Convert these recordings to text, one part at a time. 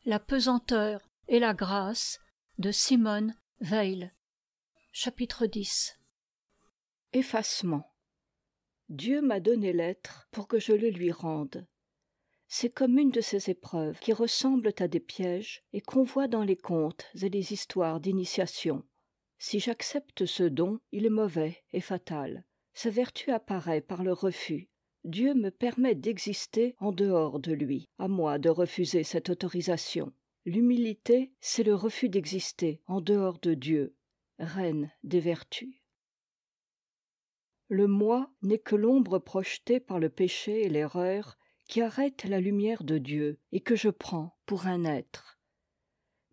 La pesanteur et la grâce de Simone Weil. Chapitre 10. Effacement. Dieu m'a donné l'être pour que je le lui rende. C'est comme une de ces épreuves qui ressemblent à des pièges et qu'on voit dans les contes et les histoires d'initiation. Si j'accepte ce don, il est mauvais et fatal. Sa vertu apparaît par le refus. Dieu me permet d'exister en dehors de lui. À moi de refuser cette autorisation. L'humilité, c'est le refus d'exister en dehors de Dieu, reine des vertus. Le moi n'est que l'ombre projetée par le péché et l'erreur qui arrête la lumière de Dieu et que je prends pour un être.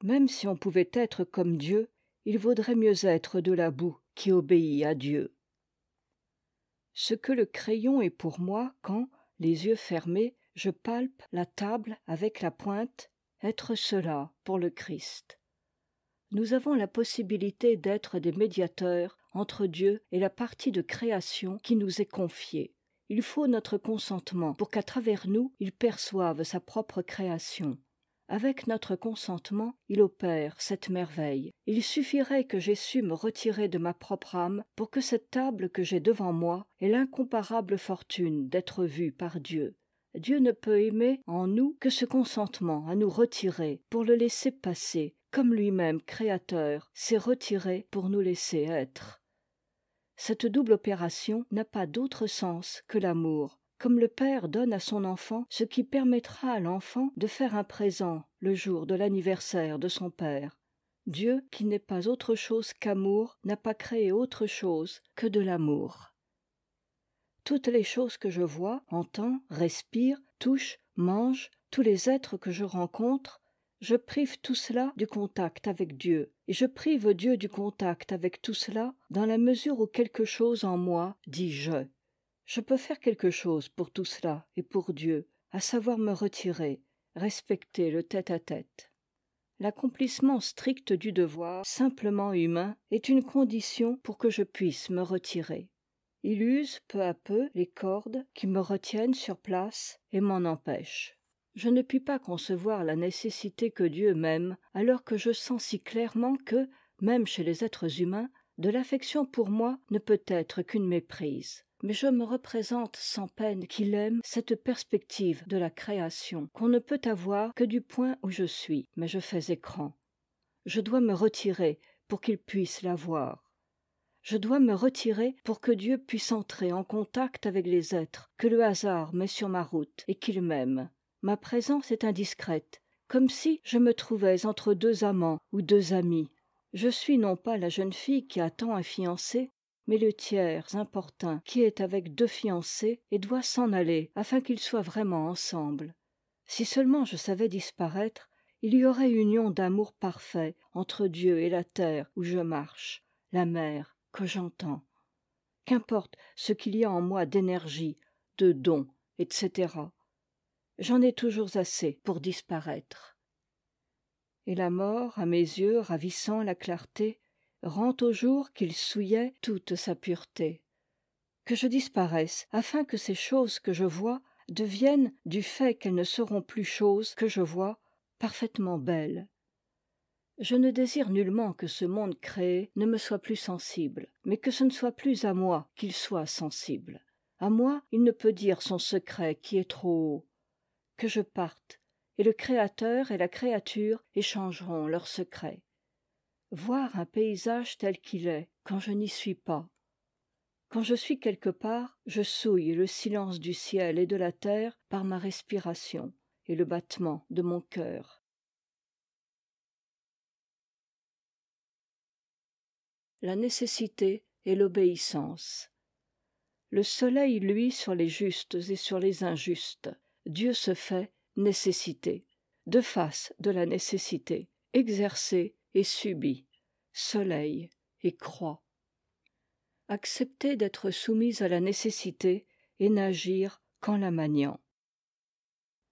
Même si on pouvait être comme Dieu, il vaudrait mieux être de la boue qui obéit à Dieu. Ce que le crayon est pour moi quand, les yeux fermés, je palpe la table avec la pointe, être cela pour le Christ. Nous avons la possibilité d'être des médiateurs entre Dieu et la partie de création qui nous est confiée. Il faut notre consentement pour qu'à travers nous, il perçoive sa propre création. Avec notre consentement, il opère cette merveille. Il suffirait que j'ai su me retirer de ma propre âme pour que cette table que j'ai devant moi ait l'incomparable fortune d'être vue par Dieu. Dieu ne peut aimer en nous que ce consentement à nous retirer pour le laisser passer, comme lui-même, Créateur, s'est retiré pour nous laisser être. Cette double opération n'a pas d'autre sens que l'amour. Comme le père donne à son enfant ce qui permettra à l'enfant de faire un présent le jour de l'anniversaire de son père. Dieu, qui n'est pas autre chose qu'amour, n'a pas créé autre chose que de l'amour. Toutes les choses que je vois, entends, respire, touche, mange, tous les êtres que je rencontre, je prive tout cela du contact avec Dieu, et je prive Dieu du contact avec tout cela dans la mesure où quelque chose en moi dit je. Je peux faire quelque chose pour tout cela et pour Dieu, à savoir me retirer, respecter le tête-à-tête. L'accomplissement strict du devoir, simplement humain, est une condition pour que je puisse me retirer. Il use peu à peu les cordes qui me retiennent sur place et m'en empêchent. Je ne puis pas concevoir la nécessité que Dieu m'aime alors que je sens si clairement que, même chez les êtres humains, de l'affection pour moi ne peut être qu'une méprise. Mais je me représente sans peine qu'il aime cette perspective de la création, qu'on ne peut avoir que du point où je suis, mais je fais écran. Je dois me retirer pour qu'il puisse la voir. Je dois me retirer pour que Dieu puisse entrer en contact avec les êtres que le hasard met sur ma route et qu'il m'aime. Ma présence est indiscrète, comme si je me trouvais entre deux amants ou deux amis. Je suis non pas la jeune fille qui attend un fiancé, mais le tiers importun qui est avec deux fiancés et doit s'en aller afin qu'ils soient vraiment ensemble. Si seulement je savais disparaître, il y aurait union d'amour parfait entre Dieu et la terre où je marche, la mer que j'entends. Qu'importe ce qu'il y a en moi d'énergie, de dons, etc. J'en ai toujours assez pour disparaître. Et la mort, à mes yeux ravissant la clarté, rend au jour qu'il souillait toute sa pureté. Que je disparaisse, afin que ces choses que je vois deviennent, du fait qu'elles ne seront plus choses que je vois, parfaitement belles. Je ne désire nullement que ce monde créé ne me soit plus sensible, mais que ce ne soit plus à moi qu'il soit sensible. À moi, il ne peut dire son secret qui est trop haut. Que je parte, et le Créateur et la créature échangeront leurs secrets. Voir un paysage tel qu'il est, quand je n'y suis pas. Quand je suis quelque part, je souille le silence du ciel et de la terre par ma respiration et le battement de mon cœur. La nécessité et l'obéissance. Le soleil luit sur les justes et sur les injustes. Dieu se fait nécessité. Deux faces de la nécessité, exercée et subie, soleil et croix. Accepter d'être soumise à la nécessité et n'agir qu'en la maniant.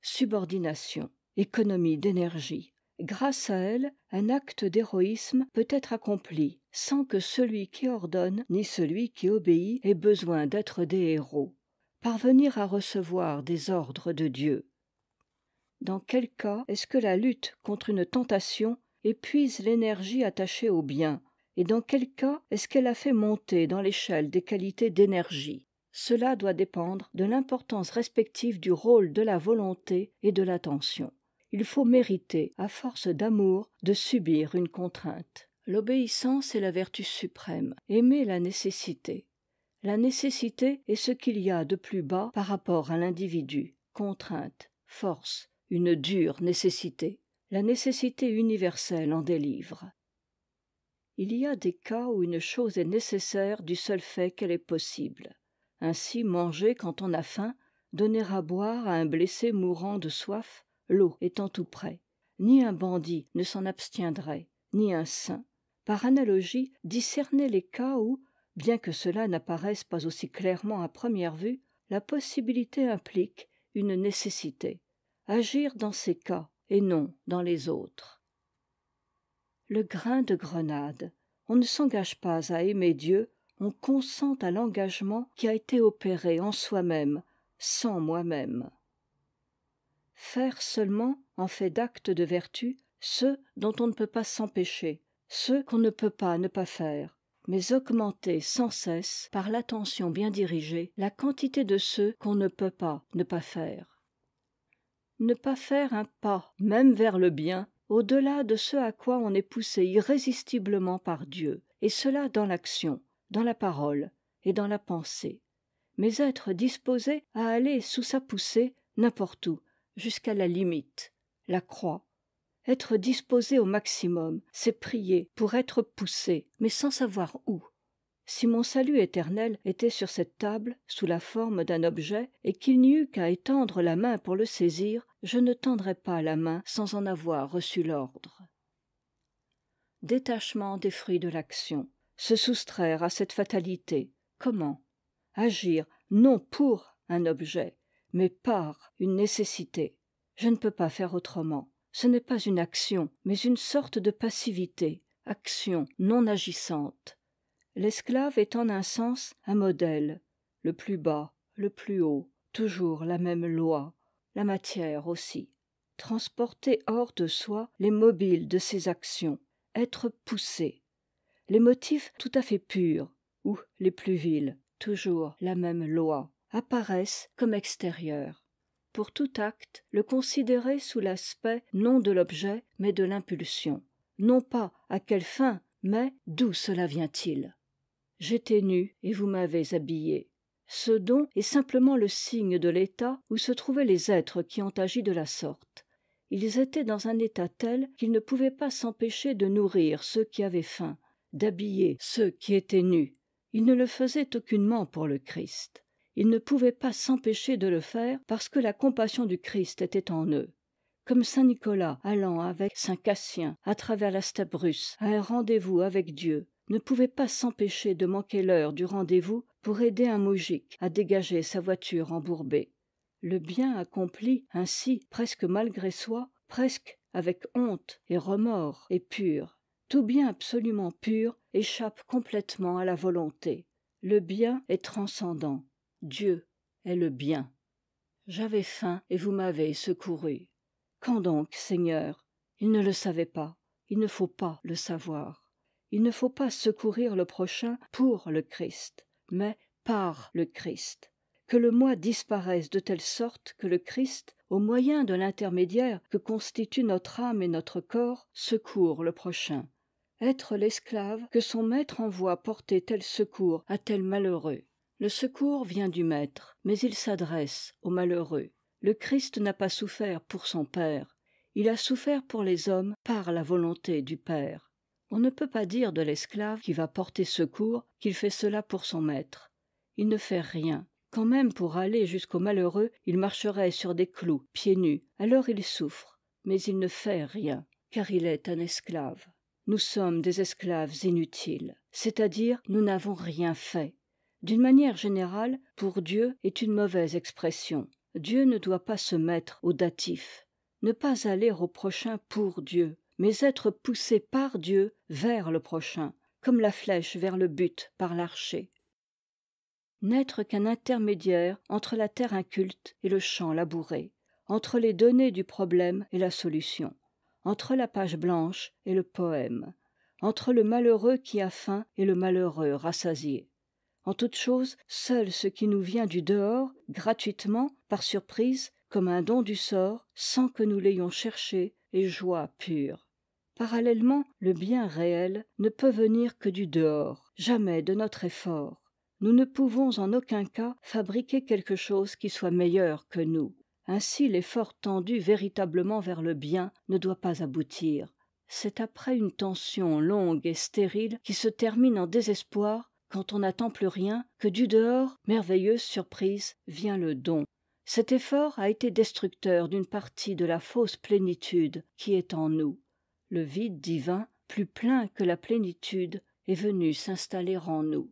Subordination, économie d'énergie. Grâce à elle, un acte d'héroïsme peut être accompli sans que celui qui ordonne ni celui qui obéit ait besoin d'être des héros. Parvenir à recevoir des ordres de Dieu. Dans quel cas est-ce que la lutte contre une tentation épuise l'énergie attachée au bien, et dans quel cas est-ce qu'elle la fait monter dans l'échelle des qualités d'énergie? Cela doit dépendre de l'importance respective du rôle de la volonté et de l'attention. Il faut mériter, à force d'amour, de subir une contrainte. L'obéissance est la vertu suprême. Aimer la nécessité. La nécessité est ce qu'il y a de plus bas par rapport à l'individu. Contrainte, force, une dure nécessité. La nécessité universelle en délivre. Il y a des cas où une chose est nécessaire du seul fait qu'elle est possible. Ainsi, manger quand on a faim, donner à boire à un blessé mourant de soif, l'eau étant tout près. Ni un bandit ne s'en abstiendrait, ni un saint. Par analogie, discerner les cas où, bien que cela n'apparaisse pas aussi clairement à première vue, la possibilité implique une nécessité. Agir dans ces cas et non dans les autres. Le grain de grenade. On ne s'engage pas à aimer Dieu, on consent à l'engagement qui a été opéré en soi-même, sans moi-même. Faire seulement, en fait d'actes de vertu, ceux dont on ne peut pas s'empêcher, ceux qu'on ne peut pas ne pas faire, mais augmenter sans cesse, par l'attention bien dirigée, la quantité de ceux qu'on ne peut pas ne pas faire. Ne pas faire un pas, même vers le bien, au-delà de ce à quoi on est poussé irrésistiblement par Dieu, et cela dans l'action, dans la parole et dans la pensée, mais être disposé à aller sous sa poussée n'importe où, jusqu'à la limite, la croix. Être disposé au maximum, c'est prier pour être poussé, mais sans savoir où. Si mon salut éternel était sur cette table, sous la forme d'un objet, et qu'il n'y eût qu'à étendre la main pour le saisir, je ne tendrais pas la main sans en avoir reçu l'ordre. Détachement des fruits de l'action. Se soustraire à cette fatalité. Comment? Agir non pour un objet, mais par une nécessité. Je ne peux pas faire autrement. Ce n'est pas une action, mais une sorte de passivité, action non agissante. L'esclave est en un sens un modèle, le plus bas, le plus haut, toujours la même loi, la matière aussi. Transporter hors de soi les mobiles de ses actions, être poussé. Les motifs tout à fait purs, ou les plus vils, toujours la même loi, apparaissent comme extérieurs. Pour tout acte, le considérer sous l'aspect non de l'objet, mais de l'impulsion. Non pas à quelle fin, mais d'où cela vient-il? J'étais nu et vous m'avez habillé. Ce don est simplement le signe de l'état où se trouvaient les êtres qui ont agi de la sorte. Ils étaient dans un état tel qu'ils ne pouvaient pas s'empêcher de nourrir ceux qui avaient faim, d'habiller ceux qui étaient nus. Ils ne le faisaient aucunement pour le Christ. Ils ne pouvaient pas s'empêcher de le faire parce que la compassion du Christ était en eux. Comme saint Nicolas allant avec saint Cassien à travers la steppe russe à un rendez-vous avec Dieu, ne pouvait pas s'empêcher de manquer l'heure du rendez-vous pour aider un moujik à dégager sa voiture embourbée. Le bien accompli ainsi, presque malgré soi, presque avec honte et remords, est pur. Tout bien absolument pur échappe complètement à la volonté. Le bien est transcendant. Dieu est le bien. J'avais faim et vous m'avez secouru. Quand donc, Seigneur? Il ne le savait pas. Il ne faut pas le savoir. Il ne faut pas secourir le prochain pour le Christ, mais par le Christ. Que le moi disparaisse de telle sorte que le Christ, au moyen de l'intermédiaire que constituent notre âme et notre corps, secourt le prochain. Être l'esclave que son maître envoie porter tel secours à tel malheureux. Le secours vient du maître, mais il s'adresse au malheureux. Le Christ n'a pas souffert pour son Père. Il a souffert pour les hommes par la volonté du Père. On ne peut pas dire de l'esclave qui va porter secours qu'il fait cela pour son maître. Il ne fait rien. Quand même pour aller jusqu'au malheureux, il marcherait sur des clous, pieds nus. Alors il souffre. Mais il ne fait rien, car il est un esclave. Nous sommes des esclaves inutiles. C'est-à-dire, nous n'avons rien fait. D'une manière générale, pour Dieu est une mauvaise expression. Dieu ne doit pas se mettre au datif. Ne pas aller au prochain pour Dieu, mais être poussé par Dieu vers le prochain, comme la flèche vers le but par l'archer. N'être qu'un intermédiaire entre la terre inculte et le champ labouré, entre les données du problème et la solution, entre la page blanche et le poème, entre le malheureux qui a faim et le malheureux rassasié. En toute chose, seul ce qui nous vient du dehors, gratuitement, par surprise, comme un don du sort, sans que nous l'ayons cherché, est joie pure. Parallèlement, le bien réel ne peut venir que du dehors, jamais de notre effort. Nous ne pouvons en aucun cas fabriquer quelque chose qui soit meilleur que nous. Ainsi l'effort tendu véritablement vers le bien ne doit pas aboutir. C'est après une tension longue et stérile qui se termine en désespoir, quand on n'attend plus rien, que du dehors, merveilleuse surprise, vient le don. Cet effort a été destructeur d'une partie de la fausse plénitude qui est en nous. Le vide divin, plus plein que la plénitude, est venu s'installer en nous.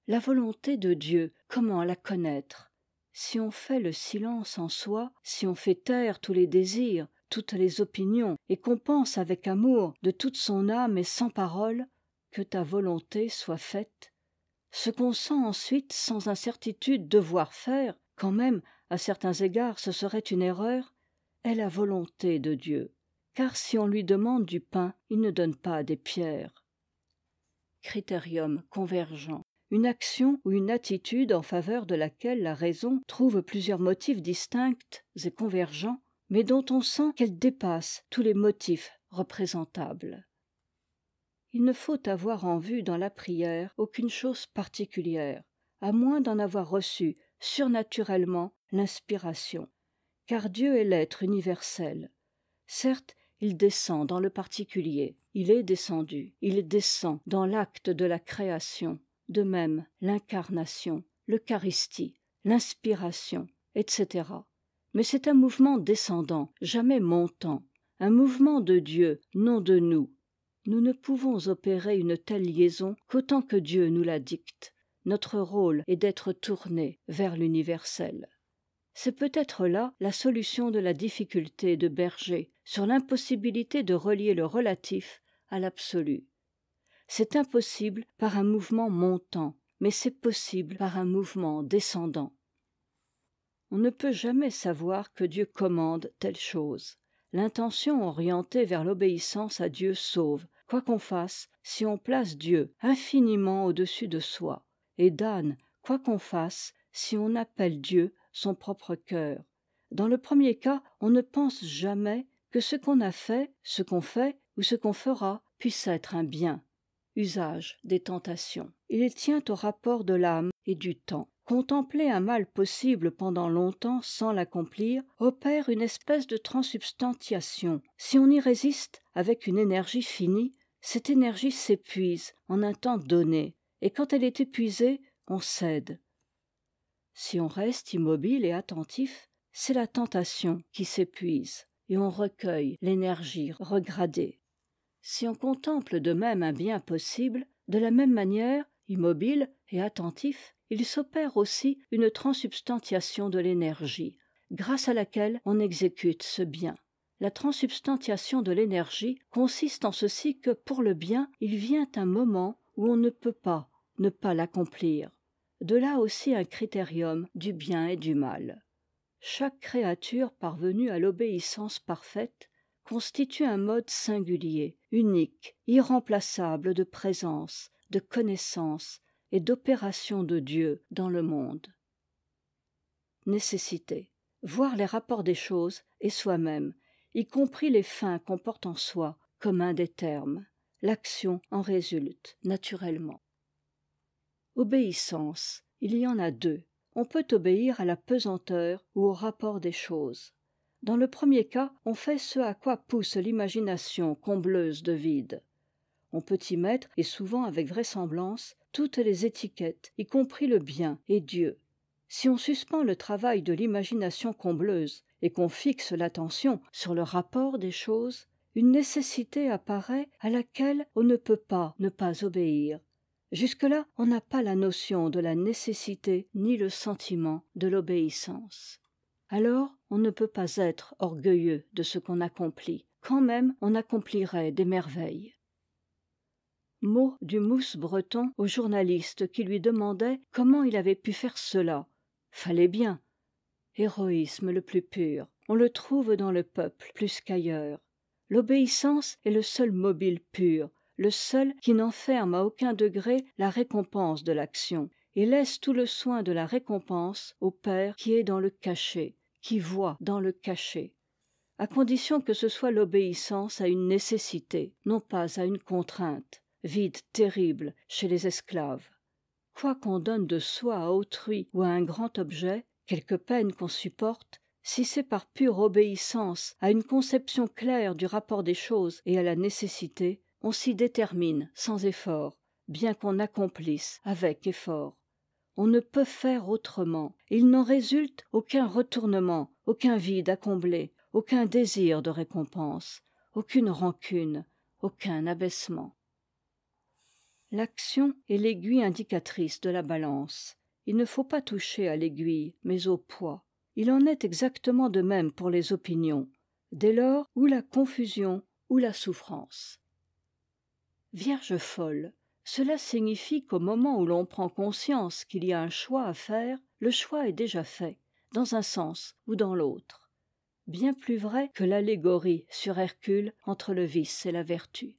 La volonté de Dieu, comment la connaître? Si on fait le silence en soi, si on fait taire tous les désirs, toutes les opinions, et qu'on pense avec amour de toute son âme et sans parole, que ta volonté soit faite. Ce qu'on sent ensuite sans incertitude devoir faire, quand même à certains égards ce serait une erreur, est la volonté de Dieu. Car si on lui demande du pain, il ne donne pas des pierres. Critérium convergent. Une action ou une attitude en faveur de laquelle la raison trouve plusieurs motifs distincts et convergents, mais dont on sent qu'elle dépasse tous les motifs représentables. Il ne faut avoir en vue dans la prière aucune chose particulière, à moins d'en avoir reçu surnaturellement l'inspiration, car Dieu est l'être universel. Certes, il descend dans le particulier, il est descendu, il descend dans l'acte de la création, de même l'incarnation, l'Eucharistie, l'inspiration, etc. Mais c'est un mouvement descendant, jamais montant, un mouvement de Dieu, non de nous. Nous ne pouvons opérer une telle liaison qu'autant que Dieu nous la dicte. Notre rôle est d'être tourné vers l'universel. C'est peut-être là la solution de la difficulté de Berger sur l'impossibilité de relier le relatif à l'absolu. C'est impossible par un mouvement montant, mais c'est possible par un mouvement descendant. On ne peut jamais savoir que Dieu commande telle chose. L'intention orientée vers l'obéissance à Dieu sauve, quoi qu'on fasse, si on place Dieu infiniment au-dessus de soi, et damne, quoi qu'on fasse, si on appelle Dieu son propre cœur. Dans le premier cas, on ne pense jamais que ce qu'on a fait, ce qu'on fait ou ce qu'on fera puisse être un bien. Usage des tentations. Il tient au rapport de l'âme et du temps. Contempler un mal possible pendant longtemps sans l'accomplir opère une espèce de transsubstantiation. Si on y résiste avec une énergie finie, cette énergie s'épuise en un temps donné, et quand elle est épuisée, on cède. Si on reste immobile et attentif, c'est la tentation qui s'épuise, et on recueille l'énergie regradée. Si on contemple de même un bien possible, de la même manière, immobile et attentif, il s'opère aussi une transsubstantiation de l'énergie, grâce à laquelle on exécute ce bien. La transsubstantiation de l'énergie consiste en ceci que, pour le bien, il vient un moment où on ne peut pas ne pas l'accomplir. De là aussi un critérium du bien et du mal. Chaque créature parvenue à l'obéissance parfaite constitue un mode singulier, unique, irremplaçable de présence, de connaissance et d'opération de Dieu dans le monde. Nécessité. Voir les rapports des choses et soi-même, y compris les fins qu'on porte en soi, comme un des termes. L'action en résulte naturellement. Obéissance. Il y en a deux. On peut obéir à la pesanteur ou au rapport des choses. Dans le premier cas, on fait ce à quoi pousse l'imagination combleuse de vide. On peut y mettre, et souvent avec vraisemblance, toutes les étiquettes, y compris le bien et Dieu. Si on suspend le travail de l'imagination combleuse et qu'on fixe l'attention sur le rapport des choses, une nécessité apparaît à laquelle on ne peut pas ne pas obéir. Jusque-là, on n'a pas la notion de la nécessité ni le sentiment de l'obéissance. Alors, on ne peut pas être orgueilleux de ce qu'on accomplit, quand même on accomplirait des merveilles. Mot du Mousse breton au journaliste qui lui demandait comment il avait pu faire cela. Fallait bien. héroïsme le plus pur. On le trouve dans le peuple plus qu'ailleurs. L'obéissance est le seul mobile pur, le seul qui n'enferme à aucun degré la récompense de l'action, et laisse tout le soin de la récompense au Père qui est dans le cachet, qui voit dans le cachet, à condition que ce soit l'obéissance à une nécessité, non pas à une contrainte, vide terrible chez les esclaves. Quoi qu'on donne de soi à autrui ou à un grand objet, quelque peine qu'on supporte, si c'est par pure obéissance à une conception claire du rapport des choses et à la nécessité, on s'y détermine sans effort, bien qu'on accomplisse avec effort. On ne peut faire autrement, et il n'en résulte aucun retournement, aucun vide à combler, aucun désir de récompense, aucune rancune, aucun abaissement. L'action est l'aiguille indicatrice de la balance. Il ne faut pas toucher à l'aiguille, mais au poids. Il en est exactement de même pour les opinions, dès lors où la confusion ou la souffrance. Vierge folle, cela signifie qu'au moment où l'on prend conscience qu'il y a un choix à faire, le choix est déjà fait, dans un sens ou dans l'autre. Bien plus vrai que l'allégorie sur Hercule entre le vice et la vertu.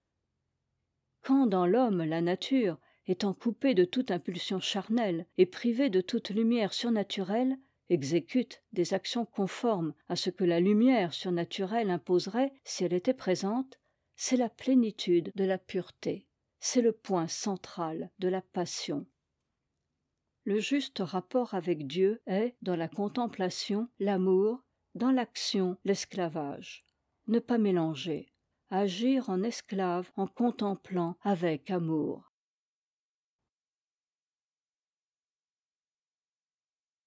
Quand dans l'homme la nature, étant coupée de toute impulsion charnelle et privée de toute lumière surnaturelle, exécute des actions conformes à ce que la lumière surnaturelle imposerait si elle était présente, c'est la plénitude de la pureté, c'est le point central de la passion. Le juste rapport avec Dieu est, dans la contemplation, l'amour, dans l'action, l'esclavage. Ne pas mélanger. Agir en esclave en contemplant avec amour.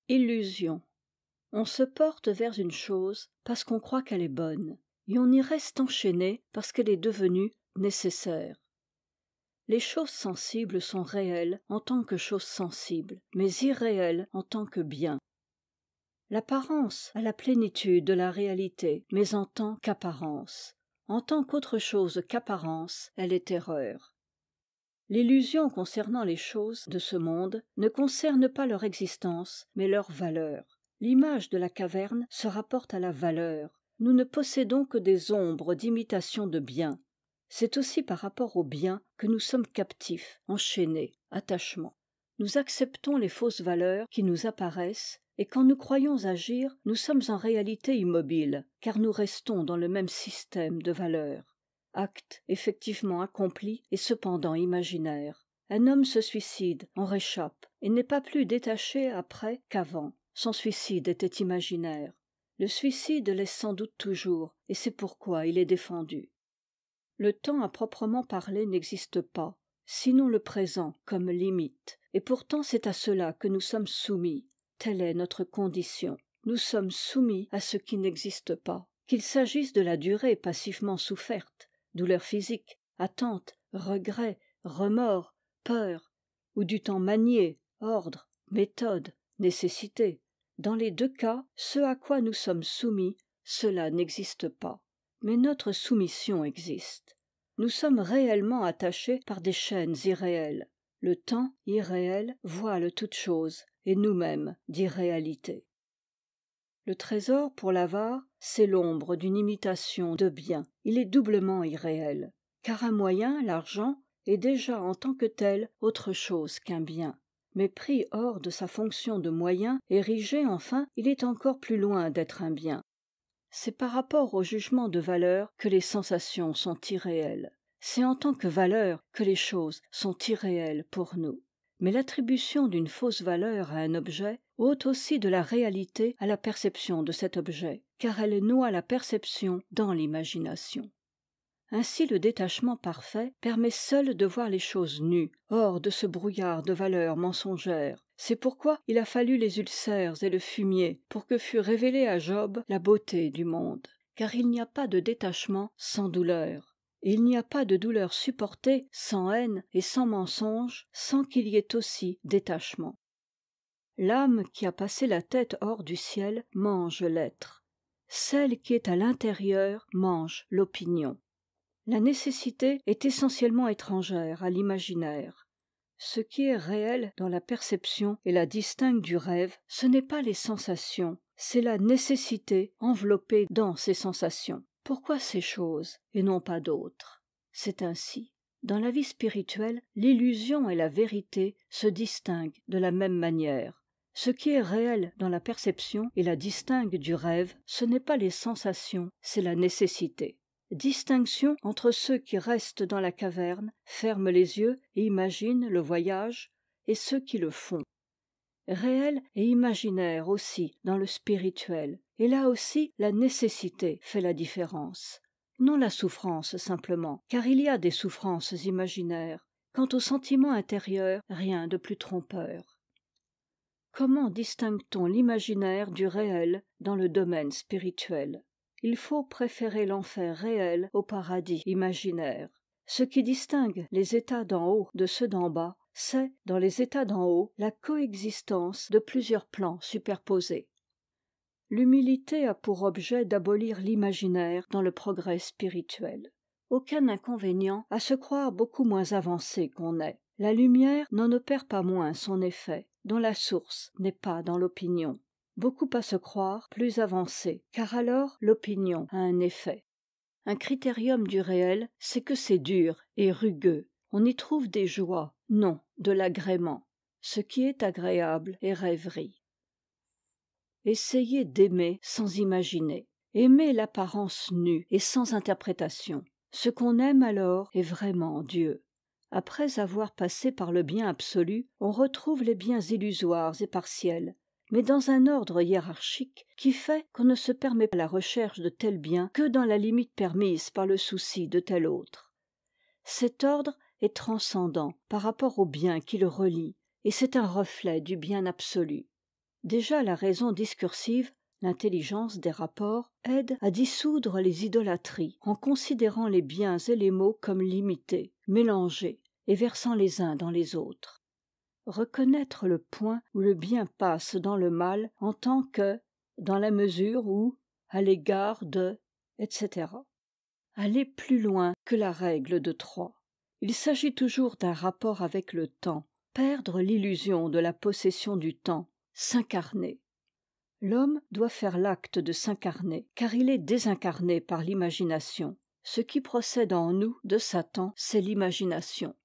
Illusion. On se porte vers une chose parce qu'on croit qu'elle est bonne, et on y reste enchaîné parce qu'elle est devenue nécessaire. Les choses sensibles sont réelles en tant que choses sensibles, mais irréelles en tant que bien. L'apparence a la plénitude de la réalité, mais en tant qu'apparence. En tant qu'autre chose qu'apparence, elle est erreur. L'illusion concernant les choses de ce monde ne concerne pas leur existence, mais leur valeur. L'image de la caverne se rapporte à la valeur. Nous ne possédons que des ombres d'imitation de bien. C'est aussi par rapport au bien que nous sommes captifs, enchaînés, attachements. Nous acceptons les fausses valeurs qui nous apparaissent, et quand nous croyons agir, nous sommes en réalité immobiles, car nous restons dans le même système de valeurs. Acte effectivement accompli et cependant imaginaire. Un homme se suicide, en réchappe, et n'est pas plus détaché après qu'avant. Son suicide était imaginaire. Le suicide l'est sans doute toujours, et c'est pourquoi il est défendu. Le temps à proprement parler n'existe pas, sinon le présent comme limite, et pourtant c'est à cela que nous sommes soumis. Telle est notre condition. Nous sommes soumis à ce qui n'existe pas. Qu'il s'agisse de la durée passivement soufferte, douleur physique, attente, regret, remords, peur, ou du temps manié, ordre, méthode, nécessité. Dans les deux cas, ce à quoi nous sommes soumis, cela n'existe pas. Mais notre soumission existe. Nous sommes réellement attachés par des chaînes irréelles. Le temps irréel voile toute chose, et nous-mêmes d'irréalité. Le trésor pour l'avare, c'est l'ombre d'une imitation de bien. Il est doublement irréel, car un moyen, l'argent, est déjà en tant que tel autre chose qu'un bien. Mais pris hors de sa fonction de moyen, érigé enfin, il est encore plus loin d'être un bien. C'est par rapport au jugement de valeur que les sensations sont irréelles. C'est en tant que valeur que les choses sont irréelles pour nous. Mais l'attribution d'une fausse valeur à un objet ôte aussi de la réalité à la perception de cet objet, car elle noie la perception dans l'imagination. Ainsi le détachement parfait permet seul de voir les choses nues, hors de ce brouillard de valeurs mensongères. C'est pourquoi il a fallu les ulcères et le fumier pour que fût révélée à Job la beauté du monde. Car il n'y a pas de détachement sans douleur. Et il n'y a pas de douleur supportée sans haine et sans mensonge, sans qu'il y ait aussi détachement. L'âme qui a passé la tête hors du ciel mange l'être. Celle qui est à l'intérieur mange l'opinion. La nécessité est essentiellement étrangère à l'imaginaire. Ce qui est réel dans la perception et la distingue du rêve, ce n'est pas les sensations, c'est la nécessité enveloppée dans ces sensations. Pourquoi ces choses et non pas d'autres? C'est ainsi. Dans la vie spirituelle, l'illusion et la vérité se distinguent de la même manière. Ce qui est réel dans la perception et la distingue du rêve, ce n'est pas les sensations, c'est la nécessité. Distinction entre ceux qui restent dans la caverne, ferment les yeux et imaginent le voyage, et ceux qui le font. Réel et imaginaire aussi dans le spirituel, et là aussi la nécessité fait la différence. Non la souffrance simplement, car il y a des souffrances imaginaires. Quant au sentiment intérieur, rien de plus trompeur. Comment distingue-t-on l'imaginaire du réel dans le domaine spirituel? Il faut préférer l'enfer réel au paradis imaginaire. Ce qui distingue les états d'en haut de ceux d'en bas, c'est, dans les états d'en haut, la coexistence de plusieurs plans superposés. L'humilité a pour objet d'abolir l'imaginaire dans le progrès spirituel. Aucun inconvénient à se croire beaucoup moins avancé qu'on est. La lumière n'en opère pas moins son effet, dont la source n'est pas dans l'opinion. Beaucoup à se croire plus avancé, car alors l'opinion a un effet. Un critérium du réel, c'est que c'est dur et rugueux. On y trouve des joies, non de l'agrément. Ce qui est agréable est rêverie. Essayez d'aimer sans imaginer. Aimer l'apparence nue et sans interprétation. Ce qu'on aime alors est vraiment Dieu. Après avoir passé par le bien absolu, on retrouve les biens illusoires et partiels, mais dans un ordre hiérarchique qui fait qu'on ne se permet la recherche de tel bien que dans la limite permise par le souci de tel autre. Cet ordre est transcendant par rapport au bien qui le relie, et c'est un reflet du bien absolu. Déjà la raison discursive, l'intelligence des rapports, aide à dissoudre les idolâtries en considérant les biens et les maux comme limités, mélangés et versant les uns dans les autres. Reconnaître le point où le bien passe dans le mal en tant que, dans la mesure où, à l'égard de, etc. Aller plus loin que la règle de 3. Il s'agit toujours d'un rapport avec le temps, perdre l'illusion de la possession du temps, s'incarner. L'homme doit faire l'acte de s'incarner, car il est désincarné par l'imagination. Ce qui procède en nous de Satan, c'est l'imagination.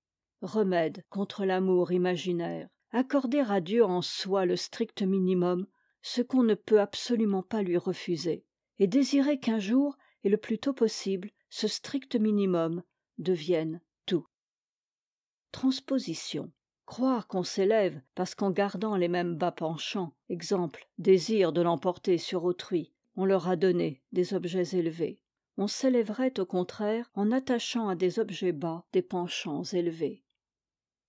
Remède contre l'amour imaginaire. Accorder à Dieu en soi le strict minimum, ce qu'on ne peut absolument pas lui refuser, et désirer qu'un jour, et le plus tôt possible, ce strict minimum devienne tout. Transposition. Croire qu'on s'élève parce qu'en gardant les mêmes bas penchants, exemple, désir de l'emporter sur autrui, on leur a donné des objets élevés. On s'élèverait au contraire en attachant à des objets bas des penchants élevés.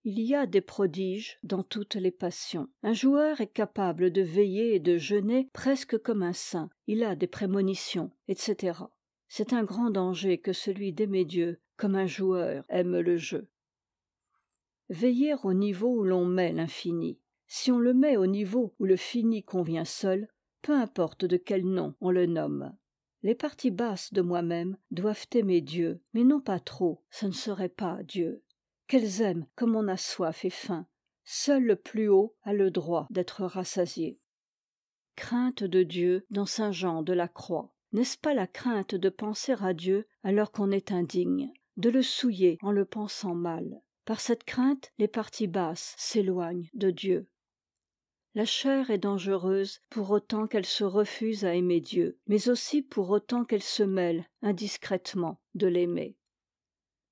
Il y a des prodiges dans toutes les passions. Un joueur est capable de veiller et de jeûner presque comme un saint. Il a des prémonitions, etc. C'est un grand danger que celui d'aimer Dieu comme un joueur aime le jeu. Veiller au niveau où l'on met l'infini. Si on le met au niveau où le fini convient seul, peu importe de quel nom on le nomme. Les parties basses de moi-même doivent aimer Dieu, mais non pas trop, ce ne serait pas Dieu. Qu'elles aiment comme on a soif et faim. Seul le plus haut a le droit d'être rassasié. Crainte de Dieu dans saint Jean de la Croix. N'est-ce pas la crainte de penser à Dieu alors qu'on est indigne, de le souiller en le pensant mal? Par cette crainte, les parties basses s'éloignent de Dieu. La chair est dangereuse pour autant qu'elle se refuse à aimer Dieu, mais aussi pour autant qu'elle se mêle indiscrètement de l'aimer.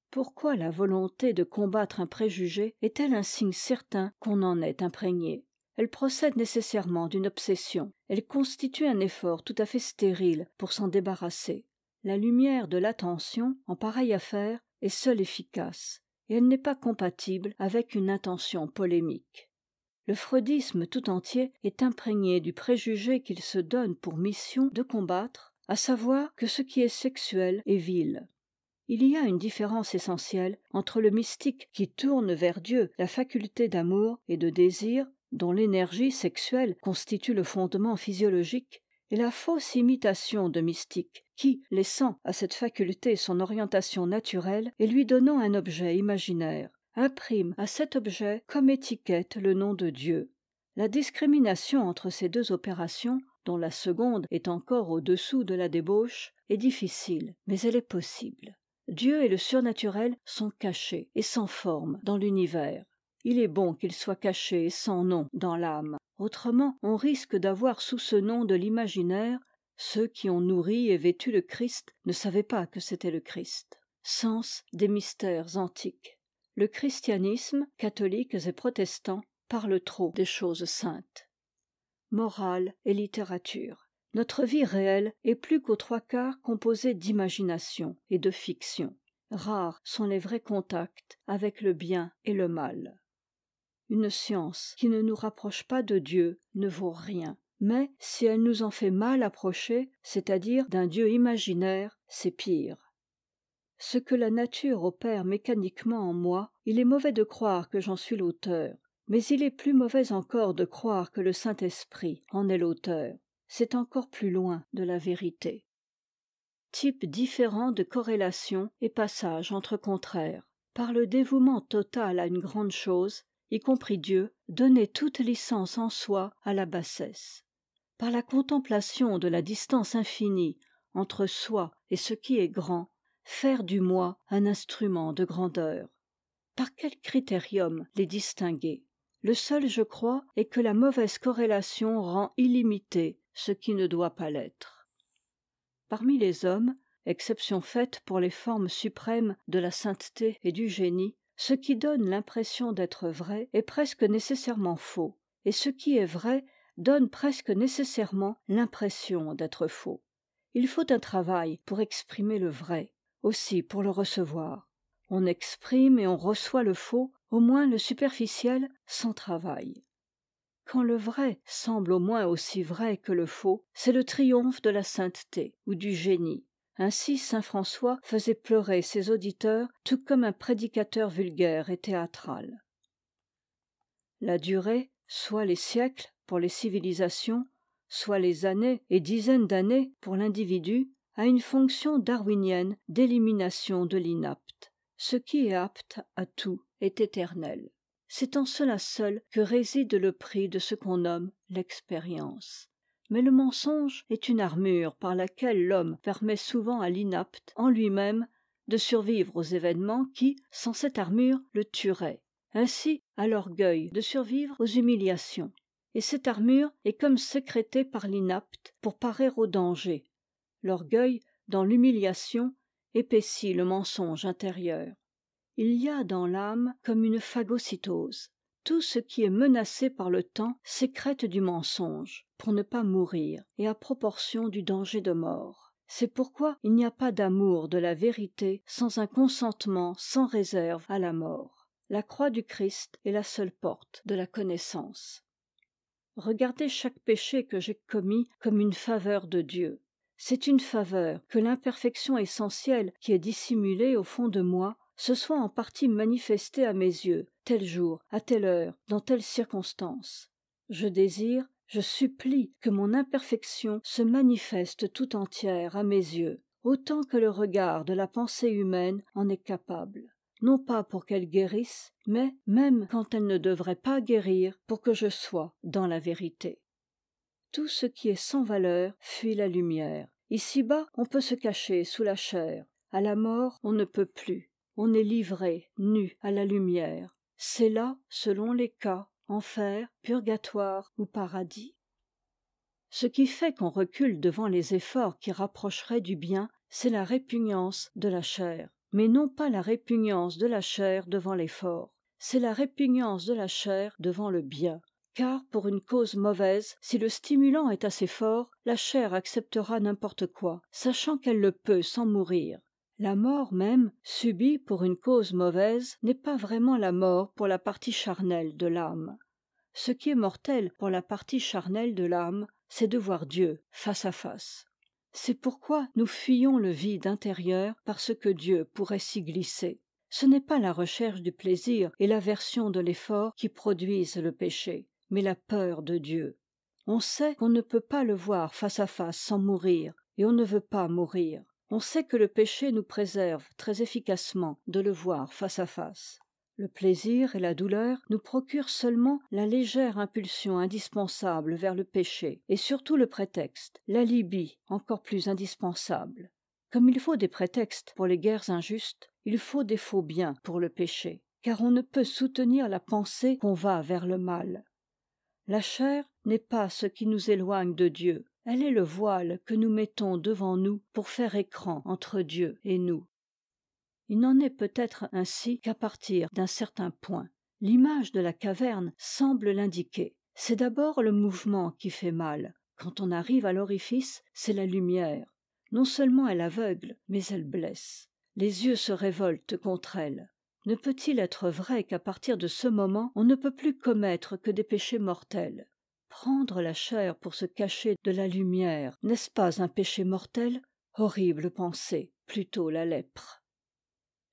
Pourquoi la volonté de combattre un préjugé est-elle un signe certain qu'on en est imprégné? Elle procède nécessairement d'une obsession. Elle constitue un effort tout à fait stérile pour s'en débarrasser. La lumière de l'attention, en pareille affaire, est seule efficace, et elle n'est pas compatible avec une intention polémique. Le freudisme tout entier est imprégné du préjugé qu'il se donne pour mission de combattre, à savoir que ce qui est sexuel est vil. Il y a une différence essentielle entre le mystique qui tourne vers Dieu la faculté d'amour et de désir, dont l'énergie sexuelle constitue le fondement physiologique, et la fausse imitation de mystique qui, laissant à cette faculté son orientation naturelle et lui donnant un objet imaginaire, imprime à cet objet comme étiquette le nom de Dieu. La discrimination entre ces deux opérations, dont la seconde est encore au-dessous de la débauche, est difficile, mais elle est possible. Dieu et le surnaturel sont cachés et sans forme dans l'univers. Il est bon qu'ils soient cachés et sans nom dans l'âme. Autrement, on risque d'avoir sous ce nom de l'imaginaire ceux qui ont nourri et vêtu le Christ ne savaient pas que c'était le Christ. Sens des mystères antiques. Le christianisme, catholiques et protestants, parle trop des choses saintes. Morale et littérature. Notre vie réelle est plus qu'aux trois quarts composée d'imagination et de fiction. Rares sont les vrais contacts avec le bien et le mal. Une science qui ne nous rapproche pas de Dieu ne vaut rien. Mais si elle nous en fait mal approcher, c'est-à-dire d'un Dieu imaginaire, c'est pire. Ce que la nature opère mécaniquement en moi, il est mauvais de croire que j'en suis l'auteur, mais il est plus mauvais encore de croire que le Saint-Esprit en est l'auteur. C'est encore plus loin de la vérité. Type différent de corrélation et passage entre contraires. Par le dévouement total à une grande chose, y compris Dieu, donner toute licence en soi à la bassesse. Par la contemplation de la distance infinie entre soi et ce qui est grand, faire du moi un instrument de grandeur. Par quel critérium les distinguer? Le seul, je crois, est que la mauvaise corrélation rend illimité ce qui ne doit pas l'être. Parmi les hommes, exception faite pour les formes suprêmes de la sainteté et du génie, ce qui donne l'impression d'être vrai est presque nécessairement faux, et ce qui est vrai donne presque nécessairement l'impression d'être faux. Il faut un travail pour exprimer le vrai, aussi pour le recevoir. On exprime et on reçoit le faux, au moins le superficiel, sans travail. Quand le vrai semble au moins aussi vrai que le faux, c'est le triomphe de la sainteté ou du génie. Ainsi saint François faisait pleurer ses auditeurs tout comme un prédicateur vulgaire et théâtral. La durée, soit les siècles pour les civilisations, soit les années et dizaines d'années pour l'individu, a une fonction darwinienne d'élimination de l'inapte. Ce qui est apte à tout est éternel. C'est en cela seul que réside le prix de ce qu'on nomme l'expérience. Mais le mensonge est une armure par laquelle l'homme permet souvent à l'inapte en lui-même de survivre aux événements qui, sans cette armure, le tueraient. Ainsi à l'orgueil de survivre aux humiliations. Et cette armure est comme sécrétée par l'inapte pour parer au danger. L'orgueil, dans l'humiliation, épaissit le mensonge intérieur. Il y a dans l'âme comme une phagocytose. Tout ce qui est menacé par le temps sécrète du mensonge, pour ne pas mourir, et à proportion du danger de mort. C'est pourquoi il n'y a pas d'amour de la vérité sans un consentement sans réserve à la mort. La croix du Christ est la seule porte de la connaissance. Regardez chaque péché que j'ai commis comme une faveur de Dieu. C'est une faveur que l'imperfection essentielle qui est dissimulée au fond de moi se soit en partie manifestée à mes yeux, tel jour, à telle heure, dans telle circonstance. Je désire, je supplie que mon imperfection se manifeste tout entière à mes yeux, autant que le regard de la pensée humaine en est capable. Non pas pour qu'elle guérisse, mais, même quand elle ne devrait pas guérir, pour que je sois dans la vérité. Tout ce qui est sans valeur fuit la lumière. Ici-bas, on peut se cacher sous la chair. À la mort, on ne peut plus. On est livré, nu, à la lumière. C'est là, selon les cas, enfer, purgatoire ou paradis. Ce qui fait qu'on recule devant les efforts qui rapprocheraient du bien, c'est la répugnance de la chair. Mais non pas la répugnance de la chair devant l'effort. C'est la répugnance de la chair devant le bien. Car pour une cause mauvaise, si le stimulant est assez fort, la chair acceptera n'importe quoi, sachant qu'elle le peut sans mourir. La mort même, subie pour une cause mauvaise, n'est pas vraiment la mort pour la partie charnelle de l'âme. Ce qui est mortel pour la partie charnelle de l'âme, c'est de voir Dieu face à face. C'est pourquoi nous fuyons le vide intérieur parce que Dieu pourrait s'y glisser. Ce n'est pas la recherche du plaisir et l'aversion de l'effort qui produisent le péché, mais la peur de Dieu. On sait qu'on ne peut pas le voir face à face sans mourir, et on ne veut pas mourir. On sait que le péché nous préserve très efficacement de le voir face à face. Le plaisir et la douleur nous procurent seulement la légère impulsion indispensable vers le péché, et surtout le prétexte, l'alibi encore plus indispensable. Comme il faut des prétextes pour les guerres injustes, il faut des faux biens pour le péché, car on ne peut soutenir la pensée qu'on va vers le mal. La chair n'est pas ce qui nous éloigne de Dieu, elle est le voile que nous mettons devant nous pour faire écran entre Dieu et nous. Il n'en est peut-être ainsi qu'à partir d'un certain point. L'image de la caverne semble l'indiquer. C'est d'abord le mouvement qui fait mal. Quand on arrive à l'orifice, c'est la lumière. Non seulement elle aveugle, mais elle blesse. Les yeux se révoltent contre elle. Ne peut-il être vrai qu'à partir de ce moment, on ne peut plus commettre que des péchés mortels? Prendre la chair pour se cacher de la lumière, n'est-ce pas un péché mortel? Horrible pensée, plutôt la lèpre.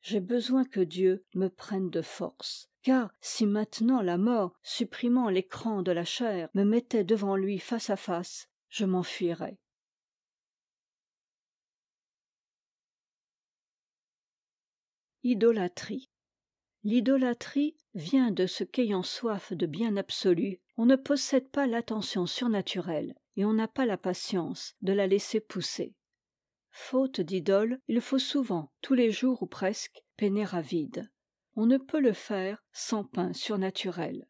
J'ai besoin que Dieu me prenne de force, car si maintenant la mort, supprimant l'écran de la chair, me mettait devant lui face à face, je m'enfuirais. Idolâtrie. L'idolâtrie vient de ce qu'ayant soif de bien absolu, on ne possède pas l'attention surnaturelle et on n'a pas la patience de la laisser pousser. Faute d'idole, il faut souvent, tous les jours ou presque, peiner à vide. On ne peut le faire sans pain surnaturel.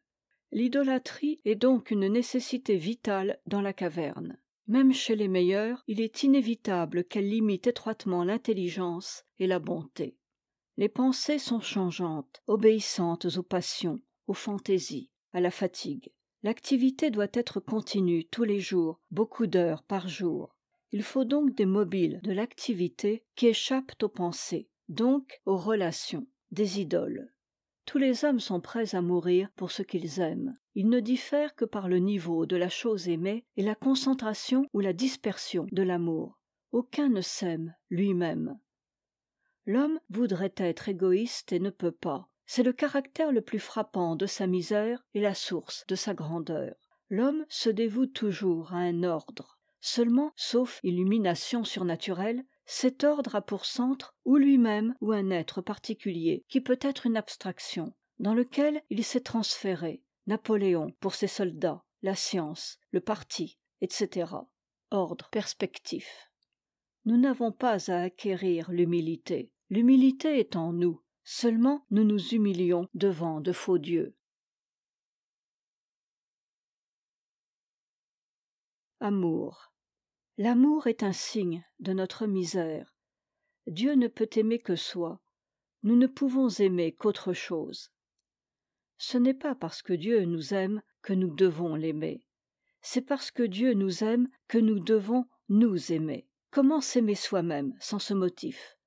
L'idolâtrie est donc une nécessité vitale dans la caverne. Même chez les meilleurs, il est inévitable qu'elle limite étroitement l'intelligence et la bonté. Les pensées sont changeantes, obéissantes aux passions, aux fantaisies, à la fatigue. L'activité doit être continue tous les jours, beaucoup d'heures par jour. Il faut donc des mobiles de l'activité qui échappent aux pensées, donc aux relations, des idoles. Tous les hommes sont prêts à mourir pour ce qu'ils aiment. Ils ne diffèrent que par le niveau de la chose aimée et la concentration ou la dispersion de l'amour. Aucun ne s'aime lui-même. L'homme voudrait être égoïste et ne peut pas. C'est le caractère le plus frappant de sa misère et la source de sa grandeur. L'homme se dévoue toujours à un ordre. Seulement, sauf illumination surnaturelle, cet ordre a pour centre ou lui-même ou un être particulier, qui peut être une abstraction, dans lequel il s'est transféré, Napoléon pour ses soldats, la science, le parti, etc. Ordre perspectif. Nous n'avons pas à acquérir l'humilité. L'humilité est en nous. Seulement nous nous humilions devant de faux dieux. Amour. L'amour est un signe de notre misère. Dieu ne peut aimer que soi. Nous ne pouvons aimer qu'autre chose. Ce n'est pas parce que Dieu nous aime que nous devons l'aimer. C'est parce que Dieu nous aime que nous devons nous aimer. Comment s'aimer soi-même sans ce motif?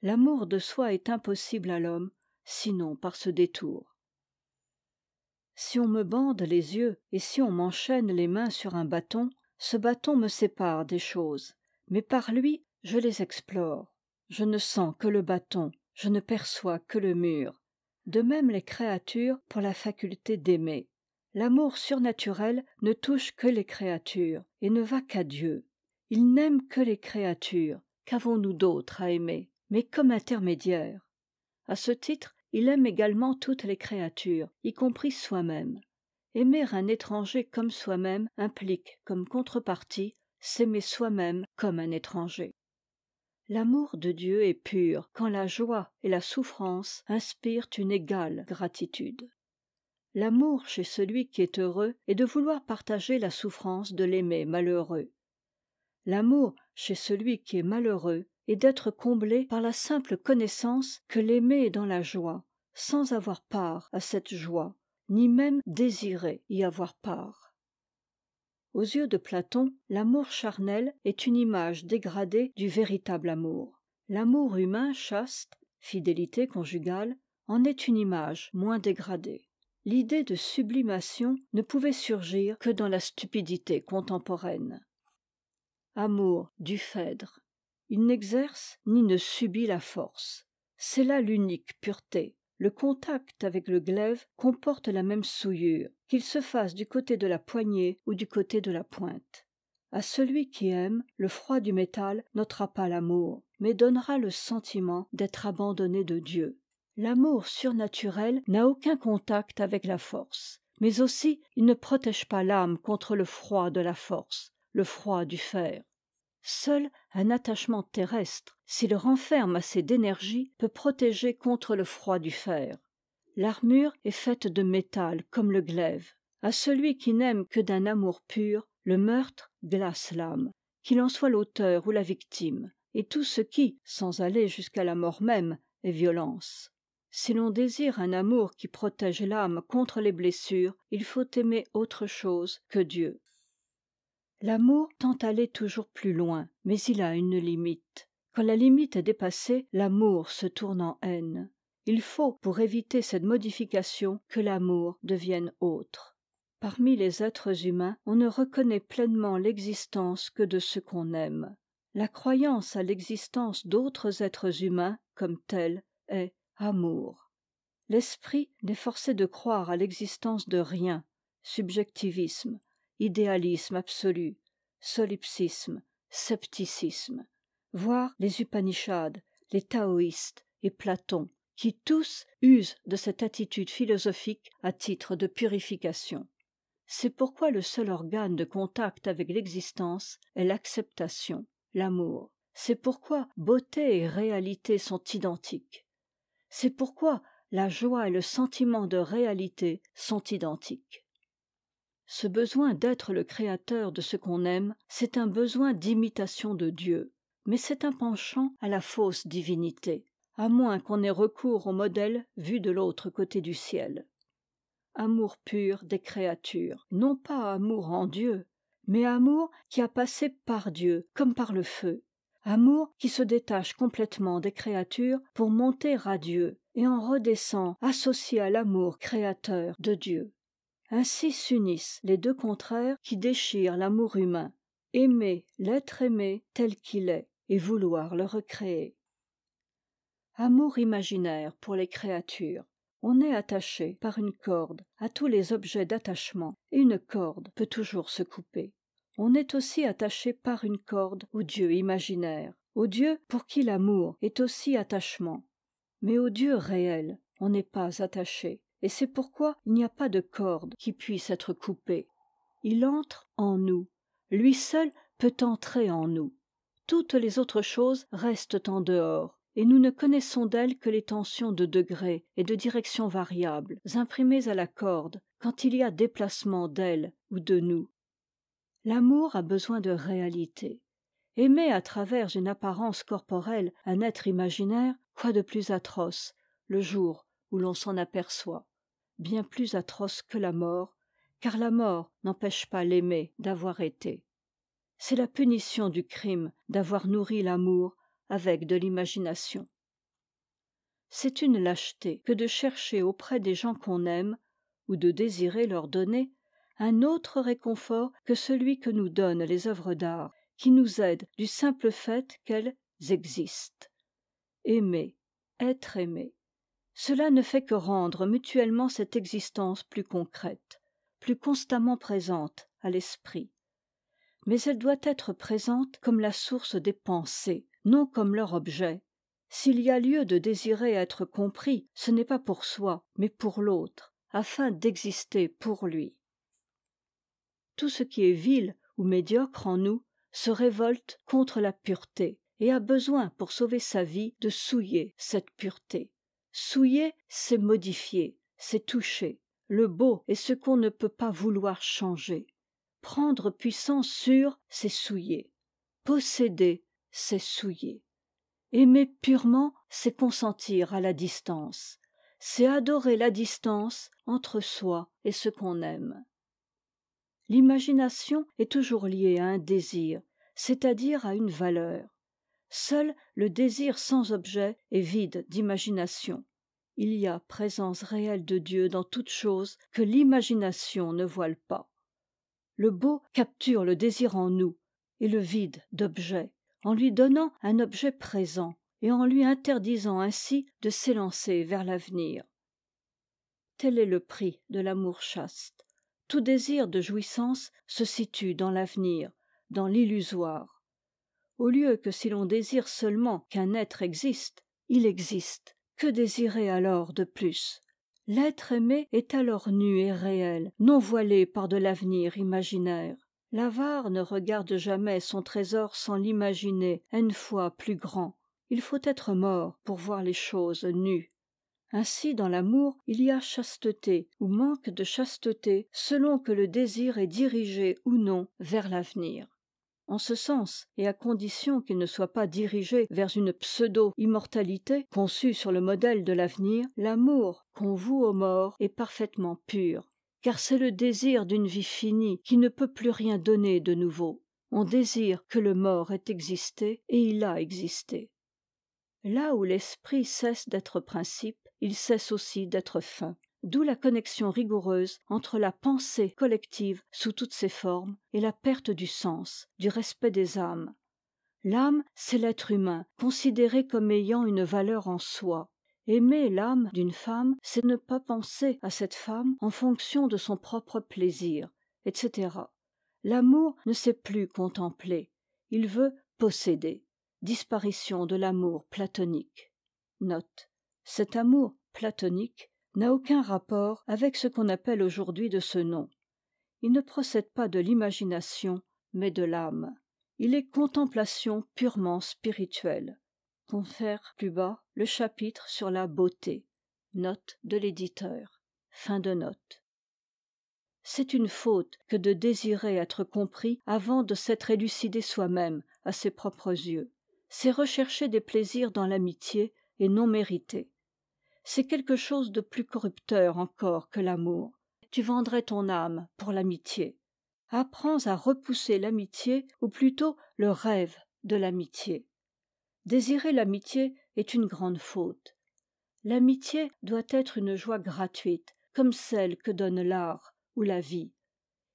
L'amour de soi est impossible à l'homme, sinon par ce détour. Si on me bande les yeux et si on m'enchaîne les mains sur un bâton, ce bâton me sépare des choses, mais par lui je les explore. Je ne sens que le bâton, je ne perçois que le mur. De même les créatures pour la faculté d'aimer. L'amour surnaturel ne touche que les créatures et ne va qu'à Dieu. Il n'aime que les créatures. Qu'avons-nous d'autre à aimer, mais comme intermédiaire? À ce titre, il aime également toutes les créatures, y compris soi-même. Aimer un étranger comme soi-même implique, comme contrepartie, s'aimer soi-même comme un étranger. L'amour de Dieu est pur quand la joie et la souffrance inspirent une égale gratitude. L'amour chez celui qui est heureux est de vouloir partager la souffrance de l'aimer malheureux. L'amour chez celui qui est malheureux est d'être comblé par la simple connaissance que l'aimé est dans la joie, sans avoir part à cette joie, ni même désirer y avoir part. Aux yeux de Platon, l'amour charnel est une image dégradée du véritable amour. L'amour humain chaste, fidélité conjugale, en est une image moins dégradée. L'idée de sublimation ne pouvait surgir que dans la stupidité contemporaine. Amour du Phèdre. Il n'exerce ni ne subit la force. C'est là l'unique pureté. Le contact avec le glaive comporte la même souillure, qu'il se fasse du côté de la poignée ou du côté de la pointe. À celui qui aime, le froid du métal n'ôtera pas l'amour, mais donnera le sentiment d'être abandonné de Dieu. L'amour surnaturel n'a aucun contact avec la force, mais aussi il ne protège pas l'âme contre le froid de la force, le froid du fer. Seul un attachement terrestre, s'il renferme assez d'énergie, peut protéger contre le froid du fer. L'armure est faite de métal comme le glaive. À celui qui n'aime que d'un amour pur, le meurtre glace l'âme, qu'il en soit l'auteur ou la victime, et tout ce qui, sans aller jusqu'à la mort même, est violence. Si l'on désire un amour qui protège l'âme contre les blessures, il faut aimer autre chose que Dieu. L'amour tend à aller toujours plus loin, mais il a une limite. Quand la limite est dépassée, l'amour se tourne en haine. Il faut, pour éviter cette modification, que l'amour devienne autre. Parmi les êtres humains, on ne reconnaît pleinement l'existence que de ceux qu'on aime. La croyance à l'existence d'autres êtres humains comme tels est amour. L'esprit n'est forcé de croire à l'existence de rien, subjectivisme, idéalisme absolu, solipsisme, scepticisme, voire les Upanishads, les taoïstes et Platon, qui tous usent de cette attitude philosophique à titre de purification. C'est pourquoi le seul organe de contact avec l'existence est l'acceptation, l'amour. C'est pourquoi beauté et réalité sont identiques. C'est pourquoi la joie et le sentiment de réalité sont identiques. Ce besoin d'être le créateur de ce qu'on aime, c'est un besoin d'imitation de Dieu, mais c'est un penchant à la fausse divinité, à moins qu'on ait recours au modèle vu de l'autre côté du ciel. Amour pur des créatures, non pas amour en Dieu, mais amour qui a passé par Dieu comme par le feu, amour qui se détache complètement des créatures pour monter à Dieu et en redescend associé à l'amour créateur de Dieu. Ainsi s'unissent les deux contraires qui déchirent l'amour humain, aimer l'être aimé tel qu'il est et vouloir le recréer. Amour imaginaire pour les créatures. On est attaché par une corde à tous les objets d'attachement et une corde peut toujours se couper. On est aussi attaché par une corde au Dieu imaginaire, au Dieu pour qui l'amour est aussi attachement. Mais au Dieu réel, on n'est pas attaché, et c'est pourquoi il n'y a pas de corde qui puisse être coupée. Il entre en nous, lui seul peut entrer en nous. Toutes les autres choses restent en dehors, et nous ne connaissons d'elles que les tensions de degrés et de directions variables, imprimées à la corde quand il y a déplacement d'elle ou de nous. L'amour a besoin de réalité. Aimer à travers une apparence corporelle un être imaginaire, quoi de plus atroce, le jour où l'on s'en aperçoit. Bien plus atroce que la mort, car la mort n'empêche pas l'aimer d'avoir été. C'est la punition du crime d'avoir nourri l'amour avec de l'imagination. C'est une lâcheté que de chercher auprès des gens qu'on aime, ou de désirer leur donner, un autre réconfort que celui que nous donnent les œuvres d'art, qui nous aident du simple fait qu'elles existent. Aimer, être aimé. Cela ne fait que rendre mutuellement cette existence plus concrète, plus constamment présente à l'esprit. Mais elle doit être présente comme la source des pensées, non comme leur objet. S'il y a lieu de désirer être compris, ce n'est pas pour soi, mais pour l'autre, afin d'exister pour lui. Tout ce qui est vil ou médiocre en nous se révolte contre la pureté et a besoin pour sauver sa vie de souiller cette pureté. Souiller, c'est modifier, c'est toucher. Le beau est ce qu'on ne peut pas vouloir changer. Prendre puissance sur, c'est souiller. Posséder, c'est souiller. Aimer purement, c'est consentir à la distance. C'est adorer la distance entre soi et ce qu'on aime. L'imagination est toujours liée à un désir, c'est-à-dire à une valeur. Seul le désir sans objet est vide d'imagination. Il y a présence réelle de Dieu dans toute chose que l'imagination ne voile pas. Le beau capture le désir en nous et le vide d'objet, en lui donnant un objet présent et en lui interdisant ainsi de s'élancer vers l'avenir. Tel est le prix de l'amour chaste. Tout désir de jouissance se situe dans l'avenir, dans l'illusoire. Au lieu que si l'on désire seulement qu'un être existe, il existe, Que désirer alors de plus? L'être aimé est alors nu et réel, non voilé par de l'avenir imaginaire. L'avare ne regarde jamais son trésor sans l'imaginer n fois plus grand. Il faut être mort pour voir les choses nues. Ainsi dans l'amour il y a chasteté ou manque de chasteté selon que le désir est dirigé ou non vers l'avenir. En ce sens, et à condition qu'il ne soit pas dirigé vers une pseudo-immortalité conçue sur le modèle de l'avenir, l'amour qu'on voue aux morts est parfaitement pur, car c'est le désir d'une vie finie qui ne peut plus rien donner de nouveau. On désire que le mort ait existé, et il a existé. Là où l'esprit cesse d'être principe, il cesse aussi d'être fin. D'où la connexion rigoureuse entre la pensée collective sous toutes ses formes et la perte du sens, du respect des âmes. L'âme, c'est l'être humain, considéré comme ayant une valeur en soi. Aimer l'âme d'une femme, c'est ne pas penser à cette femme en fonction de son propre plaisir, etc. L'amour ne sait plus contempler, il veut posséder. Disparition de l'amour platonique. Note. Cet amour platonique n'a aucun rapport avec ce qu'on appelle aujourd'hui de ce nom. Il ne procède pas de l'imagination, mais de l'âme. Il est contemplation purement spirituelle. Confère plus bas le chapitre sur la beauté. Note de l'éditeur. Fin de note. C'est une faute que de désirer être compris avant de s'être élucidé soi-même à ses propres yeux. C'est rechercher des plaisirs dans l'amitié et non mérités. C'est quelque chose de plus corrupteur encore que l'amour. Tu vendrais ton âme pour l'amitié. Apprends à repousser l'amitié, ou plutôt le rêve de l'amitié. Désirer l'amitié est une grande faute. L'amitié doit être une joie gratuite, comme celle que donne l'art ou la vie.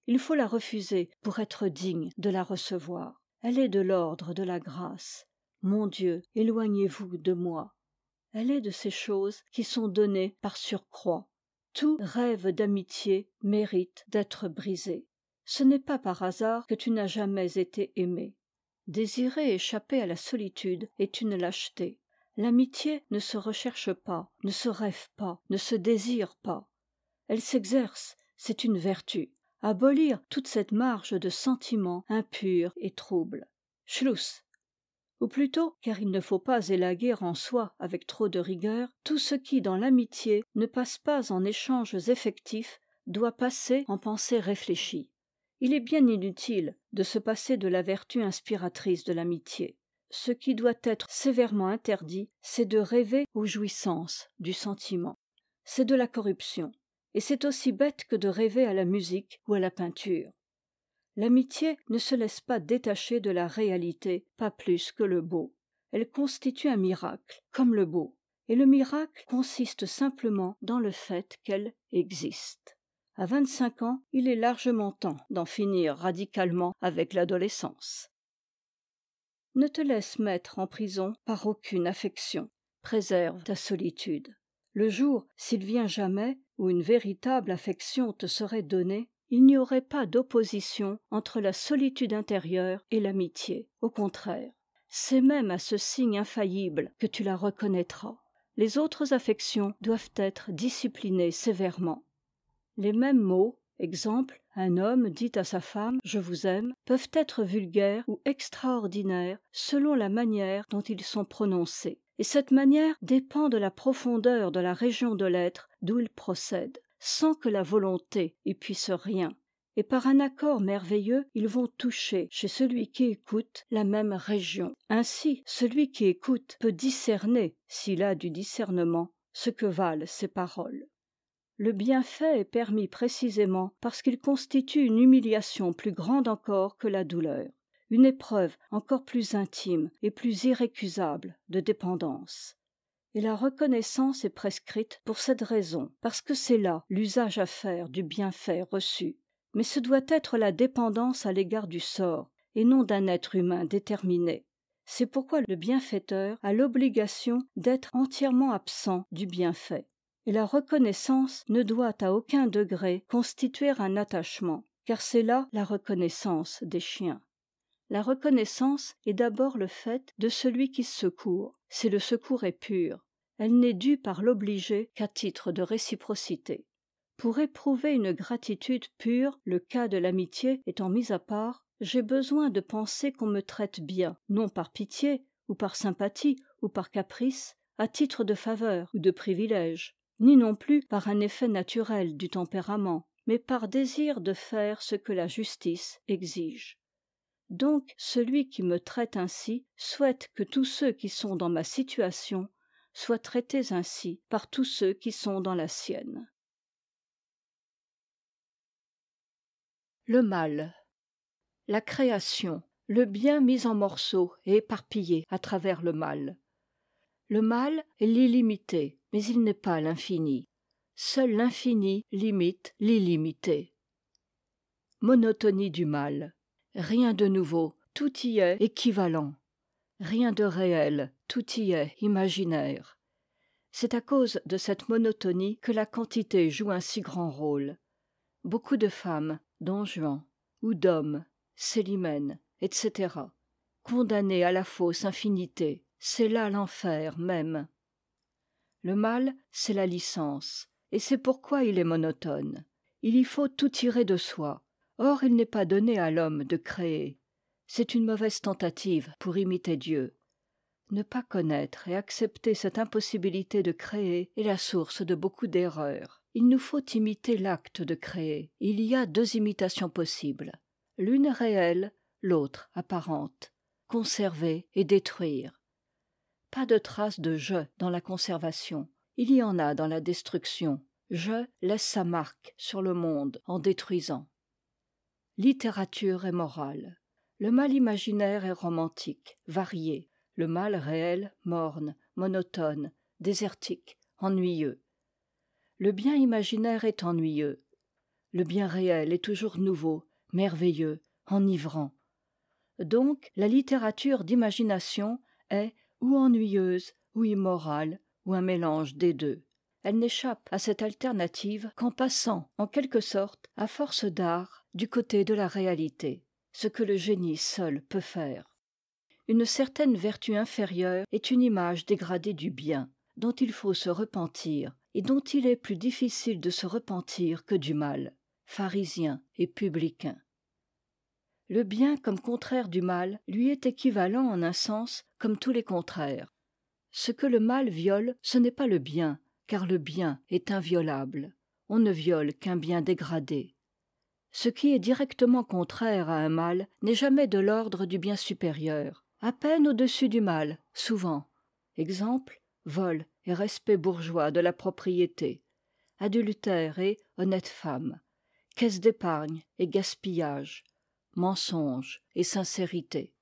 Il faut la refuser pour être digne de la recevoir. Elle est de l'ordre de la grâce. Mon Dieu, éloignez-vous de moi. Elle est de ces choses qui sont données par surcroît. Tout rêve d'amitié mérite d'être brisé. Ce n'est pas par hasard que tu n'as jamais été aimé. Désirer échapper à la solitude est une lâcheté. L'amitié ne se recherche pas, ne se rêve pas, ne se désire pas. Elle s'exerce, c'est une vertu. Abolir toute cette marge de sentiments impurs et troubles. Schluss. Ou plutôt, car il ne faut pas élaguer en soi avec trop de rigueur, tout ce qui dans l'amitié ne passe pas en échanges effectifs doit passer en pensée réfléchie. Il est bien inutile de se passer de la vertu inspiratrice de l'amitié. Ce qui doit être sévèrement interdit, c'est de rêver aux jouissances du sentiment. C'est de la corruption. Et c'est aussi bête que de rêver à la musique ou à la peinture. L'amitié ne se laisse pas détacher de la réalité, pas plus que le beau. Elle constitue un miracle, comme le beau. Et le miracle consiste simplement dans le fait qu'elle existe. À 25 ans, il est largement temps d'en finir radicalement avec l'adolescence. Ne te laisse mettre en prison par aucune affection. Préserve ta solitude. Le jour, s'il vient jamais, où une véritable affection te serait donnée, il n'y aurait pas d'opposition entre la solitude intérieure et l'amitié. Au contraire, c'est même à ce signe infaillible que tu la reconnaîtras. Les autres affections doivent être disciplinées sévèrement. Les mêmes mots, exemple, un homme dit à sa femme « je vous aime », peuvent être vulgaires ou extraordinaires selon la manière dont ils sont prononcés. Et cette manière dépend de la profondeur de la région de l'être d'où ils procèdent, sans que la volonté y puisse rien. Et par un accord merveilleux, ils vont toucher chez celui qui écoute la même région. Ainsi, celui qui écoute peut discerner, s'il a du discernement, ce que valent ses paroles. Le bienfait est permis précisément parce qu'il constitue une humiliation plus grande encore que la douleur, une épreuve encore plus intime et plus irrécusable de dépendance. Et la reconnaissance est prescrite pour cette raison, parce que c'est là l'usage à faire du bienfait reçu. Mais ce doit être la dépendance à l'égard du sort, et non d'un être humain déterminé. C'est pourquoi le bienfaiteur a l'obligation d'être entièrement absent du bienfait. Et la reconnaissance ne doit à aucun degré constituer un attachement, car c'est là la reconnaissance des chiens. La reconnaissance est d'abord le fait de celui qui secourt, si le secours est pur. elle n'est due par l'obligé qu'à titre de réciprocité. Pour éprouver une gratitude pure, le cas de l'amitié étant mis à part, j'ai besoin de penser qu'on me traite bien, non par pitié, ou par sympathie, ou par caprice, à titre de faveur ou de privilège, ni non plus par un effet naturel du tempérament, mais par désir de faire ce que la justice exige. Donc celui qui me traite ainsi souhaite que tous ceux qui sont dans ma situation soient traités ainsi par tous ceux qui sont dans la sienne. Le mal. La création, le bien mis en morceaux et éparpillé à travers le mal. Le mal est l'illimité, mais il n'est pas l'infini. Seul l'infini limite l'illimité. Monotonie du mal. Rien de nouveau, tout y est équivalent. Rien de réel, tout y est imaginaire. C'est à cause de cette monotonie que la quantité joue un si grand rôle. Beaucoup de femmes, Don Juan, ou d'hommes, Célimène, etc., condamnés à la fausse infinité, c'est là l'enfer même. Le mal, c'est la licence, et c'est pourquoi il est monotone. Il y faut tout tirer de soi. Or il n'est pas donné à l'homme de créer. C'est une mauvaise tentative pour imiter Dieu. Ne pas connaître et accepter cette impossibilité de créer est la source de beaucoup d'erreurs. Il nous faut imiter l'acte de créer. Il y a deux imitations possibles. L'une réelle, l'autre apparente. Conserver et détruire. Pas de trace de je dans la conservation. Il y en a dans la destruction. Je laisse sa marque sur le monde en détruisant. Littérature et morale. Le mal imaginaire est romantique, varié. Le mal réel, morne, monotone, désertique, ennuyeux. Le bien imaginaire est ennuyeux. Le bien réel est toujours nouveau, merveilleux, enivrant. Donc la littérature d'imagination est ou ennuyeuse ou immorale ou un mélange des deux. Elle n'échappe à cette alternative qu'en passant, en quelque sorte, à force d'art, du côté de la réalité, ce que le génie seul peut faire. Une certaine vertu inférieure est une image dégradée du bien, dont il faut se repentir, et dont il est plus difficile de se repentir que du mal, pharisien et publicain. Le bien comme contraire du mal lui est équivalent en un sens comme tous les contraires. Ce que le mal viole, ce n'est pas le bien, car le bien est inviolable. On ne viole qu'un bien dégradé. Ce qui est directement contraire à un mal n'est jamais de l'ordre du bien supérieur, à peine au-dessus du mal, souvent. Exemple, vol et respect bourgeois de la propriété, adultère et honnête femme, caisse d'épargne et gaspillage, mensonge et sincérité.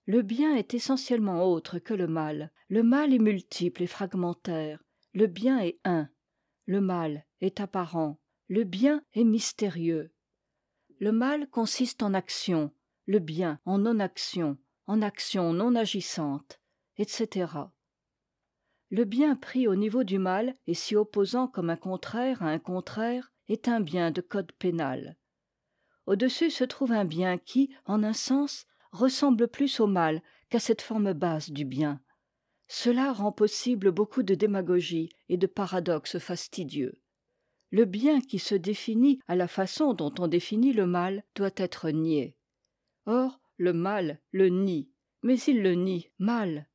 Le bien est essentiellement autre que le mal. Le mal est multiple et fragmentaire. Le bien est un. Le mal est apparent. Le bien est mystérieux. Le mal consiste en action, le bien en non-action, en action non agissante, etc. Le bien pris au niveau du mal et s'y opposant comme un contraire à un contraire est un bien de code pénal. Au-dessus se trouve un bien qui, en un sens, ressemble plus au mal qu'à cette forme basse du bien. Cela rend possible beaucoup de démagogie et de paradoxes fastidieux. Le bien qui se définit à la façon dont on définit le mal doit être nié. Or, le mal le nie, mais il le nie mal.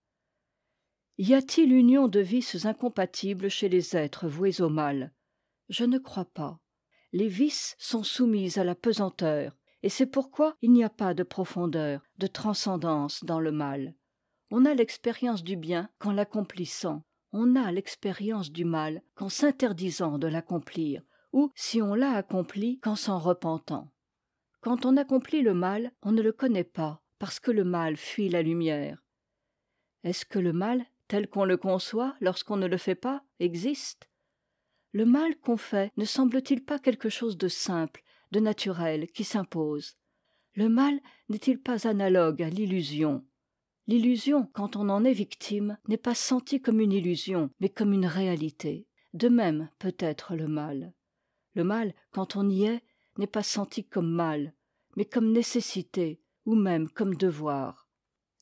Y a-t-il union de vices incompatibles chez les êtres voués au mal? Je ne crois pas. Les vices sont soumis à la pesanteur, et c'est pourquoi il n'y a pas de profondeur, de transcendance dans le mal. On a l'expérience du bien qu'en l'accomplissant, on a l'expérience du mal qu'en s'interdisant de l'accomplir, ou, si on l'a accompli, qu'en s'en repentant. Quand on accomplit le mal, on ne le connaît pas, parce que le mal fuit la lumière. Est-ce que le mal, tel qu'on le conçoit lorsqu'on ne le fait pas, existe? Le mal qu'on fait ne semble-t-il pas quelque chose de simple, de naturel, qui s'impose? Le mal n'est-il pas analogue à l'illusion? L'illusion, quand on en est victime, n'est pas sentie comme une illusion, mais comme une réalité. De même peut être le mal. Le mal, quand on y est, n'est pas senti comme mal, mais comme nécessité, ou même comme devoir.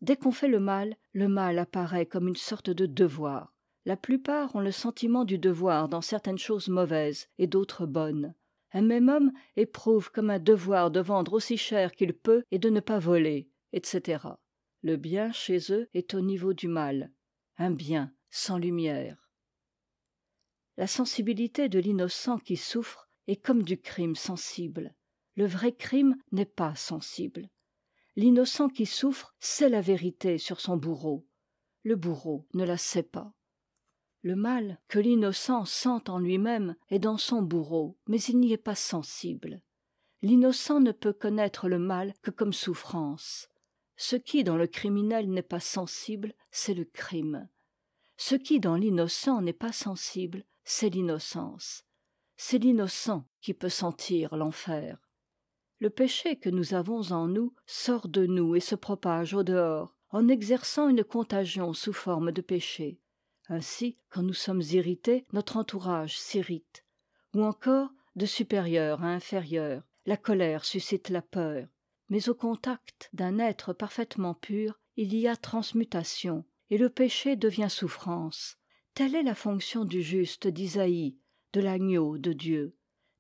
Dès qu'on fait le mal apparaît comme une sorte de devoir. La plupart ont le sentiment du devoir dans certaines choses mauvaises et d'autres bonnes. Un même homme éprouve comme un devoir de vendre aussi cher qu'il peut et de ne pas voler, etc. Le bien chez eux est au niveau du mal, un bien sans lumière. La sensibilité de l'innocent qui souffre est comme du crime sensible. Le vrai crime n'est pas sensible. L'innocent qui souffre sait la vérité sur son bourreau. Le bourreau ne la sait pas. Le mal que l'innocent sent en lui-même est dans son bourreau, mais il n'y est pas sensible. L'innocent ne peut connaître le mal que comme souffrance. Ce qui dans le criminel n'est pas sensible, c'est le crime. Ce qui dans l'innocent n'est pas sensible, c'est l'innocence. C'est l'innocent qui peut sentir l'enfer. Le péché que nous avons en nous sort de nous et se propage au dehors, en exerçant une contagion sous forme de péché. Ainsi, quand nous sommes irrités, notre entourage s'irrite. Ou encore, de supérieur à inférieur, la colère suscite la peur. Mais au contact d'un être parfaitement pur, il y a transmutation, et le péché devient souffrance. Telle est la fonction du juste d'Isaïe, de l'agneau de Dieu.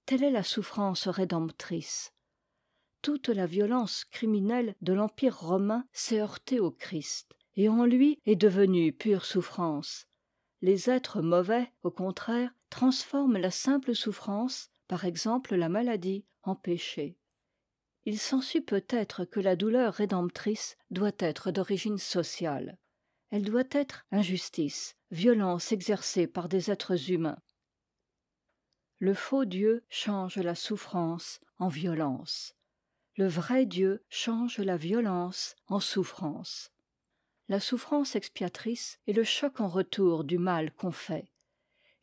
Telle est la souffrance rédemptrice. Toute la violence criminelle de l'Empire romain s'est heurtée au Christ, et en lui est devenue pure souffrance. Les êtres mauvais, au contraire, transforment la simple souffrance, par exemple la maladie, en péché. Il s'ensuit peut-être que la douleur rédemptrice doit être d'origine sociale. Elle doit être injustice, violence exercée par des êtres humains. Le faux Dieu change la souffrance en violence. Le vrai Dieu change la violence en souffrance. La souffrance expiatrice est le choc en retour du mal qu'on fait,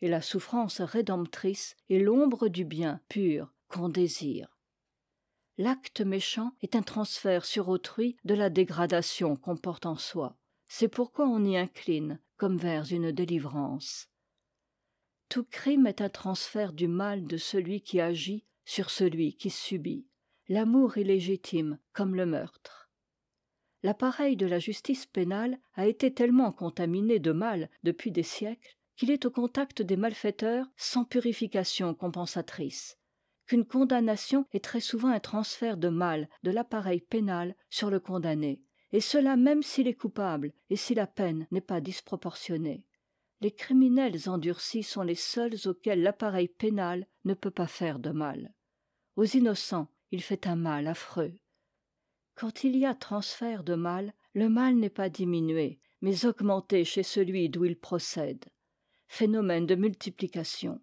et la souffrance rédemptrice est l'ombre du bien pur qu'on désire. L'acte méchant est un transfert sur autrui de la dégradation qu'on porte en soi. C'est pourquoi on y incline comme vers une délivrance. Tout crime est un transfert du mal de celui qui agit sur celui qui subit. L'amour illégitime comme le meurtre. L'appareil de la justice pénale a été tellement contaminé de mal depuis des siècles qu'il est au contact des malfaiteurs sans purification compensatrice, qu'une condamnation est très souvent un transfert de mal de l'appareil pénal sur le condamné, et cela même s'il est coupable et si la peine n'est pas disproportionnée. Les criminels endurcis sont les seuls auxquels l'appareil pénal ne peut pas faire de mal. Aux innocents, il fait un mal affreux. Quand il y a transfert de mal, le mal n'est pas diminué, mais augmenté chez celui d'où il procède. Phénomène de multiplication.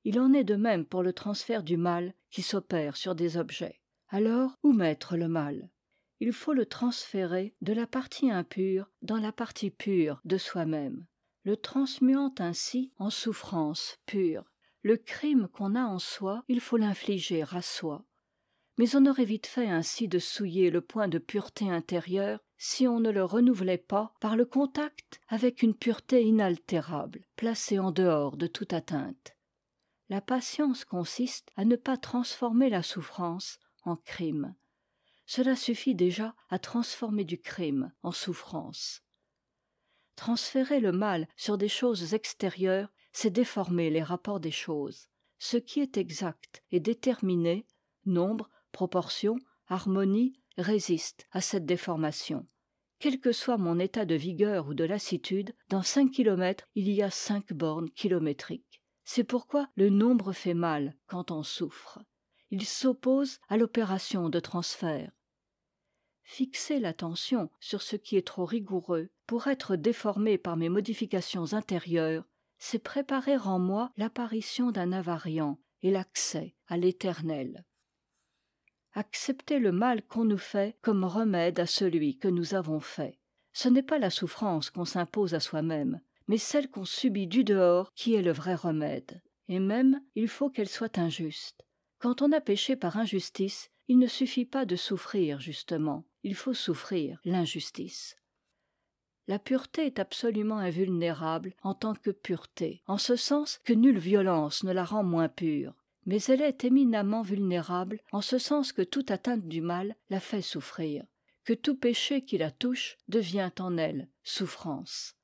Il en est de même pour le transfert du mal qui s'opère sur des objets. Alors, où mettre le mal? Il faut le transférer de la partie impure dans la partie pure de soi-même, le transmuant ainsi en souffrance pure. Le crime qu'on a en soi, il faut l'infliger à soi. Mais on aurait vite fait ainsi de souiller le point de pureté intérieure si on ne le renouvelait pas par le contact avec une pureté inaltérable, placée en dehors de toute atteinte. La patience consiste à ne pas transformer la souffrance en crime. Cela suffit déjà à transformer du crime en souffrance. Transférer le mal sur des choses extérieures, c'est déformer les rapports des choses. Ce qui est exact et déterminé, nombre, proportion, harmonie, résiste à cette déformation. Quel que soit mon état de vigueur ou de lassitude, dans 5 kilomètres, il y a 5 bornes kilométriques. C'est pourquoi le nombre fait mal quand on souffre. Il s'oppose à l'opération de transfert. Fixer l'attention sur ce qui est trop rigoureux pour être déformé par mes modifications intérieures, c'est préparer en moi l'apparition d'un invariant et l'accès à l'éternel. Accepter le mal qu'on nous fait comme remède à celui que nous avons fait. Ce n'est pas la souffrance qu'on s'impose à soi-même, mais celle qu'on subit du dehors qui est le vrai remède. Et même, il faut qu'elle soit injuste. Quand on a péché par injustice, il ne suffit pas de souffrir justement, il faut souffrir l'injustice. La pureté est absolument invulnérable en tant que pureté, en ce sens que nulle violence ne la rend moins pure. Mais elle est éminemment vulnérable en ce sens que toute atteinte du mal la fait souffrir, que tout péché qui la touche devient en elle souffrance.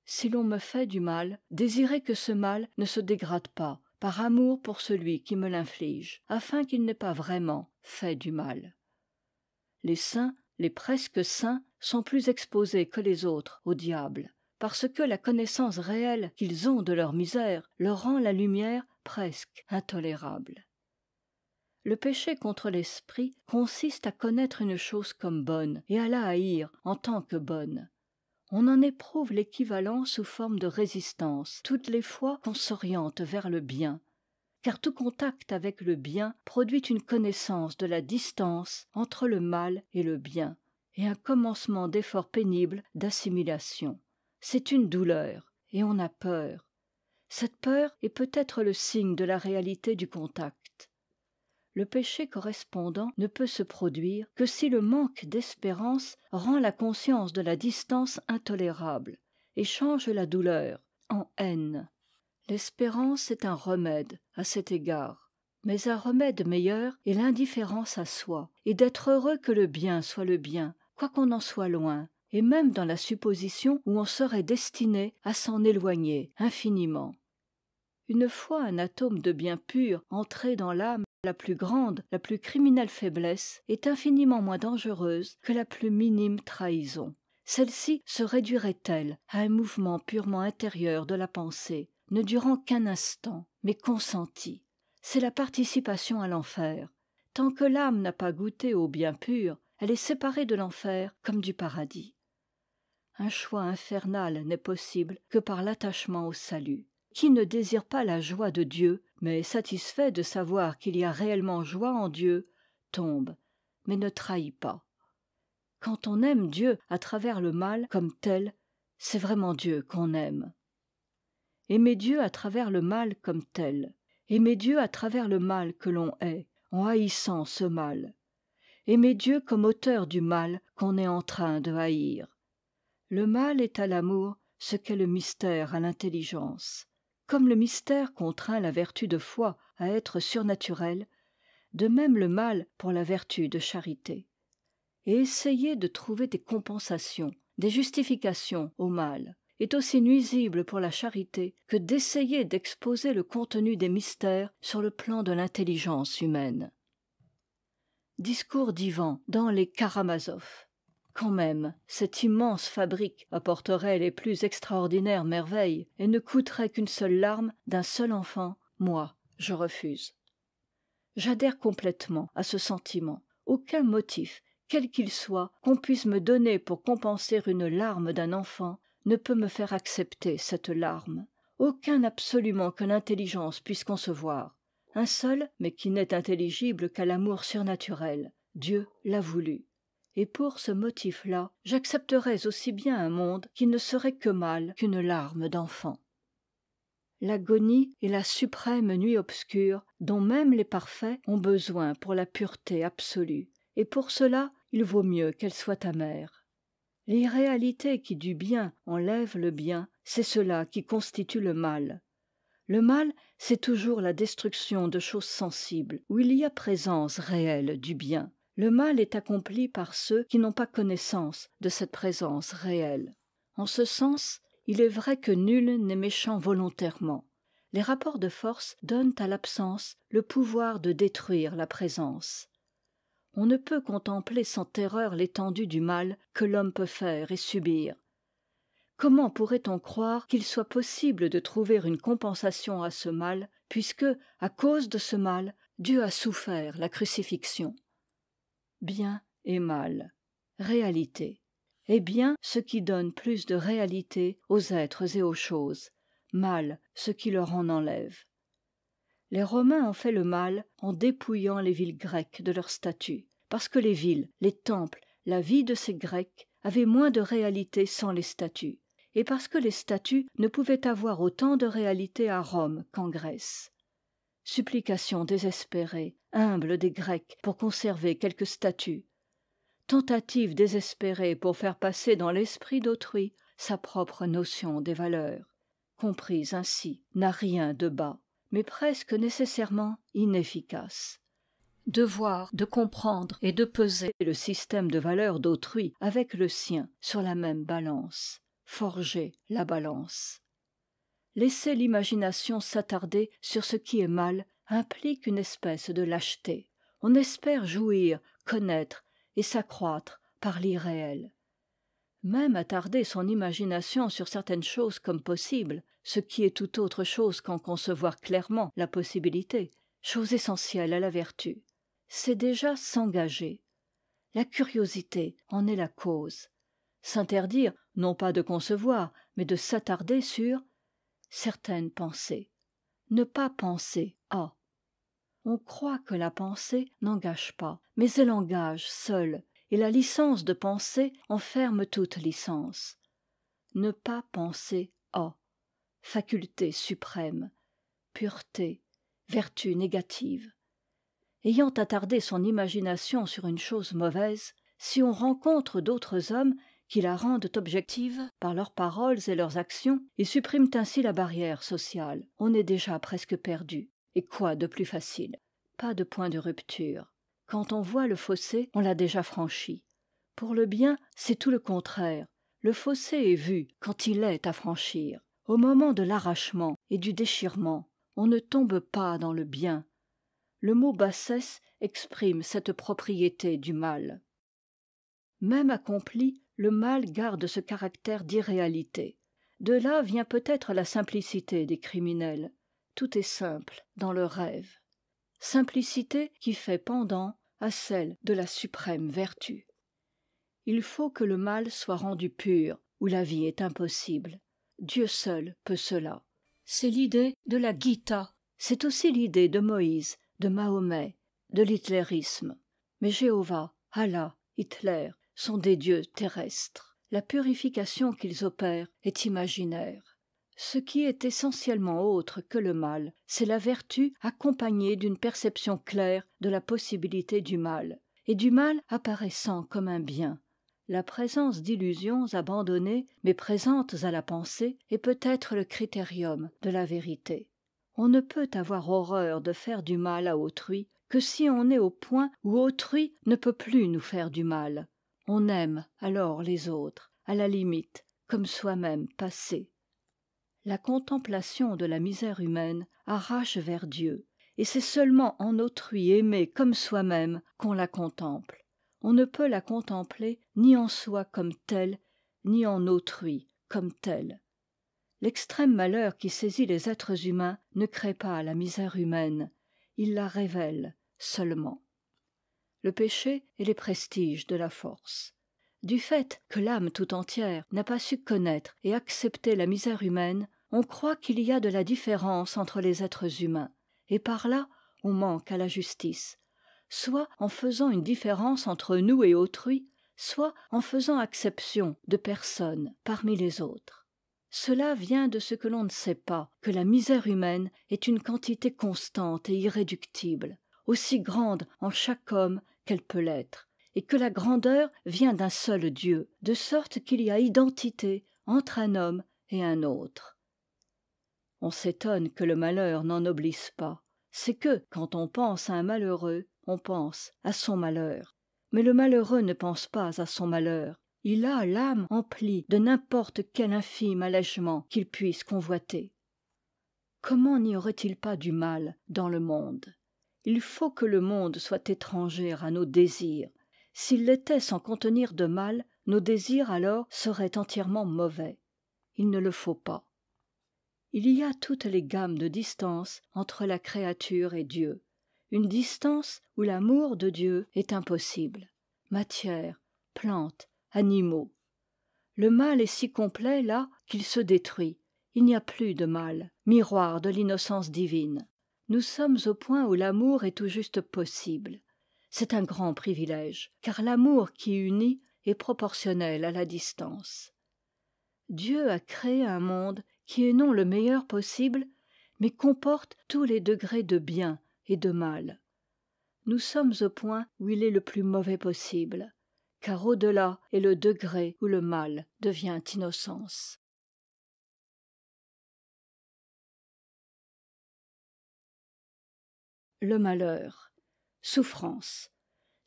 Si l'on me fait du mal, désirez que ce mal ne se dégrade pas, par amour pour celui qui me l'inflige, afin qu'il n'ait pas vraiment fait du mal. Les saints, les presque saints, sont plus exposés que les autres au diable, parce que la connaissance réelle qu'ils ont de leur misère leur rend la lumière presque intolérable. Le péché contre l'esprit consiste à connaître une chose comme bonne et à la haïr en tant que bonne. On en éprouve l'équivalent sous forme de résistance toutes les fois qu'on s'oriente vers le bien, car tout contact avec le bien produit une connaissance de la distance entre le mal et le bien, et un commencement d'effort pénible d'assimilation. C'est une douleur, et on a peur. Cette peur est peut-être le signe de la réalité du contact. Le péché correspondant ne peut se produire que si le manque d'espérance rend la conscience de la distance intolérable et change la douleur en haine. L'espérance est un remède à cet égard, mais un remède meilleur est l'indifférence à soi et d'être heureux que le bien soit le bien, quoiqu'on en soit loin, et même dans la supposition où on serait destiné à s'en éloigner infiniment. Une fois un atome de bien pur entré dans l'âme, la plus grande, la plus criminelle faiblesse est infiniment moins dangereuse que la plus minime trahison. Celle-ci se réduirait-elle à un mouvement purement intérieur de la pensée, ne durant qu'un instant, mais consenti. C'est la participation à l'enfer. Tant que l'âme n'a pas goûté au bien pur, elle est séparée de l'enfer comme du paradis. Un choix infernal n'est possible que par l'attachement au salut. Qui ne désire pas la joie de Dieu, mais est satisfait de savoir qu'il y a réellement joie en Dieu, tombe, mais ne trahit pas. Quand on aime Dieu à travers le mal comme tel, c'est vraiment Dieu qu'on aime. Aimer Dieu à travers le mal comme tel. Aimer Dieu à travers le mal que l'on hait, en haïssant ce mal. Aimer Dieu comme auteur du mal qu'on est en train de haïr. Le mal est à l'amour ce qu'est le mystère à l'intelligence. Comme le mystère contraint la vertu de foi à être surnaturelle, de même le mal pour la vertu de charité. Et essayer de trouver des compensations, des justifications au mal, est aussi nuisible pour la charité que d'essayer d'exposer le contenu des mystères sur le plan de l'intelligence humaine. Discours d'Ivan dans les Karamazov. Quand même, cette immense fabrique apporterait les plus extraordinaires merveilles et ne coûterait qu'une seule larme d'un seul enfant, moi, je refuse. J'adhère complètement à ce sentiment. Aucun motif, quel qu'il soit, qu'on puisse me donner pour compenser une larme d'un enfant, ne peut me faire accepter cette larme. Aucun absolument que l'intelligence puisse concevoir. Un seul, mais qui n'est intelligible qu'à l'amour surnaturel. Dieu l'a voulu. Et pour ce motif-là, j'accepterais aussi bien un monde qui ne serait que mal qu'une larme d'enfant. L'agonie est la suprême nuit obscure dont même les parfaits ont besoin pour la pureté absolue, et pour cela il vaut mieux qu'elle soit amère. L'irréalité qui du bien enlève le bien, c'est cela qui constitue le mal. Le mal, c'est toujours la destruction de choses sensibles, où il y a présence réelle du bien. Le mal est accompli par ceux qui n'ont pas connaissance de cette présence réelle. En ce sens, il est vrai que nul n'est méchant volontairement. Les rapports de force donnent à l'absence le pouvoir de détruire la présence. On ne peut contempler sans terreur l'étendue du mal que l'homme peut faire et subir. Comment pourrait-on croire qu'il soit possible de trouver une compensation à ce mal, puisque, à cause de ce mal, Dieu a souffert la crucifixion? Bien et mal. Réalité. Et bien ce qui donne plus de réalité aux êtres et aux choses. Mal ce qui leur en enlève. Les Romains ont fait le mal en dépouillant les villes grecques de leurs statues, parce que les villes, les temples, la vie de ces Grecs avaient moins de réalité sans les statues, et parce que les statues ne pouvaient avoir autant de réalité à Rome qu'en Grèce. Supplications désespérées, humbles des Grecs pour conserver quelques statues, tentatives désespérées pour faire passer dans l'esprit d'autrui sa propre notion des valeurs, comprise ainsi, n'a rien de bas, mais presque nécessairement inefficace. devoir de comprendre et de peser le système de valeurs d'autrui avec le sien sur la même balance, forger la balance. Laisser l'imagination s'attarder sur ce qui est mal implique une espèce de lâcheté. On espère jouir, connaître et s'accroître par l'irréel. Même attarder son imagination sur certaines choses comme possibles, ce qui est tout autre chose qu'en concevoir clairement la possibilité, chose essentielle à la vertu, c'est déjà s'engager. La curiosité en est la cause. S'interdire, non pas de concevoir, mais de s'attarder sur certaines pensées. Ne pas penser à. On croit que la pensée n'engage pas, mais elle engage seule, et la licence de penser enferme toute licence. Ne pas penser à. Faculté suprême, pureté, vertu négative. Ayant attardé son imagination sur une chose mauvaise, si on rencontre d'autres hommes qui la rendent objective par leurs paroles et leurs actions, ils suppriment ainsi la barrière sociale. On est déjà presque perdu. Et quoi de plus facile? Pas de point de rupture. Quand on voit le fossé, on l'a déjà franchi. Pour le bien, c'est tout le contraire. Le fossé est vu quand il est à franchir. Au moment de l'arrachement et du déchirement, on ne tombe pas dans le bien. Le mot bassesse exprime cette propriété du mal. Même accompli, le mal garde ce caractère d'irréalité. De là vient peut-être la simplicité des criminels. Tout est simple dans le rêve. Simplicité qui fait pendant à celle de la suprême vertu. Il faut que le mal soit rendu pur, ou la vie est impossible. Dieu seul peut cela. C'est l'idée de la Gita. C'est aussi l'idée de Moïse, de Mahomet, de l'hitlérisme. Mais Jéhovah, Allah, Hitler sont des dieux terrestres. La purification qu'ils opèrent est imaginaire. Ce qui est essentiellement autre que le mal, c'est la vertu accompagnée d'une perception claire de la possibilité du mal, et du mal apparaissant comme un bien. La présence d'illusions abandonnées mais présentes à la pensée est peut-être le critérium de la vérité. On ne peut avoir horreur de faire du mal à autrui que si on est au point où autrui ne peut plus nous faire du mal. On aime alors les autres, à la limite, comme soi-même passé. La contemplation de la misère humaine arrache vers Dieu, et c'est seulement en autrui aimé comme soi-même qu'on la contemple. On ne peut la contempler ni en soi comme telle, ni en autrui comme telle. L'extrême malheur qui saisit les êtres humains ne crée pas la misère humaine, il la révèle seulement. Le péché est les prestiges de la force. Du fait que l'âme tout entière n'a pas su connaître et accepter la misère humaine, on croit qu'il y a de la différence entre les êtres humains, et par là on manque à la justice, soit en faisant une différence entre nous et autrui, soit en faisant acception de personnes parmi les autres. Cela vient de ce que l'on ne sait pas, que la misère humaine est une quantité constante et irréductible, aussi grande en chaque homme qu'elle peut l'être, et que la grandeur vient d'un seul Dieu, de sorte qu'il y a identité entre un homme et un autre. On s'étonne que le malheur n'ennoblisse pas. C'est que, quand on pense à un malheureux, on pense à son malheur. Mais le malheureux ne pense pas à son malheur. Il a l'âme emplie de n'importe quel infime allègement qu'il puisse convoiter. Comment n'y aurait-il pas du mal dans le monde? Il faut que le monde soit étranger à nos désirs. S'il l'était sans contenir de mal, nos désirs alors seraient entièrement mauvais. Il ne le faut pas. Il y a toutes les gammes de distance entre la créature et Dieu. Une distance où l'amour de Dieu est impossible. Matière, plantes, animaux. Le mal est si complet là qu'il se détruit. Il n'y a plus de mal, miroir de l'innocence divine. Nous sommes au point où l'amour est tout juste possible. C'est un grand privilège, car l'amour qui unit est proportionnel à la distance. Dieu a créé un monde qui est non le meilleur possible, mais comporte tous les degrés de bien et de mal. Nous sommes au point où il est le plus mauvais possible, car au-delà est le degré où le mal devient innocence. Le malheur. Souffrance.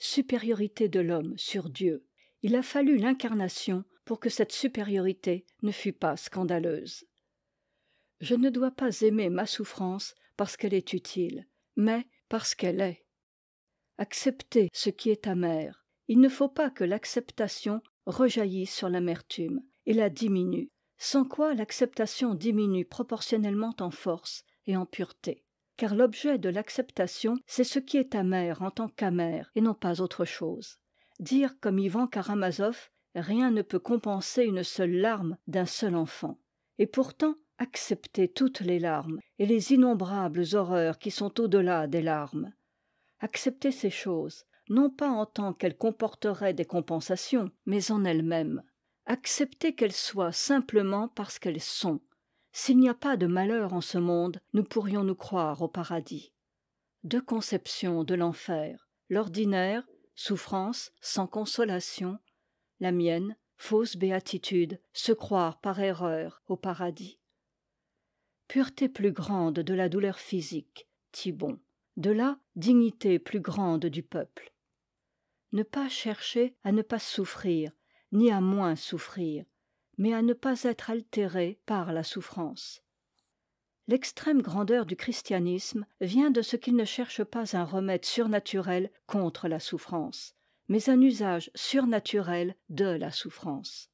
Supériorité de l'homme sur Dieu. Il a fallu l'incarnation pour que cette supériorité ne fût pas scandaleuse. Je ne dois pas aimer ma souffrance parce qu'elle est utile, mais parce qu'elle est. Accepter ce qui est amer. Il ne faut pas que l'acceptation rejaillisse sur l'amertume et la diminue, sans quoi l'acceptation diminue proportionnellement en force et en pureté. Car l'objet de l'acceptation, c'est ce qui est amer en tant qu'amer et non pas autre chose. Dire comme Ivan Karamazov, rien ne peut compenser une seule larme d'un seul enfant. Et pourtant, accepter toutes les larmes et les innombrables horreurs qui sont au-delà des larmes. Accepter ces choses, non pas en tant qu'elles comporteraient des compensations, mais en elles-mêmes. Accepter qu'elles soient simplement parce qu'elles sont. S'il n'y a pas de malheur en ce monde, nous pourrions nous croire au paradis. Deux conceptions de l'enfer. L'ordinaire, souffrance sans consolation. La mienne, fausse béatitude, se croire par erreur au paradis. Pureté plus grande de la douleur physique, Thibon. De là, dignité plus grande du peuple. Ne pas chercher à ne pas souffrir, ni à moins souffrir, mais à ne pas être altéré par la souffrance. L'extrême grandeur du christianisme vient de ce qu'il ne cherche pas un remède surnaturel contre la souffrance, mais un usage surnaturel de la souffrance.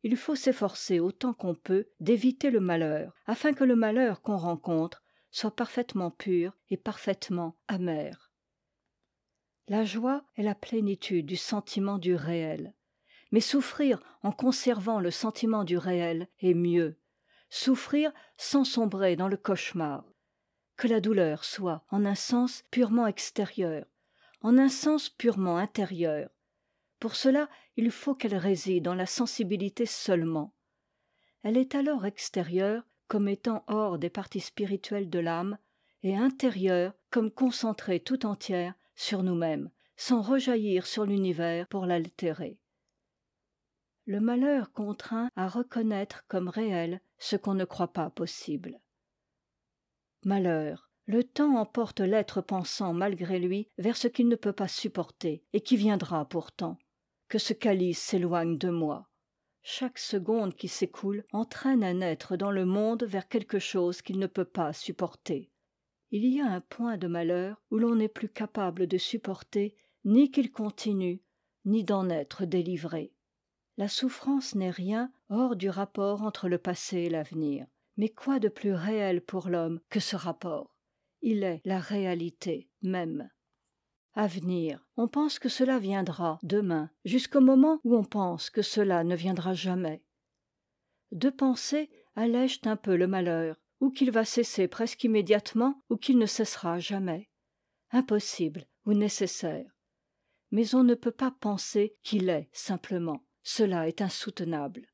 Il faut s'efforcer autant qu'on peut d'éviter le malheur, afin que le malheur qu'on rencontre soit parfaitement pur et parfaitement amer. La joie est la plénitude du sentiment du réel. Mais souffrir en conservant le sentiment du réel est mieux. Souffrir sans sombrer dans le cauchemar. Que la douleur soit en un sens purement extérieur, en un sens purement intérieur. Pour cela, il faut qu'elle réside dans la sensibilité seulement. Elle est alors extérieure comme étant hors des parties spirituelles de l'âme, et intérieure comme concentrée tout entière sur nous-mêmes, sans rejaillir sur l'univers pour l'altérer. Le malheur contraint à reconnaître comme réel ce qu'on ne croit pas possible. Malheur, le temps emporte l'être pensant malgré lui vers ce qu'il ne peut pas supporter et qui viendra pourtant. Que ce calice s'éloigne de moi. Chaque seconde qui s'écoule entraîne un être dans le monde vers quelque chose qu'il ne peut pas supporter. Il y a un point de malheur où l'on n'est plus capable de supporter ni qu'il continue, ni d'en être délivré. La souffrance n'est rien hors du rapport entre le passé et l'avenir. Mais quoi de plus réel pour l'homme que ce rapport? Il est la réalité même. Avenir, on pense que cela viendra demain, jusqu'au moment où on pense que cela ne viendra jamais. Deux pensées allègent un peu le malheur, ou qu'il va cesser presque immédiatement, ou qu'il ne cessera jamais. Impossible ou nécessaire. Mais on ne peut pas penser qu'il est simplement. Cela est insoutenable.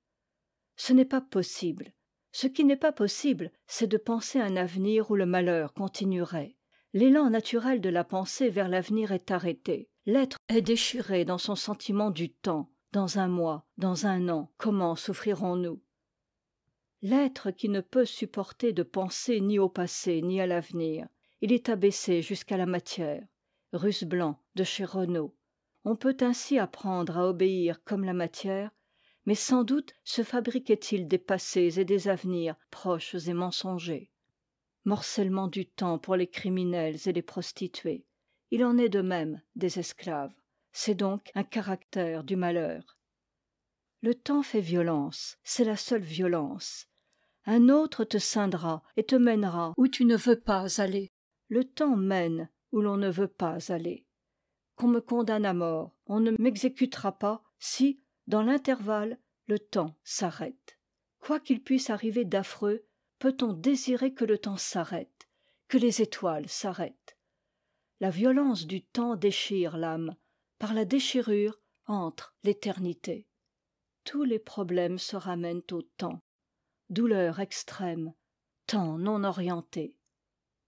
Ce n'est pas possible. Ce qui n'est pas possible, c'est de penser un avenir où le malheur continuerait. L'élan naturel de la pensée vers l'avenir est arrêté. L'être est déchiré dans son sentiment du temps. Dans un mois, dans un an, comment souffrirons-nous? L'être qui ne peut supporter de penser ni au passé ni à l'avenir, il est abaissé jusqu'à la matière. Russe blanc de chez Renaud. On peut ainsi apprendre à obéir comme la matière, mais sans doute se fabriquait-il des passés et des avenirs proches et mensongers. Morcellement du temps pour les criminels et les prostituées. Il en est de même des esclaves. C'est donc un caractère du malheur. Le temps fait violence, c'est la seule violence. Un autre te ceindra et te mènera où tu ne veux pas aller. Le temps mène où l'on ne veut pas aller. Qu'on me condamne à mort, on ne m'exécutera pas si, dans l'intervalle, le temps s'arrête. Quoi qu'il puisse arriver d'affreux, peut-on désirer que le temps s'arrête, que les étoiles s'arrêtent? La violence du temps déchire l'âme. Par la déchirure entre l'éternité. Tous les problèmes se ramènent au temps. Douleur extrême, temps non orienté.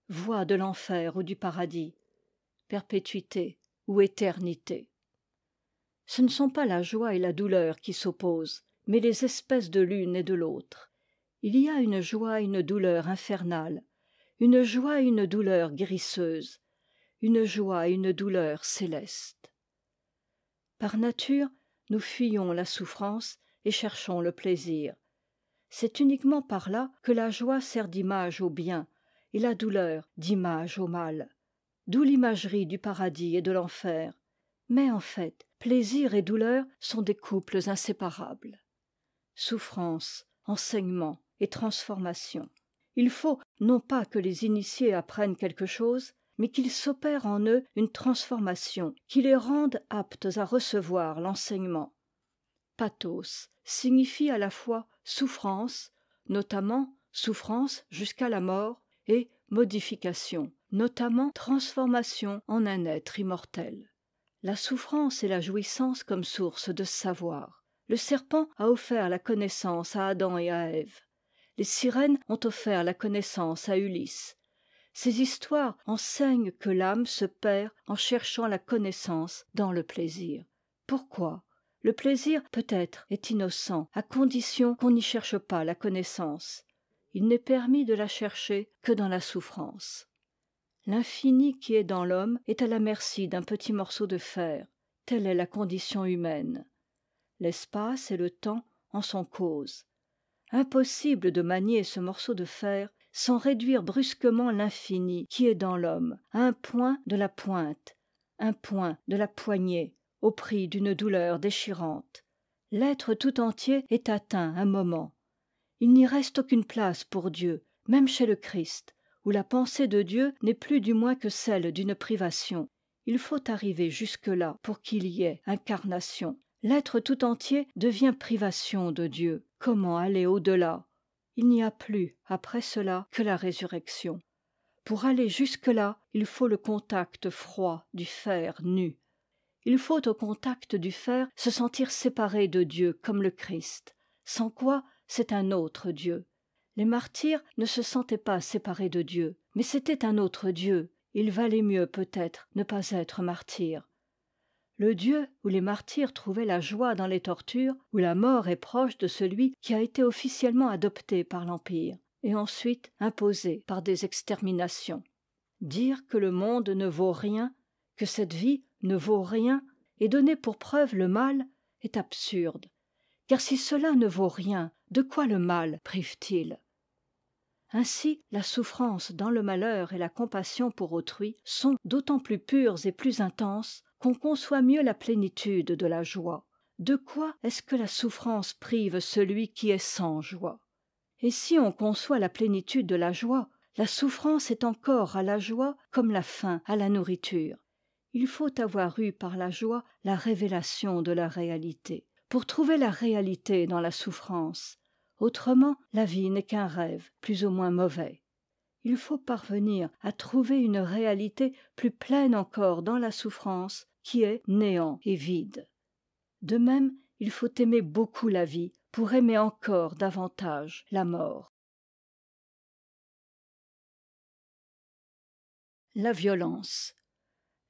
Voie de l'enfer ou du paradis. Perpétuité ou éternité. Ce ne sont pas la joie et la douleur qui s'opposent, mais les espèces de l'une et de l'autre. Il y a une joie et une douleur infernales, une joie et une douleur guérisseuse, une joie et une douleur célestes. Par nature, nous fuyons la souffrance et cherchons le plaisir. C'est uniquement par là que la joie sert d'image au bien et la douleur d'image au mal. D'où l'imagerie du paradis et de l'enfer. Mais en fait, plaisir et douleur sont des couples inséparables. Souffrance, enseignement et transformation. Il faut non pas que les initiés apprennent quelque chose, mais qu'il s'opère en eux une transformation qui les rende aptes à recevoir l'enseignement. Pathos signifie à la fois souffrance, notamment souffrance jusqu'à la mort, et modification, notamment transformation en un être immortel. La souffrance et la jouissance comme source de savoir. Le serpent a offert la connaissance à Adam et à Ève. Les sirènes ont offert la connaissance à Ulysse. Ces histoires enseignent que l'âme se perd en cherchant la connaissance dans le plaisir. Pourquoi ? Le plaisir peut-être est innocent, à condition qu'on n'y cherche pas la connaissance. Il n'est permis de la chercher que dans la souffrance. L'infini qui est dans l'homme est à la merci d'un petit morceau de fer. Telle est la condition humaine. L'espace et le temps en sont cause. Impossible de manier ce morceau de fer sans réduire brusquement l'infini qui est dans l'homme à un point de la pointe, un point de la poignée, au prix d'une douleur déchirante. L'être tout entier est atteint un moment. Il n'y reste aucune place pour Dieu, même chez le Christ, où la pensée de Dieu n'est plus du moins que celle d'une privation. Il faut arriver jusque-là pour qu'il y ait incarnation. L'être tout entier devient privation de Dieu. Comment aller au-delà ? Il n'y a plus, après cela, que la résurrection. Pour aller jusque-là, il faut le contact froid du fer nu. Il faut au contact du fer se sentir séparé de Dieu comme le Christ, sans quoi c'est un autre Dieu. Les martyrs ne se sentaient pas séparés de Dieu, mais c'était un autre Dieu. Il valait mieux peut-être ne pas être martyr. Le Dieu où les martyrs trouvaient la joie dans les tortures, où la mort est proche de celui qui a été officiellement adopté par l'Empire, et ensuite imposé par des exterminations. Dire que le monde ne vaut rien, que cette vie ne vaut rien, et donner pour preuve le mal, est absurde. Car si cela ne vaut rien, de quoi le mal prive-t-il ? Ainsi, la souffrance dans le malheur et la compassion pour autrui sont d'autant plus pures et plus intenses qu'on conçoit mieux la plénitude de la joie. De quoi est-ce que la souffrance prive celui qui est sans joie ? Et si on conçoit la plénitude de la joie, la souffrance est encore à la joie comme la faim à la nourriture. Il faut avoir eu par la joie la révélation de la réalité, pour trouver la réalité dans la souffrance. Autrement, la vie n'est qu'un rêve, plus ou moins mauvais. Il faut parvenir à trouver une réalité plus pleine encore dans la souffrance, qui est néant et vide. De même, il faut aimer beaucoup la vie pour aimer encore davantage la mort. La violence.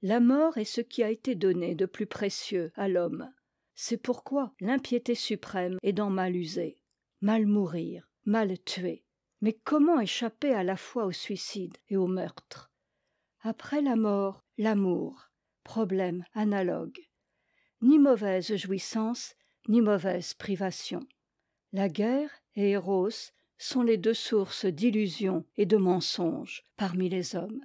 La mort est ce qui a été donné de plus précieux à l'homme. C'est pourquoi l'impiété suprême est d'en mal user. Mal mourir, mal tuer. Mais comment échapper à la fois au suicide et au meurtre ? Après la mort, l'amour. Problème analogue. Ni mauvaise jouissance, ni mauvaise privation. La guerre et Eros sont les deux sources d'illusions et de mensonges parmi les hommes.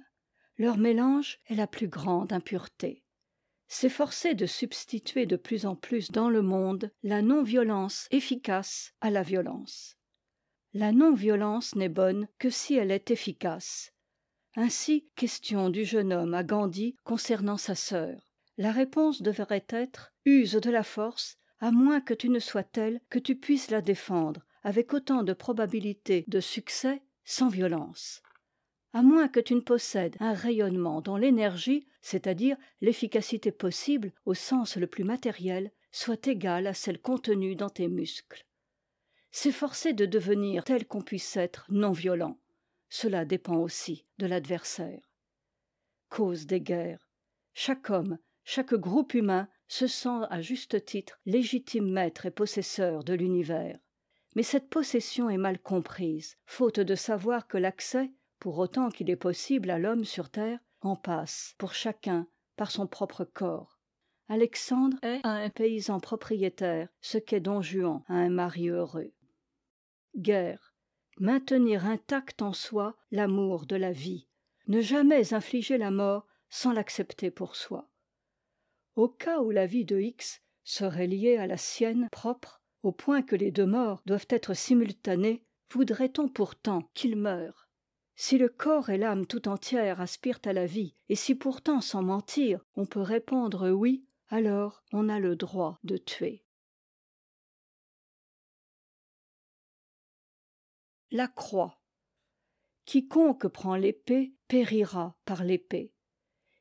Leur mélange est la plus grande impureté. S'efforcer de substituer de plus en plus dans le monde la non-violence efficace à la violence. La non-violence n'est bonne que si elle est efficace. Ainsi, question du jeune homme à Gandhi concernant sa sœur. La réponse devrait être « use de la force, à moins que tu ne sois telle que tu puisses la défendre avec autant de probabilité de succès sans violence. À moins que tu ne possèdes un rayonnement dont l'énergie, c'est-à-dire l'efficacité possible au sens le plus matériel, soit égale à celle contenue dans tes muscles. S'efforcer de devenir tel qu'on puisse être non violent, cela dépend aussi de l'adversaire. Cause des guerres. Chaque homme, chaque groupe humain se sent à juste titre légitime maître et possesseur de l'univers. Mais cette possession est mal comprise, faute de savoir que l'accès, pour autant qu'il est possible à l'homme sur terre, en passe, pour chacun, par son propre corps. Alexandre est à un paysan propriétaire ce qu'est Don Juan à un mari heureux. Guerre. Maintenir intact en soi l'amour de la vie. Ne jamais infliger la mort sans l'accepter pour soi. Au cas où la vie de X serait liée à la sienne propre, au point que les deux morts doivent être simultanées, voudrait-on pourtant qu'il meure? Si le corps et l'âme tout entière aspirent à la vie, et si pourtant, sans mentir, on peut répondre oui, alors on a le droit de tuer. La croix. Quiconque prend l'épée périra par l'épée,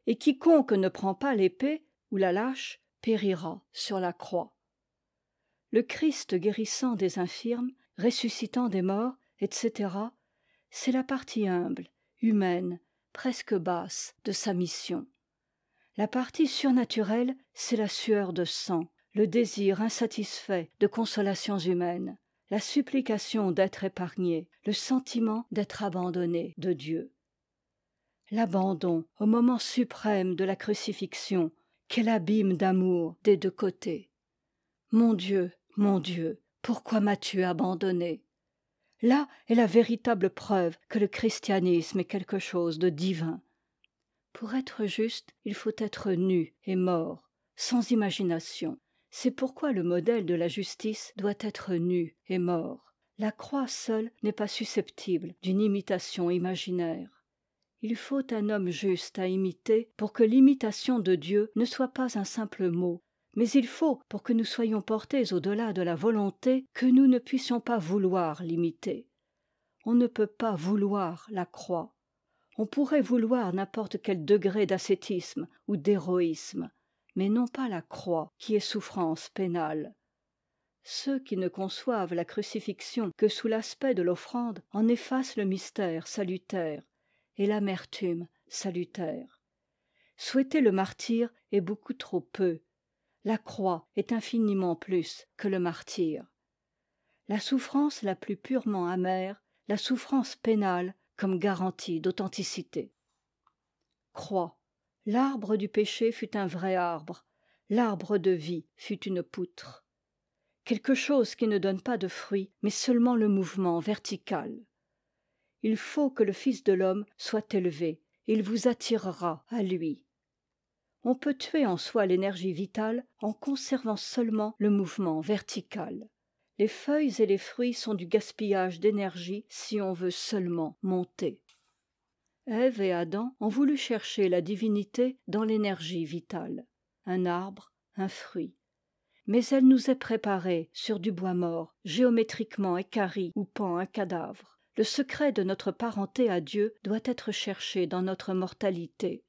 et quiconque ne prend pas l'épée ou la lâche périra sur la croix. Le Christ guérissant des infirmes, ressuscitant des morts, etc., c'est la partie humble, humaine, presque basse de sa mission. La partie surnaturelle, c'est la sueur de sang, le désir insatisfait de consolations humaines, la supplication d'être épargné, le sentiment d'être abandonné de Dieu. L'abandon au moment suprême de la crucifixion, quel abîme d'amour des deux côtés. Mon Dieu, pourquoi m'as-tu abandonné? Là est la véritable preuve que le christianisme est quelque chose de divin. Pour être juste, il faut être nu et mort, sans imagination. C'est pourquoi le modèle de la justice doit être nu et mort. La croix seule n'est pas susceptible d'une imitation imaginaire. Il faut un homme juste à imiter pour que l'imitation de Dieu ne soit pas un simple mot, mais il faut, pour que nous soyons portés au-delà de la volonté, que nous ne puissions pas vouloir l'imiter. On ne peut pas vouloir la croix. On pourrait vouloir n'importe quel degré d'ascétisme ou d'héroïsme, mais non pas la croix qui est souffrance pénale. Ceux qui ne conçoivent la crucifixion que sous l'aspect de l'offrande en effacent le mystère salutaire et l'amertume salutaire. Souhaiter le martyre est beaucoup trop peu. La croix est infiniment plus que le martyre. La souffrance la plus purement amère, la souffrance pénale comme garantie d'authenticité. Croix. L'arbre du péché fut un vrai arbre, l'arbre de vie fut une poutre. Quelque chose qui ne donne pas de fruits, mais seulement le mouvement vertical. Il faut que le Fils de l'homme soit élevé, et il vous attirera à lui. On peut tuer en soi l'énergie vitale en conservant seulement le mouvement vertical. Les feuilles et les fruits sont du gaspillage d'énergie si on veut seulement monter. Ève et Adam ont voulu chercher la divinité dans l'énergie vitale, un arbre, un fruit. Mais elle nous est préparée sur du bois mort, géométriquement équarri où pend un cadavre. Le secret de notre parenté à Dieu doit être cherché dans notre mortalité.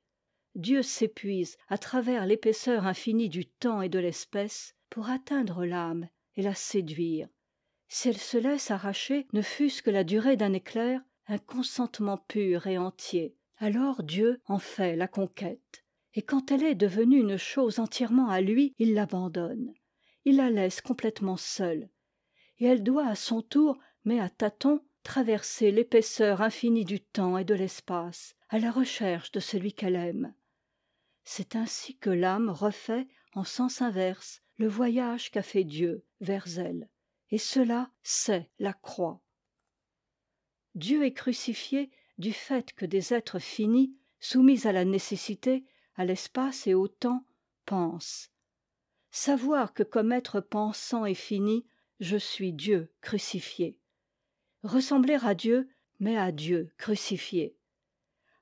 Dieu s'épuise à travers l'épaisseur infinie du temps et de l'espèce pour atteindre l'âme et la séduire. Si elle se laisse arracher, ne fût-ce que la durée d'un éclair, un consentement pur et entier, alors Dieu en fait la conquête. Et quand elle est devenue une chose entièrement à lui, il l'abandonne. Il la laisse complètement seule. Et elle doit à son tour, mais à tâtons, traverser l'épaisseur infinie du temps et de l'espace, à la recherche de celui qu'elle aime. C'est ainsi que l'âme refait, en sens inverse, le voyage qu'a fait Dieu vers elle. Et cela, c'est la croix. Dieu est crucifié du fait que des êtres finis, soumis à la nécessité, à l'espace et au temps, pensent. Savoir que comme être pensant et fini, je suis Dieu crucifié. Ressembler à Dieu, mais à Dieu crucifié.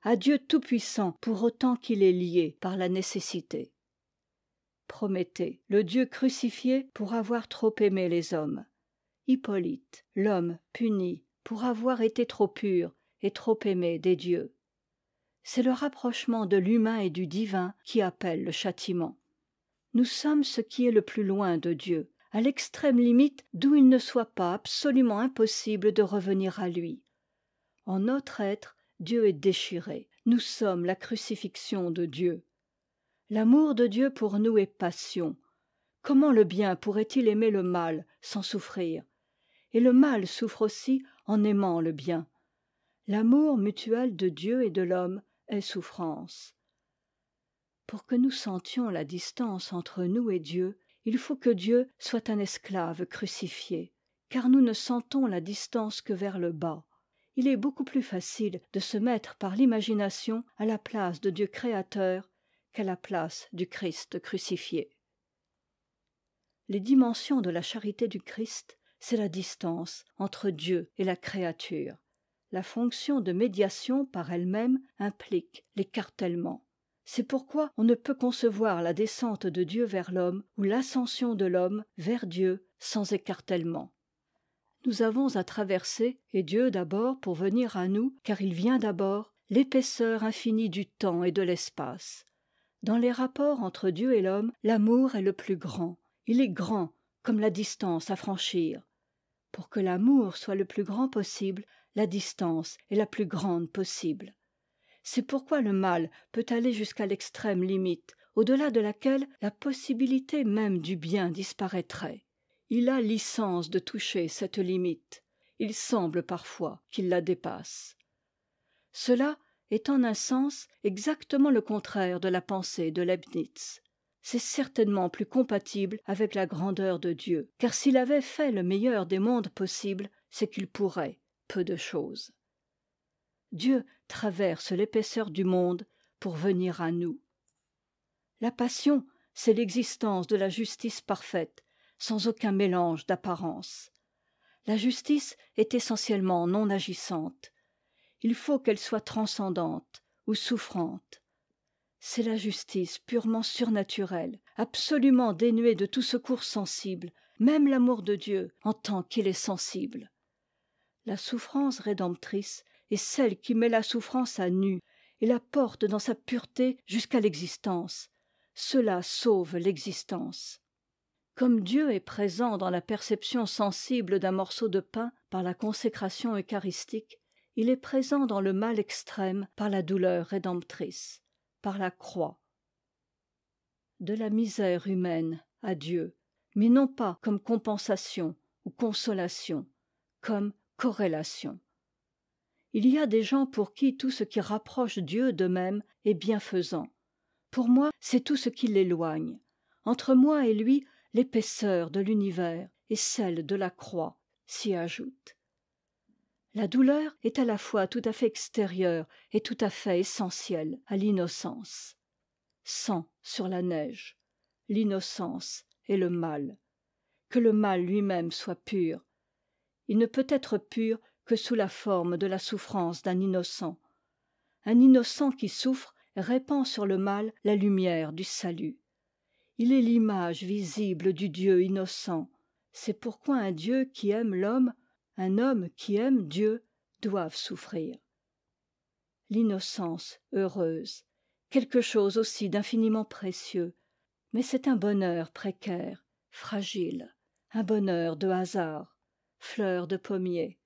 À Dieu tout-puissant pour autant qu'il est lié par la nécessité. Prométhée, le Dieu crucifié pour avoir trop aimé les hommes. Hippolyte, l'homme puni pour avoir été trop pur et trop aimé des dieux. C'est le rapprochement de l'humain et du divin qui appelle le châtiment. Nous sommes ce qui est le plus loin de Dieu, à l'extrême limite d'où il ne soit pas absolument impossible de revenir à lui. En notre être, Dieu est déchiré. Nous sommes la crucifixion de Dieu. L'amour de Dieu pour nous est passion. Comment le bien pourrait-il aimer le mal sans souffrir? Et le mal souffre aussi en aimant le bien. L'amour mutuel de Dieu et de l'homme est souffrance. Pour que nous sentions la distance entre nous et Dieu, il faut que Dieu soit un esclave crucifié, car nous ne sentons la distance que vers le bas. Il est beaucoup plus facile de se mettre par l'imagination à la place de Dieu créateur qu'à la place du Christ crucifié. Les dimensions de la charité du Christ, c'est la distance entre Dieu et la créature. La fonction de médiation par elle-même implique l'écartèlement. C'est pourquoi on ne peut concevoir la descente de Dieu vers l'homme ou l'ascension de l'homme vers Dieu sans écartèlement. Nous avons à traverser, et Dieu d'abord pour venir à nous, car il vient d'abord, l'épaisseur infinie du temps et de l'espace. Dans les rapports entre Dieu et l'homme, l'amour est le plus grand. Il est grand comme la distance à franchir. Pour que l'amour soit le plus grand possible, la distance est la plus grande possible. C'est pourquoi le mal peut aller jusqu'à l'extrême limite, au-delà de laquelle la possibilité même du bien disparaîtrait. Il a licence de toucher cette limite. Il semble parfois qu'il la dépasse. Cela est en un sens exactement le contraire de la pensée de Leibniz. C'est certainement plus compatible avec la grandeur de Dieu, car s'il avait fait le meilleur des mondes possibles, c'est qu'il pourrait peu de choses. Dieu traverse l'épaisseur du monde pour venir à nous. La passion, c'est l'existence de la justice parfaite, sans aucun mélange d'apparence. La justice est essentiellement non agissante. Il faut qu'elle soit transcendante ou souffrante. C'est la justice purement surnaturelle, absolument dénuée de tout secours sensible, même l'amour de Dieu en tant qu'il est sensible. La souffrance rédemptrice est celle qui met la souffrance à nu et la porte dans sa pureté jusqu'à l'existence. Cela sauve l'existence. Comme Dieu est présent dans la perception sensible d'un morceau de pain par la consécration eucharistique, il est présent dans le mal extrême par la douleur rédemptrice, par la croix. De la misère humaine à Dieu, mais non pas comme compensation ou consolation, comme corrélation. Il y a des gens pour qui tout ce qui rapproche Dieu d'eux-mêmes est bienfaisant. Pour moi, c'est tout ce qui l'éloigne. Entre moi et lui, l'épaisseur de l'univers et celle de la croix s'y ajoutent. La douleur est à la fois tout à fait extérieure et tout à fait essentielle à l'innocence. Sang sur la neige, l'innocence et le mal. Que le mal lui-même soit pur. Il ne peut être pur que sous la forme de la souffrance d'un innocent. Un innocent qui souffre répand sur le mal la lumière du salut. Il est l'image visible du Dieu innocent. C'est pourquoi un Dieu qui aime l'homme, un homme qui aime Dieu, doivent souffrir. L'innocence heureuse, quelque chose aussi d'infiniment précieux, mais c'est un bonheur précaire, fragile, un bonheur de hasard, fleur de pommier.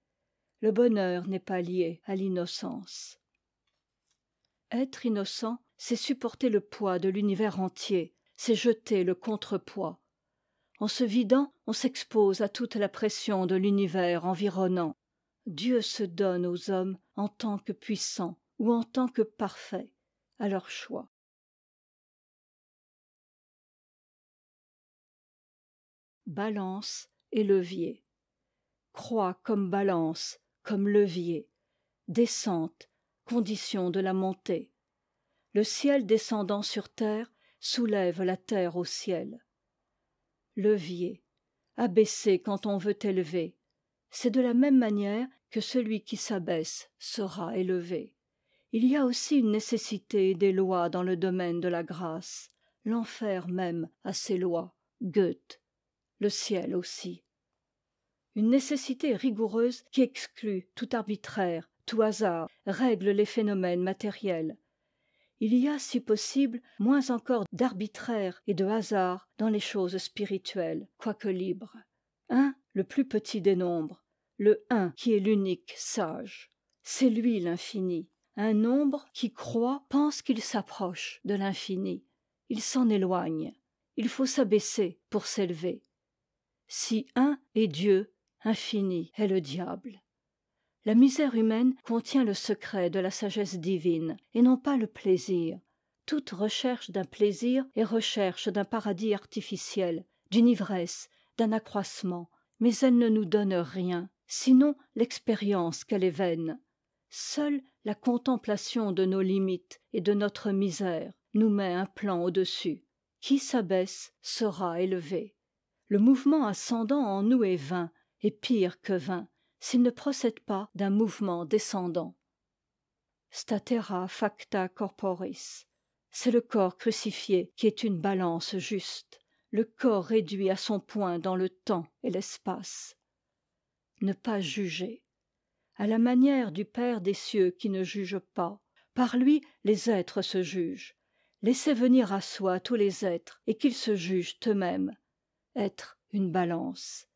Le bonheur n'est pas lié à l'innocence. Être innocent, c'est supporter le poids de l'univers entier, c'est jeter le contrepoids. En se vidant, on s'expose à toute la pression de l'univers environnant. Dieu se donne aux hommes en tant que puissants ou en tant que parfaits, à leur choix. Balance et levier. Croix comme balance, comme levier. Descente, condition de la montée. Le ciel descendant sur terre soulève la terre au ciel. Levier, abaisser quand on veut élever. C'est de la même manière que celui qui s'abaisse sera élevé. Il y a aussi une nécessité des lois dans le domaine de la grâce. L'enfer même a ses lois, Goethe, le ciel aussi. Une nécessité rigoureuse qui exclut tout arbitraire, tout hasard, règle les phénomènes matériels. Il y a, si possible, moins encore d'arbitraire et de hasard dans les choses spirituelles, quoique libres. Un, le plus petit des nombres, le un qui est l'unique sage. C'est lui l'infini. Un nombre qui croit pense qu'il s'approche de l'infini. Il s'en éloigne. Il faut s'abaisser pour s'élever. Si un est Dieu, infini est le diable. La misère humaine contient le secret de la sagesse divine, et non pas le plaisir. Toute recherche d'un plaisir est recherche d'un paradis artificiel, d'une ivresse, d'un accroissement, mais elle ne nous donne rien, sinon l'expérience qu'elle est vaine. Seule la contemplation de nos limites et de notre misère nous met un plan au-dessus. Qui s'abaisse sera élevé. Le mouvement ascendant en nous est vain, et pire que vain, s'il ne procède pas d'un mouvement descendant. Statera facta corporis. C'est le corps crucifié qui est une balance juste, le corps réduit à son point dans le temps et l'espace. Ne pas juger. À la manière du Père des cieux qui ne juge pas, par lui les êtres se jugent. Laissez venir à soi tous les êtres et qu'ils se jugent eux-mêmes. Être une balance.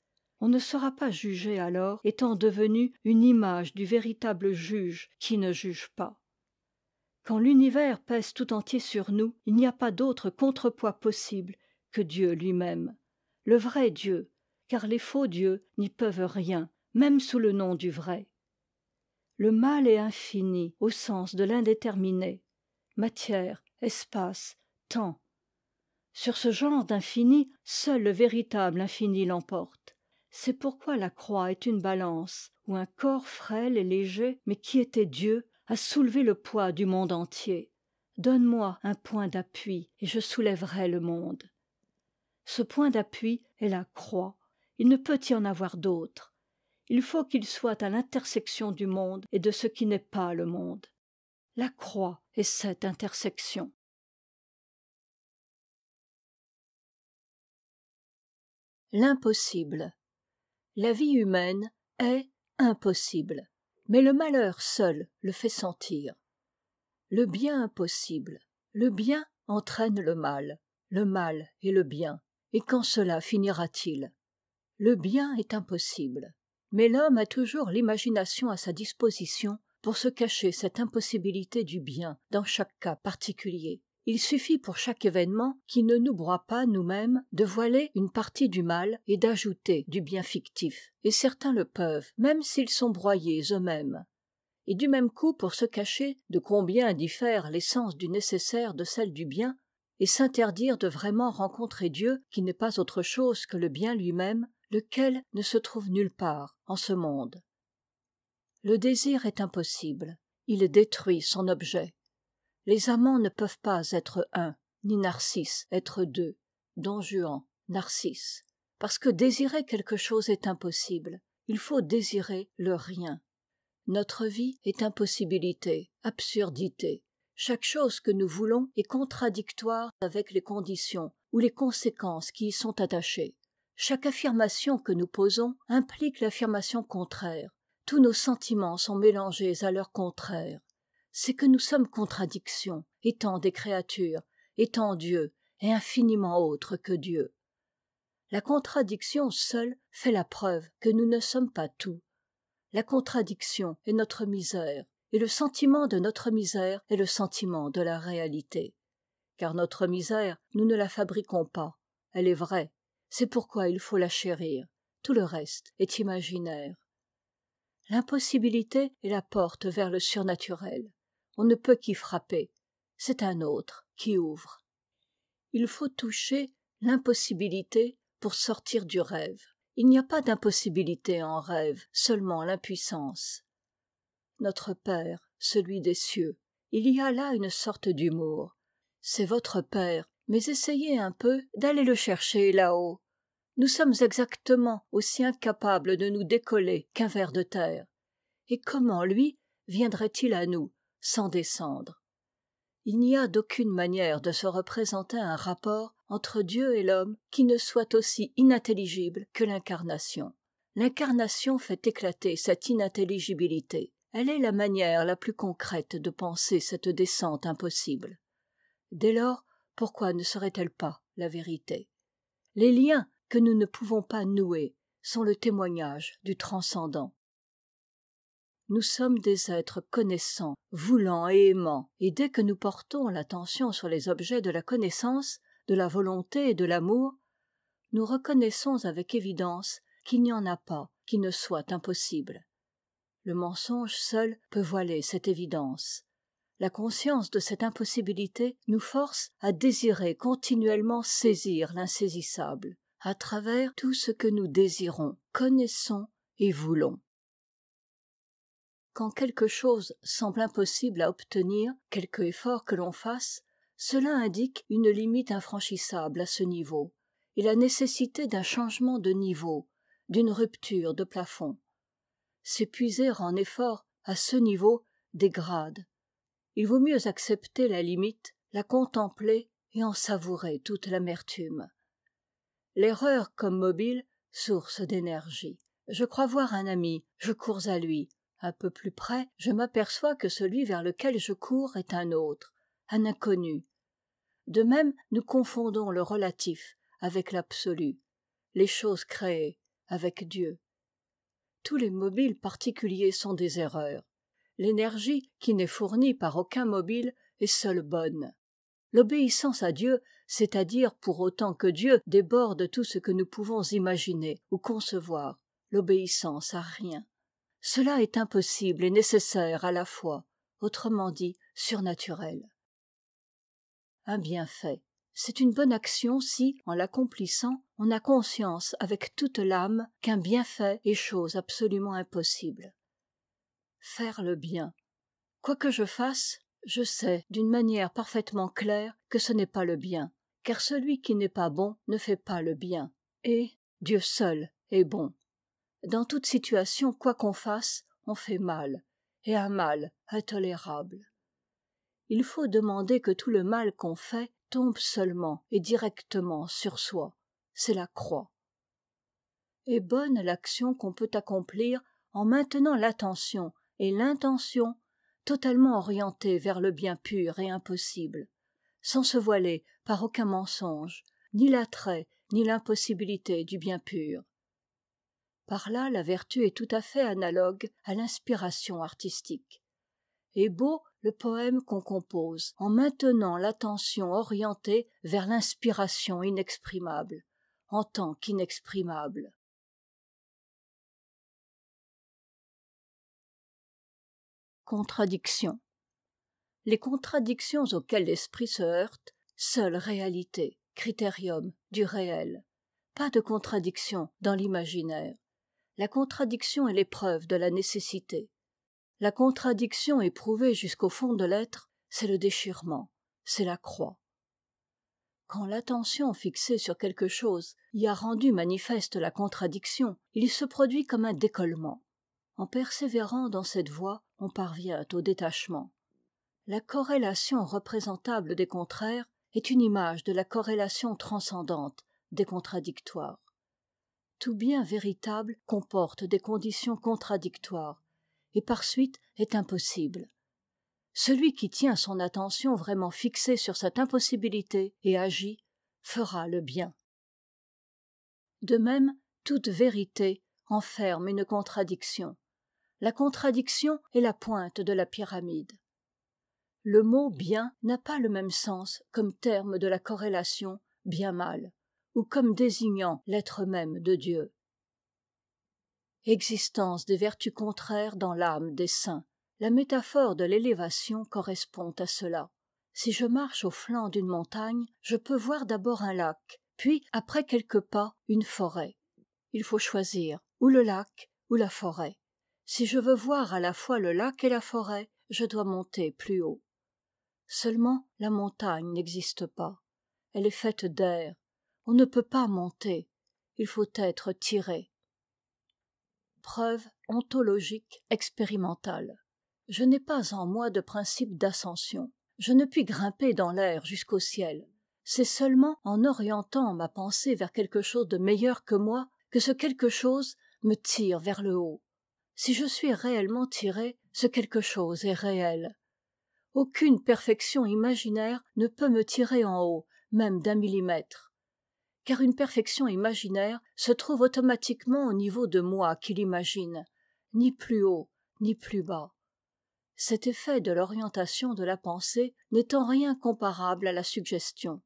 On ne sera pas jugé alors étant devenu une image du véritable juge qui ne juge pas. Quand l'univers pèse tout entier sur nous, il n'y a pas d'autre contrepoids possible que Dieu lui-même, le vrai Dieu, car les faux dieux n'y peuvent rien, même sous le nom du vrai. Le mal est infini au sens de l'indéterminé, matière, espace, temps. Sur ce genre d'infini, seul le véritable infini l'emporte. C'est pourquoi la croix est une balance où un corps frêle et léger, mais qui était Dieu, a soulevé le poids du monde entier. Donne-moi un point d'appui et je soulèverai le monde. Ce point d'appui est la croix. Il ne peut y en avoir d'autre. Il faut qu'il soit à l'intersection du monde et de ce qui n'est pas le monde. La croix est cette intersection. L'impossible. La vie humaine est impossible, mais le malheur seul le fait sentir. Le bien impossible. Le bien entraîne le mal et le bien. Et quand cela finira-t-il? Le bien est impossible. Mais l'homme a toujours l'imagination à sa disposition pour se cacher cette impossibilité du bien dans chaque cas particulier. Il suffit pour chaque événement qui ne nous broie pas nous-mêmes de voiler une partie du mal et d'ajouter du bien fictif. Et certains le peuvent, même s'ils sont broyés eux-mêmes. Et du même coup, pour se cacher de combien diffère l'essence du nécessaire de celle du bien, et s'interdire de vraiment rencontrer Dieu qui n'est pas autre chose que le bien lui-même, lequel ne se trouve nulle part en ce monde. Le désir est impossible, il détruit son objet. Les amants ne peuvent pas être un, ni Narcisse être deux, Don Juan, Narcisse. Parce que désirer quelque chose est impossible, il faut désirer le rien. Notre vie est impossibilité, absurdité. Chaque chose que nous voulons est contradictoire avec les conditions ou les conséquences qui y sont attachées. Chaque affirmation que nous posons implique l'affirmation contraire. Tous nos sentiments sont mélangés à leur contraire. C'est que nous sommes contradiction, étant des créatures, étant Dieu, et infiniment autres que Dieu. La contradiction seule fait la preuve que nous ne sommes pas tout. La contradiction est notre misère, et le sentiment de notre misère est le sentiment de la réalité. Car notre misère, nous ne la fabriquons pas, elle est vraie. C'est pourquoi il faut la chérir. Tout le reste est imaginaire. L'impossibilité est la porte vers le surnaturel. On ne peut qu'y frapper. C'est un autre qui ouvre. Il faut toucher l'impossibilité pour sortir du rêve. Il n'y a pas d'impossibilité en rêve, seulement l'impuissance. Notre Père, celui des cieux, il y a là une sorte d'humour. C'est votre Père, mais essayez un peu d'aller le chercher là-haut. Nous sommes exactement aussi incapables de nous décoller qu'un ver de terre. Et comment, lui, viendrait-il à nous, sans descendre? Il n'y a d'aucune manière de se représenter un rapport entre Dieu et l'homme qui ne soit aussi inintelligible que l'incarnation. L'incarnation fait éclater cette inintelligibilité. Elle est la manière la plus concrète de penser cette descente impossible. Dès lors, pourquoi ne serait-elle pas la vérité? Les liens que nous ne pouvons pas nouer sont le témoignage du transcendant. Nous sommes des êtres connaissants, voulants et aimants, et dès que nous portons l'attention sur les objets de la connaissance, de la volonté et de l'amour, nous reconnaissons avec évidence qu'il n'y en a pas qui ne soit impossible. Le mensonge seul peut voiler cette évidence. La conscience de cette impossibilité nous force à désirer continuellement saisir l'insaisissable, à travers tout ce que nous désirons, connaissons et voulons. Quand quelque chose semble impossible à obtenir, quelque effort que l'on fasse, cela indique une limite infranchissable à ce niveau, et la nécessité d'un changement de niveau, d'une rupture de plafond. S'épuiser en efforts à ce niveau dégrade. Il vaut mieux accepter la limite, la contempler et en savourer toute l'amertume. L'erreur comme mobile, source d'énergie. Je crois voir un ami, je cours à lui. Un peu plus près, je m'aperçois que celui vers lequel je cours est un autre, un inconnu. De même, nous confondons le relatif avec l'absolu, les choses créées avec Dieu. Tous les mobiles particuliers sont des erreurs. L'énergie, qui n'est fournie par aucun mobile, est seule bonne. L'obéissance à Dieu, c'est-à-dire pour autant que Dieu déborde tout ce que nous pouvons imaginer ou concevoir, l'obéissance à rien. Cela est impossible et nécessaire à la fois, autrement dit, surnaturel. Un bienfait, c'est une bonne action si, en l'accomplissant, on a conscience avec toute l'âme qu'un bienfait est chose absolument impossible. Faire le bien. Quoi que je fasse, je sais d'une manière parfaitement claire que ce n'est pas le bien, car celui qui n'est pas bon ne fait pas le bien, et Dieu seul est bon. Dans toute situation, quoi qu'on fasse, on fait mal, et un mal intolérable. Il faut demander que tout le mal qu'on fait tombe seulement et directement sur soi. C'est la croix. Est bonne l'action qu'on peut accomplir en maintenant l'attention et l'intention totalement orientées vers le bien pur et impossible, sans se voiler par aucun mensonge, ni l'attrait, ni l'impossibilité du bien pur. Par là, la vertu est tout à fait analogue à l'inspiration artistique. Est beau le poème qu'on compose en maintenant l'attention orientée vers l'inspiration inexprimable, en tant qu'inexprimable. Contradiction. Les contradictions auxquelles l'esprit se heurte, seule réalité, critérium du réel. Pas de contradiction dans l'imaginaire. La contradiction est l'épreuve de la nécessité. La contradiction éprouvée jusqu'au fond de l'être, c'est le déchirement, c'est la croix. Quand l'attention fixée sur quelque chose y a rendu manifeste la contradiction, il se produit comme un décollement. En persévérant dans cette voie, on parvient au détachement. La corrélation représentable des contraires est une image de la corrélation transcendante des contradictoires. Tout bien véritable comporte des conditions contradictoires et par suite est impossible. Celui qui tient son attention vraiment fixée sur cette impossibilité et agit fera le bien. De même, toute vérité enferme une contradiction. La contradiction est la pointe de la pyramide. Le mot bien n'a pas le même sens comme terme de la corrélation bien-mal, ou comme désignant l'être même de Dieu. Existence des vertus contraires dans l'âme des saints. La métaphore de l'élévation correspond à cela. Si je marche au flanc d'une montagne, je peux voir d'abord un lac, puis, après quelques pas, une forêt. Il faut choisir ou le lac ou la forêt. Si je veux voir à la fois le lac et la forêt, je dois monter plus haut. Seulement, la montagne n'existe pas. Elle est faite d'air. On ne peut pas monter. Il faut être tiré. Preuve ontologique expérimentale. Je n'ai pas en moi de principe d'ascension. Je ne puis grimper dans l'air jusqu'au ciel. C'est seulement en orientant ma pensée vers quelque chose de meilleur que moi que ce quelque chose me tire vers le haut. Si je suis réellement tiré, ce quelque chose est réel. Aucune perfection imaginaire ne peut me tirer en haut, même d'1 millimètre. Car une perfection imaginaire se trouve automatiquement au niveau de moi qui l'imagine, ni plus haut, ni plus bas. Cet effet de l'orientation de la pensée n'est en rien comparable à la suggestion.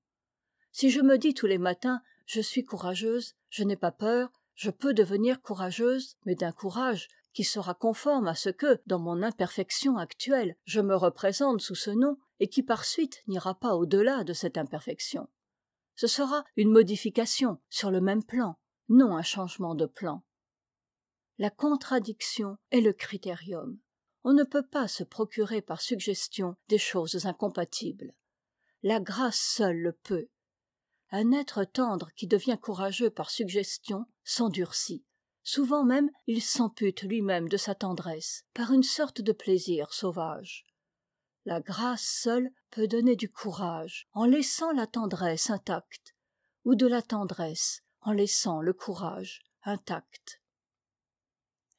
Si je me dis tous les matins « je suis courageuse, je n'ai pas peur, je peux devenir courageuse », mais d'un courage qui sera conforme à ce que, dans mon imperfection actuelle, je me représente sous ce nom, et qui par suite n'ira pas au-delà de cette imperfection. Ce sera une modification sur le même plan, non un changement de plan. La contradiction est le critérium. On ne peut pas se procurer par suggestion des choses incompatibles. La grâce seule le peut. Un être tendre qui devient courageux par suggestion s'endurcit. Souvent même, il s'ampute lui-même de sa tendresse, par une sorte de plaisir sauvage. La grâce seule peut donner du courage en laissant la tendresse intacte, ou de la tendresse en laissant le courage intact.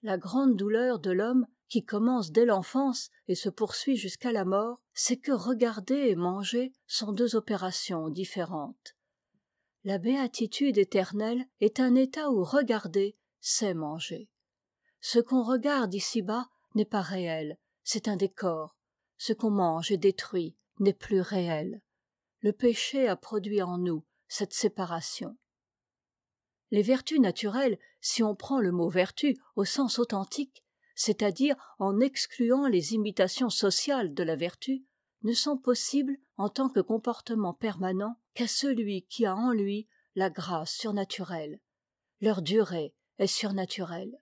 La grande douleur de l'homme, qui commence dès l'enfance et se poursuit jusqu'à la mort, c'est que regarder et manger sont deux opérations différentes. La béatitude éternelle est un état où regarder, c'est manger. Ce qu'on regarde ici-bas n'est pas réel, c'est un décor. Ce qu'on mange et détruit n'est plus réel. Le péché a produit en nous cette séparation. Les vertus naturelles, si on prend le mot vertu au sens authentique, c'est-à-dire en excluant les imitations sociales de la vertu, ne sont possibles en tant que comportement permanent qu'à celui qui a en lui la grâce surnaturelle. Leur durée est surnaturelle.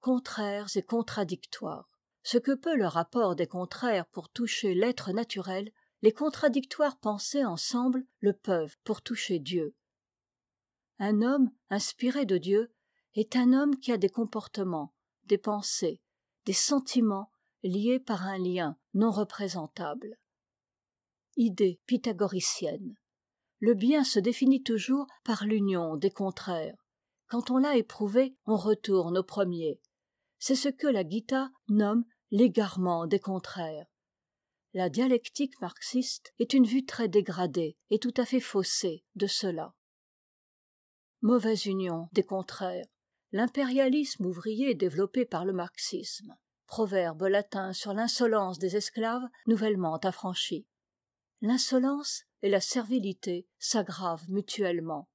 Contraires et contradictoires. Ce que peut le rapport des contraires pour toucher l'être naturel, les contradictoires pensés ensemble le peuvent pour toucher Dieu. Un homme inspiré de Dieu est un homme qui a des comportements, des pensées, des sentiments liés par un lien non représentable. Idée pythagoricienne. Le bien se définit toujours par l'union des contraires. Quand on l'a éprouvé, on retourne au premier. C'est ce que la Gita nomme l'égarement des contraires. La dialectique marxiste est une vue très dégradée et tout à fait faussée de cela. Mauvaise union des contraires. L'impérialisme ouvrier développé par le marxisme. Proverbe latin sur l'insolence des esclaves nouvellement affranchis. L'insolence et la servilité s'aggravent mutuellement.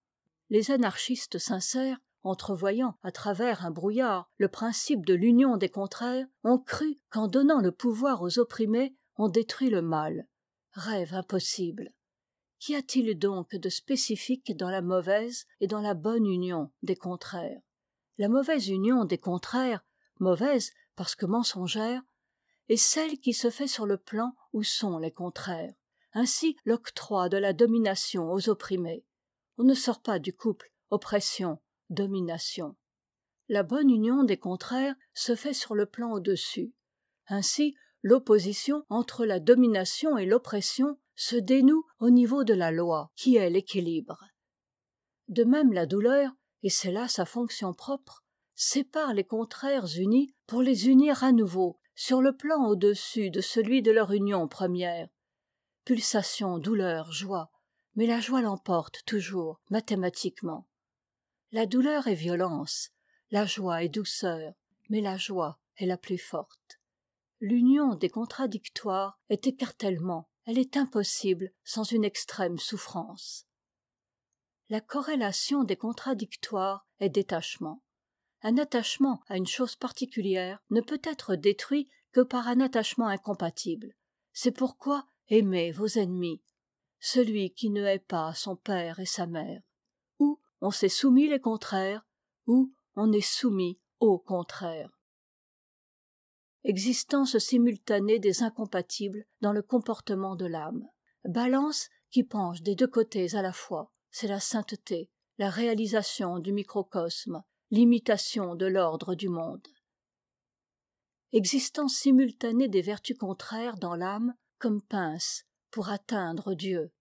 Les anarchistes sincères, entrevoyant à travers un brouillard le principe de l'union des contraires, ont cru qu'en donnant le pouvoir aux opprimés, on détruit le mal. Rêve impossible. Qu'y a-t-il donc de spécifique dans la mauvaise et dans la bonne union des contraires? La mauvaise union des contraires, mauvaise parce que mensongère, est celle qui se fait sur le plan où sont les contraires. Ainsi l'octroi de la domination aux opprimés. On ne sort pas du couple oppression, domination. La bonne union des contraires se fait sur le plan au-dessus. Ainsi l'opposition entre la domination et l'oppression se dénoue au niveau de la loi, qui est l'équilibre. De même la douleur, et c'est là sa fonction propre, sépare les contraires unis pour les unir à nouveau sur le plan au-dessus de celui de leur union première. Pulsation, douleur, joie, mais la joie l'emporte toujours, mathématiquement. La douleur est violence, la joie est douceur, mais la joie est la plus forte. L'union des contradictoires est écartèlement, elle est impossible sans une extrême souffrance. La corrélation des contradictoires est détachement. Un attachement à une chose particulière ne peut être détruit que par un attachement incompatible. C'est pourquoi aimez vos ennemis, celui qui ne hait pas son père et sa mère. Ou on s'est soumis les contraires, ou on est soumis au contraire. Existence simultanée des incompatibles dans le comportement de l'âme. Balance qui penche des deux côtés à la fois, c'est la sainteté, la réalisation du microcosme, l'imitation de l'ordre du monde. Existence simultanée des vertus contraires dans l'âme comme pince pour atteindre Dieu.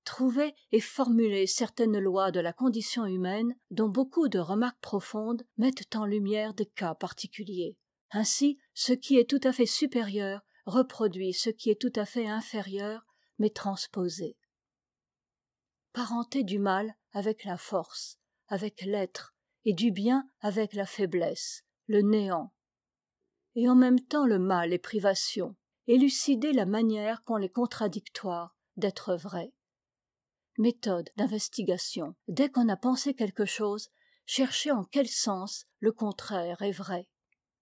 Trouver et formuler certaines lois de la condition humaine dont beaucoup de remarques profondes mettent en lumière des cas particuliers. Ainsi, ce qui est tout à fait supérieur reproduit ce qui est tout à fait inférieur, mais transposé. Parenté du mal avec la force, avec l'être, et du bien avec la faiblesse, le néant. Et en même temps le mal et privation, élucider la manière qu'ont les contradictoires d'être vrais. Méthode d'investigation. Dès qu'on a pensé quelque chose, cherchez en quel sens le contraire est vrai.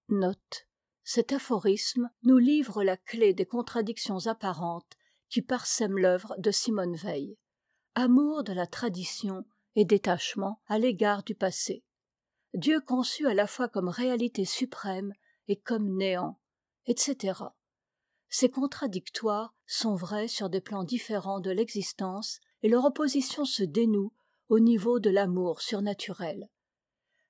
Note. Cet aphorisme nous livre la clé des contradictions apparentes qui parsèment l'œuvre de Simone Weil. Amour de la tradition et détachement à l'égard du passé. Dieu conçu à la fois comme réalité suprême et comme néant, etc. Ces contradictoires sont vrais sur des plans différents de l'existence et leur opposition se dénoue au niveau de l'amour surnaturel.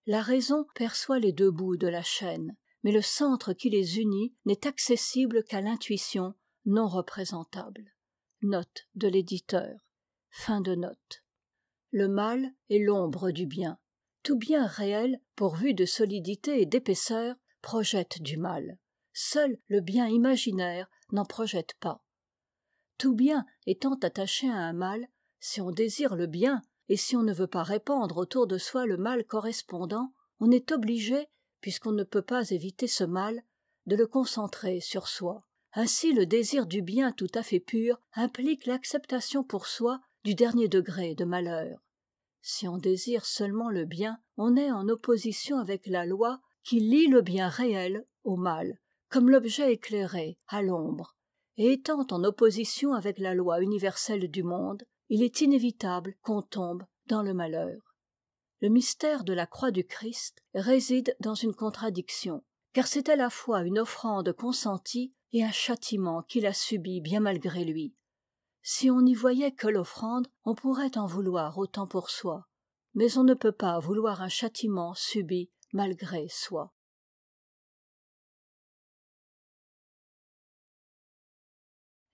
La raison perçoit les deux bouts de la chaîne, mais le centre qui les unit n'est accessible qu'à l'intuition non représentable. Note de l'éditeur. Fin de note. Le mal est l'ombre du bien. Tout bien réel, pourvu de solidité et d'épaisseur, projette du mal. Seul le bien imaginaire n'en projette pas. Tout bien étant attaché à un mal, si on désire le bien et si on ne veut pas répandre autour de soi le mal correspondant, on est obligé, puisqu'on ne peut pas éviter ce mal, de le concentrer sur soi. Ainsi le désir du bien tout à fait pur implique l'acceptation pour soi du dernier degré de malheur. Si on désire seulement le bien, on est en opposition avec la loi qui lie le bien réel au mal, comme l'objet éclairé à l'ombre. Et étant en opposition avec la loi universelle du monde, il est inévitable qu'on tombe dans le malheur. Le mystère de la croix du Christ réside dans une contradiction, car c'est à la fois une offrande consentie et un châtiment qu'il a subi bien malgré lui. Si on n'y voyait que l'offrande, on pourrait en vouloir autant pour soi. Mais on ne peut pas vouloir un châtiment subi malgré soi.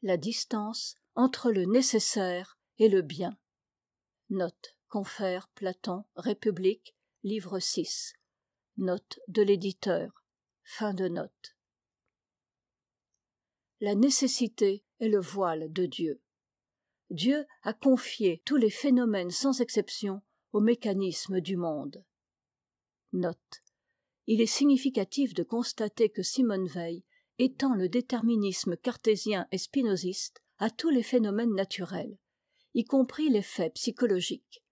La distance entre le nécessaire et le bien. Note. Confère Platon, République, livre 6. Note de l'éditeur. Fin de note. La nécessité est le voile de Dieu. Dieu a confié tous les phénomènes sans exception au mécanisme du monde. Note. Il est significatif de constater que Simone Weil étend le déterminisme cartésien et spinoziste à tous les phénomènes naturels, y compris les faits psychologiques.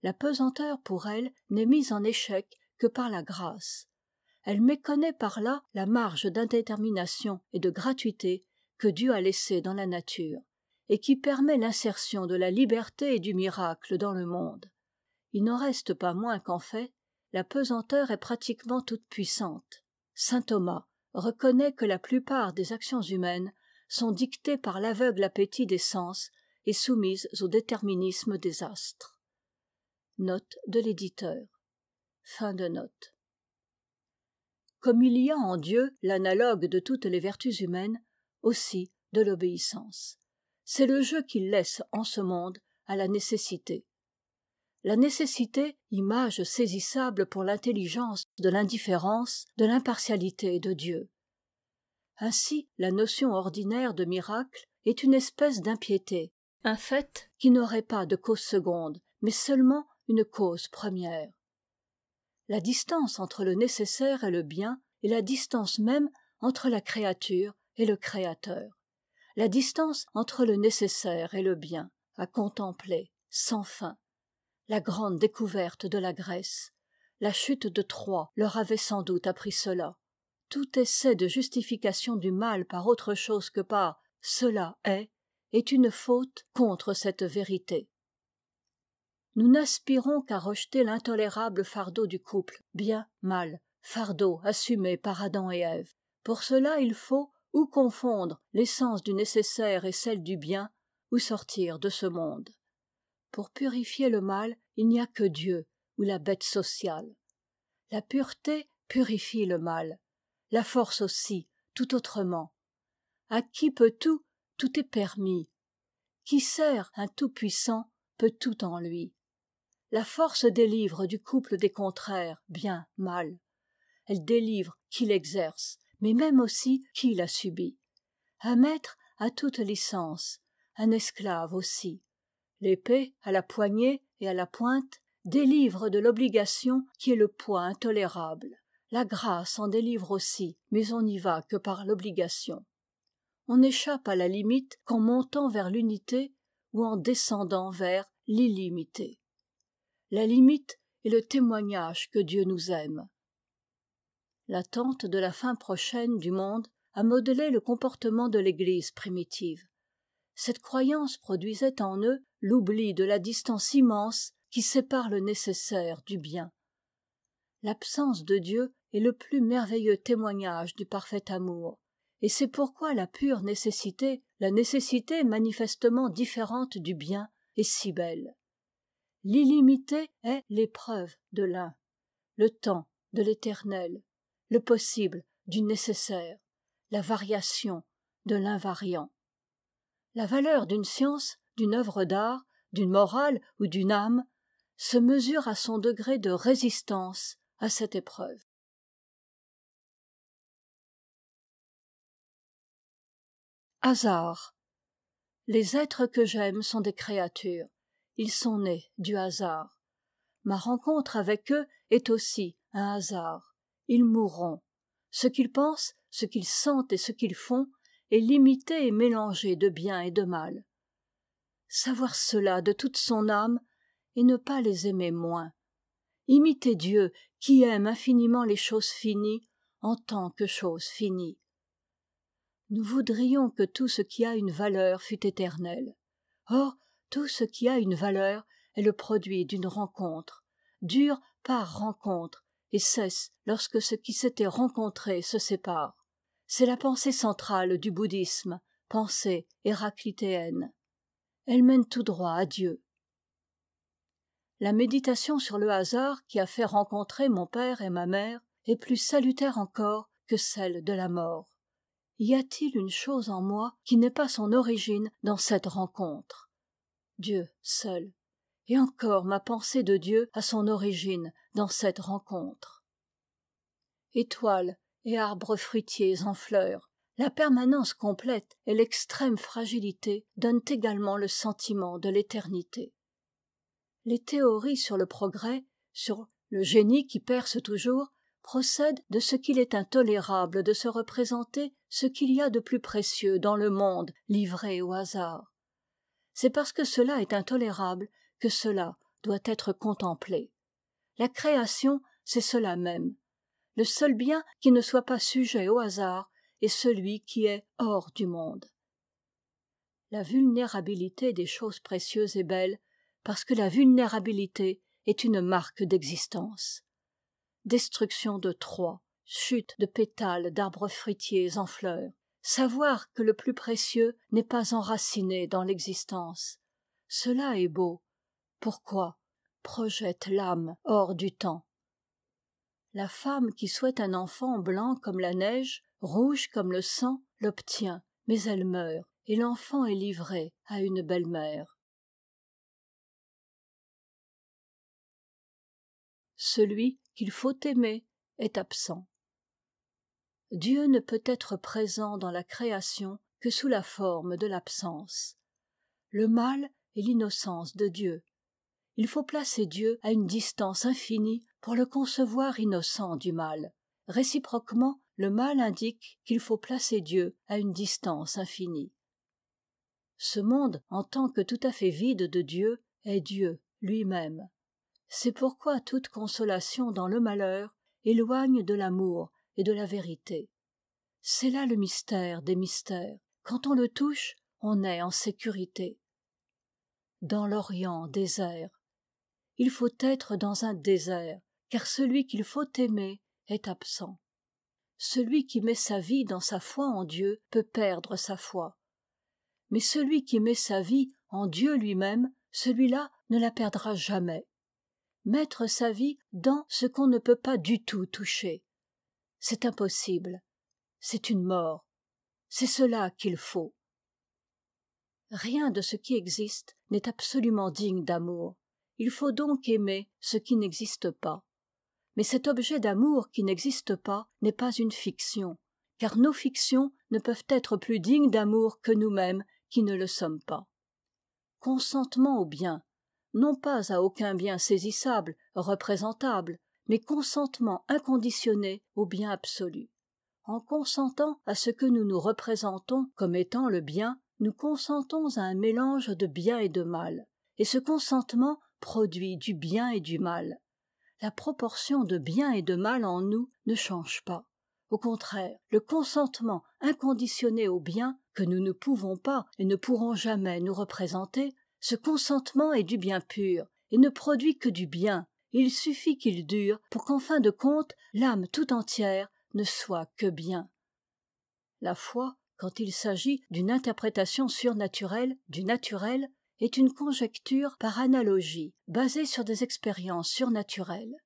La pesanteur pour elle n'est mise en échec que par la grâce. Elle méconnaît par là la marge d'indétermination et de gratuité que Dieu a laissée dans la nature, et qui permet l'insertion de la liberté et du miracle dans le monde. Il n'en reste pas moins qu'en fait, la pesanteur est pratiquement toute puissante. Saint Thomas reconnaît que la plupart des actions humaines sont dictées par l'aveugle appétit des sens et soumises au déterminisme des astres. Note de l'éditeur. Fin de note. Comme il y a en Dieu l'analogue de toutes les vertus humaines, aussi de l'obéissance. C'est le jeu qu'il laisse en ce monde à la nécessité. La nécessité, image saisissable pour l'intelligence de l'indifférence, de l'impartialité de Dieu. Ainsi, la notion ordinaire de miracle est une espèce d'impiété, un fait qui n'aurait pas de cause seconde, mais seulement une cause première. La distance entre le nécessaire et le bien est la distance même entre la créature et le Créateur. La distance entre le nécessaire et le bien, à contempler, sans fin. La grande découverte de la Grèce, la chute de Troie leur avait sans doute appris cela. Tout essai de justification du mal par autre chose que par « cela est une faute contre cette vérité. Nous n'aspirons qu'à rejeter l'intolérable fardeau du couple, bien, mal, fardeau assumé par Adam et Ève. Pour cela, il faut ou confondre l'essence du nécessaire et celle du bien, ou sortir de ce monde. Pour purifier le mal, il n'y a que Dieu ou la bête sociale. La pureté purifie le mal, la force aussi, tout autrement. À qui peut tout, tout est permis. Qui sert un tout-puissant peut tout en lui. La force délivre du couple des contraires, bien, mal. Elle délivre qui l'exerce, mais même aussi qui l'a subi. Un maître a toute licence, un esclave aussi. L'épée, à la poignée et à la pointe, délivre de l'obligation qui est le poids intolérable. La grâce en délivre aussi, mais on n'y va que par l'obligation. On n'échappe à la limite qu'en montant vers l'unité ou en descendant vers l'illimité. La limite est le témoignage que Dieu nous aime. L'attente de la fin prochaine du monde a modelé le comportement de l'Église primitive. Cette croyance produisait en eux l'oubli de la distance immense qui sépare le nécessaire du bien. L'absence de Dieu est le plus merveilleux témoignage du parfait amour, et c'est pourquoi la pure nécessité, la nécessité manifestement différente du bien, est si belle. L'illimité est l'épreuve de l'un, le temps de l'éternel, le possible du nécessaire, la variation de l'invariant. La valeur d'une science, d'une œuvre d'art, d'une morale ou d'une âme se mesure à son degré de résistance à cette épreuve. Hasard. Les êtres que j'aime sont des créatures. Ils sont nés du hasard. Ma rencontre avec eux est aussi un hasard. Ils mourront. Ce qu'ils pensent, ce qu'ils sentent et ce qu'ils font est limité et mélangé de bien et de mal. Savoir cela de toute son âme et ne pas les aimer moins. Imiter Dieu qui aime infiniment les choses finies en tant que choses finies. Nous voudrions que tout ce qui a une valeur fût éternel. Or, tout ce qui a une valeur est le produit d'une rencontre, dure par rencontre, et cesse lorsque ce qui s'était rencontré se sépare. C'est la pensée centrale du bouddhisme, pensée héraclitéenne. Elle mène tout droit à Dieu. La méditation sur le hasard qui a fait rencontrer mon père et ma mère est plus salutaire encore que celle de la mort. Y a-t-il une chose en moi qui n'ait pas son origine dans cette rencontre? Dieu seul. Et encore ma pensée de Dieu a son origine dans cette rencontre. Étoiles et arbres fruitiers en fleurs, la permanence complète et l'extrême fragilité donnent également le sentiment de l'éternité. Les théories sur le progrès, sur le génie qui perce toujours, procèdent de ce qu'il est intolérable de se représenter ce qu'il y a de plus précieux dans le monde livré au hasard. C'est parce que cela est intolérable que cela doit être contemplé. La création, c'est cela même. Le seul bien qui ne soit pas sujet au hasard est celui qui est hors du monde. La vulnérabilité des choses précieuses est belle parce que la vulnérabilité est une marque d'existence. Destruction de Troie, chute de pétales d'arbres fruitiers en fleurs, savoir que le plus précieux n'est pas enraciné dans l'existence. Cela est beau. Pourquoi? Projette l'âme hors du temps. La femme qui souhaite un enfant blanc comme la neige, rouge comme le sang, l'obtient, mais elle meurt, et l'enfant est livré à une belle-mère. Celui qu'il faut aimer est absent. Dieu ne peut être présent dans la création que sous la forme de l'absence. Le mal est l'innocence de Dieu. Il faut placer Dieu à une distance infinie pour le concevoir innocent du mal. Réciproquement, le mal indique qu'il faut placer Dieu à une distance infinie. Ce monde, en tant que tout à fait vide de Dieu, est Dieu lui-même. C'est pourquoi toute consolation dans le malheur éloigne de l'amour et de la vérité. C'est là le mystère des mystères. Quand on le touche, on est en sécurité. Dans l'Orient désert, il faut être dans un désert, car celui qu'il faut aimer est absent. Celui qui met sa vie dans sa foi en Dieu peut perdre sa foi. Mais celui qui met sa vie en Dieu lui-même, celui-là ne la perdra jamais. Mettre sa vie dans ce qu'on ne peut pas du tout toucher, c'est impossible, c'est une mort, c'est cela qu'il faut. Rien de ce qui existe n'est absolument digne d'amour. Il faut donc aimer ce qui n'existe pas. Mais cet objet d'amour qui n'existe pas n'est pas une fiction, car nos fictions ne peuvent être plus dignes d'amour que nous-mêmes qui ne le sommes pas. Consentement au bien, non pas à aucun bien saisissable, représentable, mais consentement inconditionné au bien absolu. En consentant à ce que nous nous représentons comme étant le bien, nous consentons à un mélange de bien et de mal, et ce consentement produit du bien et du mal. la proportion de bien et de mal en nous ne change pas. Au contraire, le consentement inconditionné au bien, que nous ne pouvons pas et ne pourrons jamais nous représenter, ce consentement est du bien pur et ne produit que du bien, et il suffit qu'il dure pour qu'en fin de compte l'âme tout entière ne soit que bien. La foi, quand il s'agit d'une interprétation surnaturelle du naturel, est une conjecture par analogie, basée sur des expériences surnaturelles.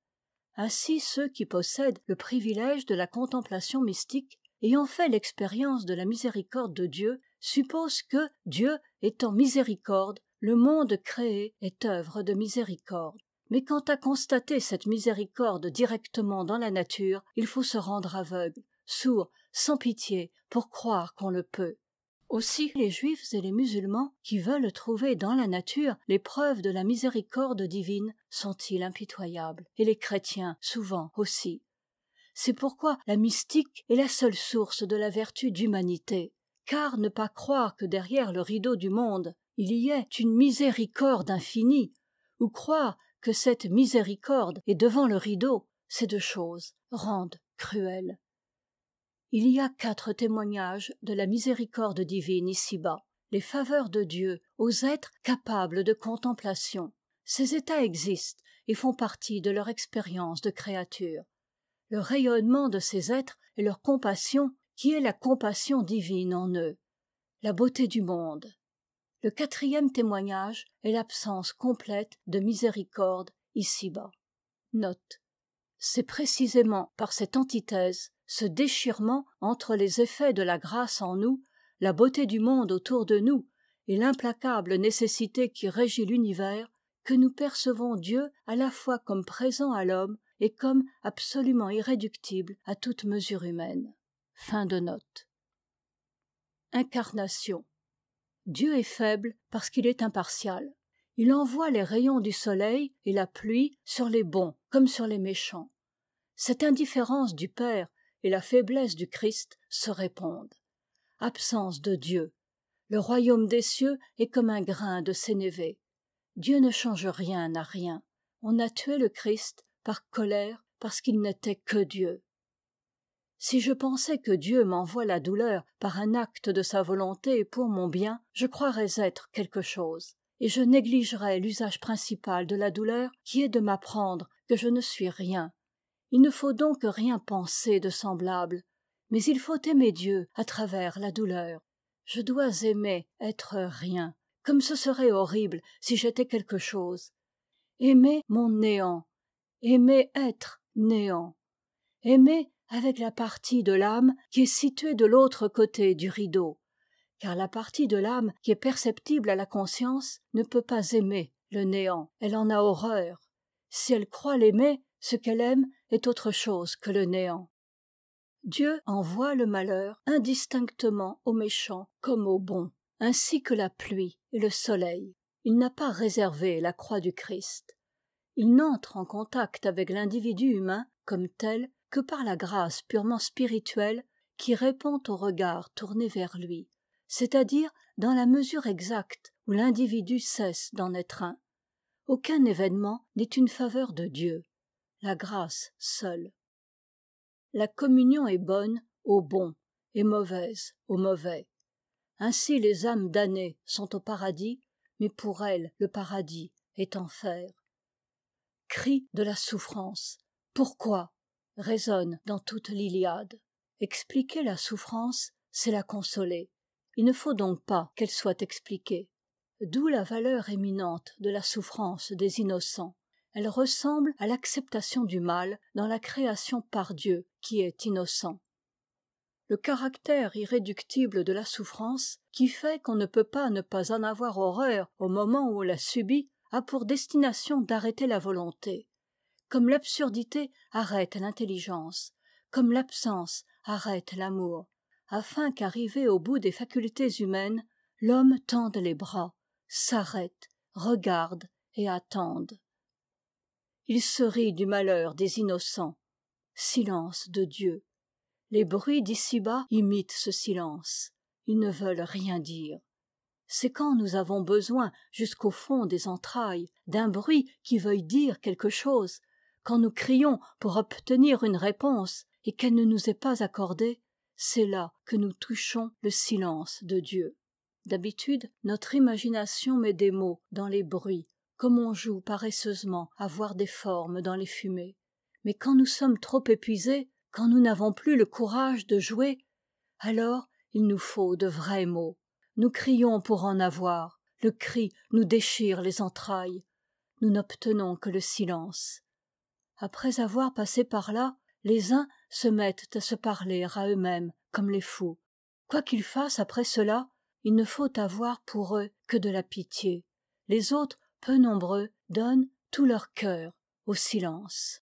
Ainsi ceux qui possèdent le privilège de la contemplation mystique, ayant fait l'expérience de la miséricorde de Dieu, supposent que, Dieu étant miséricorde, le monde créé est œuvre de miséricorde. Mais quant à constater cette miséricorde directement dans la nature, il faut se rendre aveugle, sourd, sans pitié, pour croire qu'on le peut. Aussi les juifs et les musulmans qui veulent trouver dans la nature les preuves de la miséricorde divine sont-ils impitoyables, et les chrétiens souvent aussi. C'est pourquoi la mystique est la seule source de la vertu d'humanité, car ne pas croire que derrière le rideau du monde il y ait une miséricorde infinie, ou croire que cette miséricorde est devant le rideau, ces deux choses rendent cruel. Il y a 4 témoignages de la miséricorde divine ici-bas, les faveurs de Dieu aux êtres capables de contemplation. Ces états existent et font partie de leur expérience de créature. Le rayonnement de ces êtres est leur compassion, qui est la compassion divine en eux, la beauté du monde. Le 4e témoignage est l'absence complète de miséricorde ici-bas. Note. C'est précisément par cette antithèse, ce déchirement entre les effets de la grâce en nous, la beauté du monde autour de nous et l'implacable nécessité qui régit l'univers, que nous percevons Dieu à la fois comme présent à l'homme et comme absolument irréductible à toute mesure humaine. Fin de note. Incarnation. Dieu est faible parce qu'il est impartial. Il envoie les rayons du soleil et la pluie sur les bons comme sur les méchants. Cette indifférence du Père et la faiblesse du Christ se répondent. Absence de Dieu. Le royaume des cieux est comme un grain de sénévé. Dieu ne change rien à rien. On a tué le Christ par colère parce qu'il n'était que Dieu. Si je pensais que Dieu m'envoie la douleur par un acte de sa volonté pour mon bien, je croirais être quelque chose, et je négligerais l'usage principal de la douleur qui est de m'apprendre que je ne suis rien. Il ne faut donc rien penser de semblable, mais il faut aimer Dieu à travers la douleur. Je dois aimer être rien, comme ce serait horrible si j'étais quelque chose. Aimer mon néant, aimer être néant, aimer avec la partie de l'âme qui est située de l'autre côté du rideau, car la partie de l'âme qui est perceptible à la conscience ne peut pas aimer le néant, elle en a horreur. Si elle croit l'aimer, ce qu'elle aime est autre chose que le néant. Dieu envoie le malheur indistinctement aux méchants comme aux bons, ainsi que la pluie et le soleil. Il n'a pas réservé la croix du Christ. Il n'entre en contact avec l'individu humain comme tel que par la grâce purement spirituelle qui répond au regard tourné vers lui, c'est-à-dire dans la mesure exacte où l'individu cesse d'en être un. Aucun événement n'est une faveur de Dieu, la grâce seule. La communion est bonne aux bons et mauvaise aux mauvais. Ainsi les âmes damnées sont au paradis, mais pour elles le paradis est enfer. Cri de la souffrance. Pourquoi ? Résonne dans toute l'Iliade. Expliquer la souffrance, c'est la consoler. Il ne faut donc pas qu'elle soit expliquée. D'où la valeur éminente de la souffrance des innocents. Elle ressemble à l'acceptation du mal dans la création par Dieu qui est innocent. Le caractère irréductible de la souffrance, qui fait qu'on ne peut pas ne pas en avoir horreur au moment où on la subit, a pour destination d'arrêter la volonté. Comme l'absurdité arrête l'intelligence, comme l'absence arrête l'amour, afin qu'arrivé au bout des facultés humaines, l'homme tende les bras, s'arrête, regarde et attende. Il se rit du malheur des innocents. Silence de Dieu. Les bruits d'ici-bas imitent ce silence. Ils ne veulent rien dire. C'est quand nous avons besoin, jusqu'au fond des entrailles, d'un bruit qui veuille dire quelque chose, quand nous crions pour obtenir une réponse et qu'elle ne nous est pas accordée, c'est là que nous touchons le silence de Dieu. D'habitude, notre imagination met des mots dans les bruits, comme on joue paresseusement à voir des formes dans les fumées. Mais quand nous sommes trop épuisés, quand nous n'avons plus le courage de jouer, alors il nous faut de vrais mots. Nous crions pour en avoir, le cri nous déchire les entrailles. Nous n'obtenons que le silence. Après avoir passé par là, les uns se mettent à se parler à eux-mêmes comme les fous. Quoi qu'ils fassent après cela, il ne faut avoir pour eux que de la pitié. Les autres, peu nombreux, donnent tout leur cœur au silence.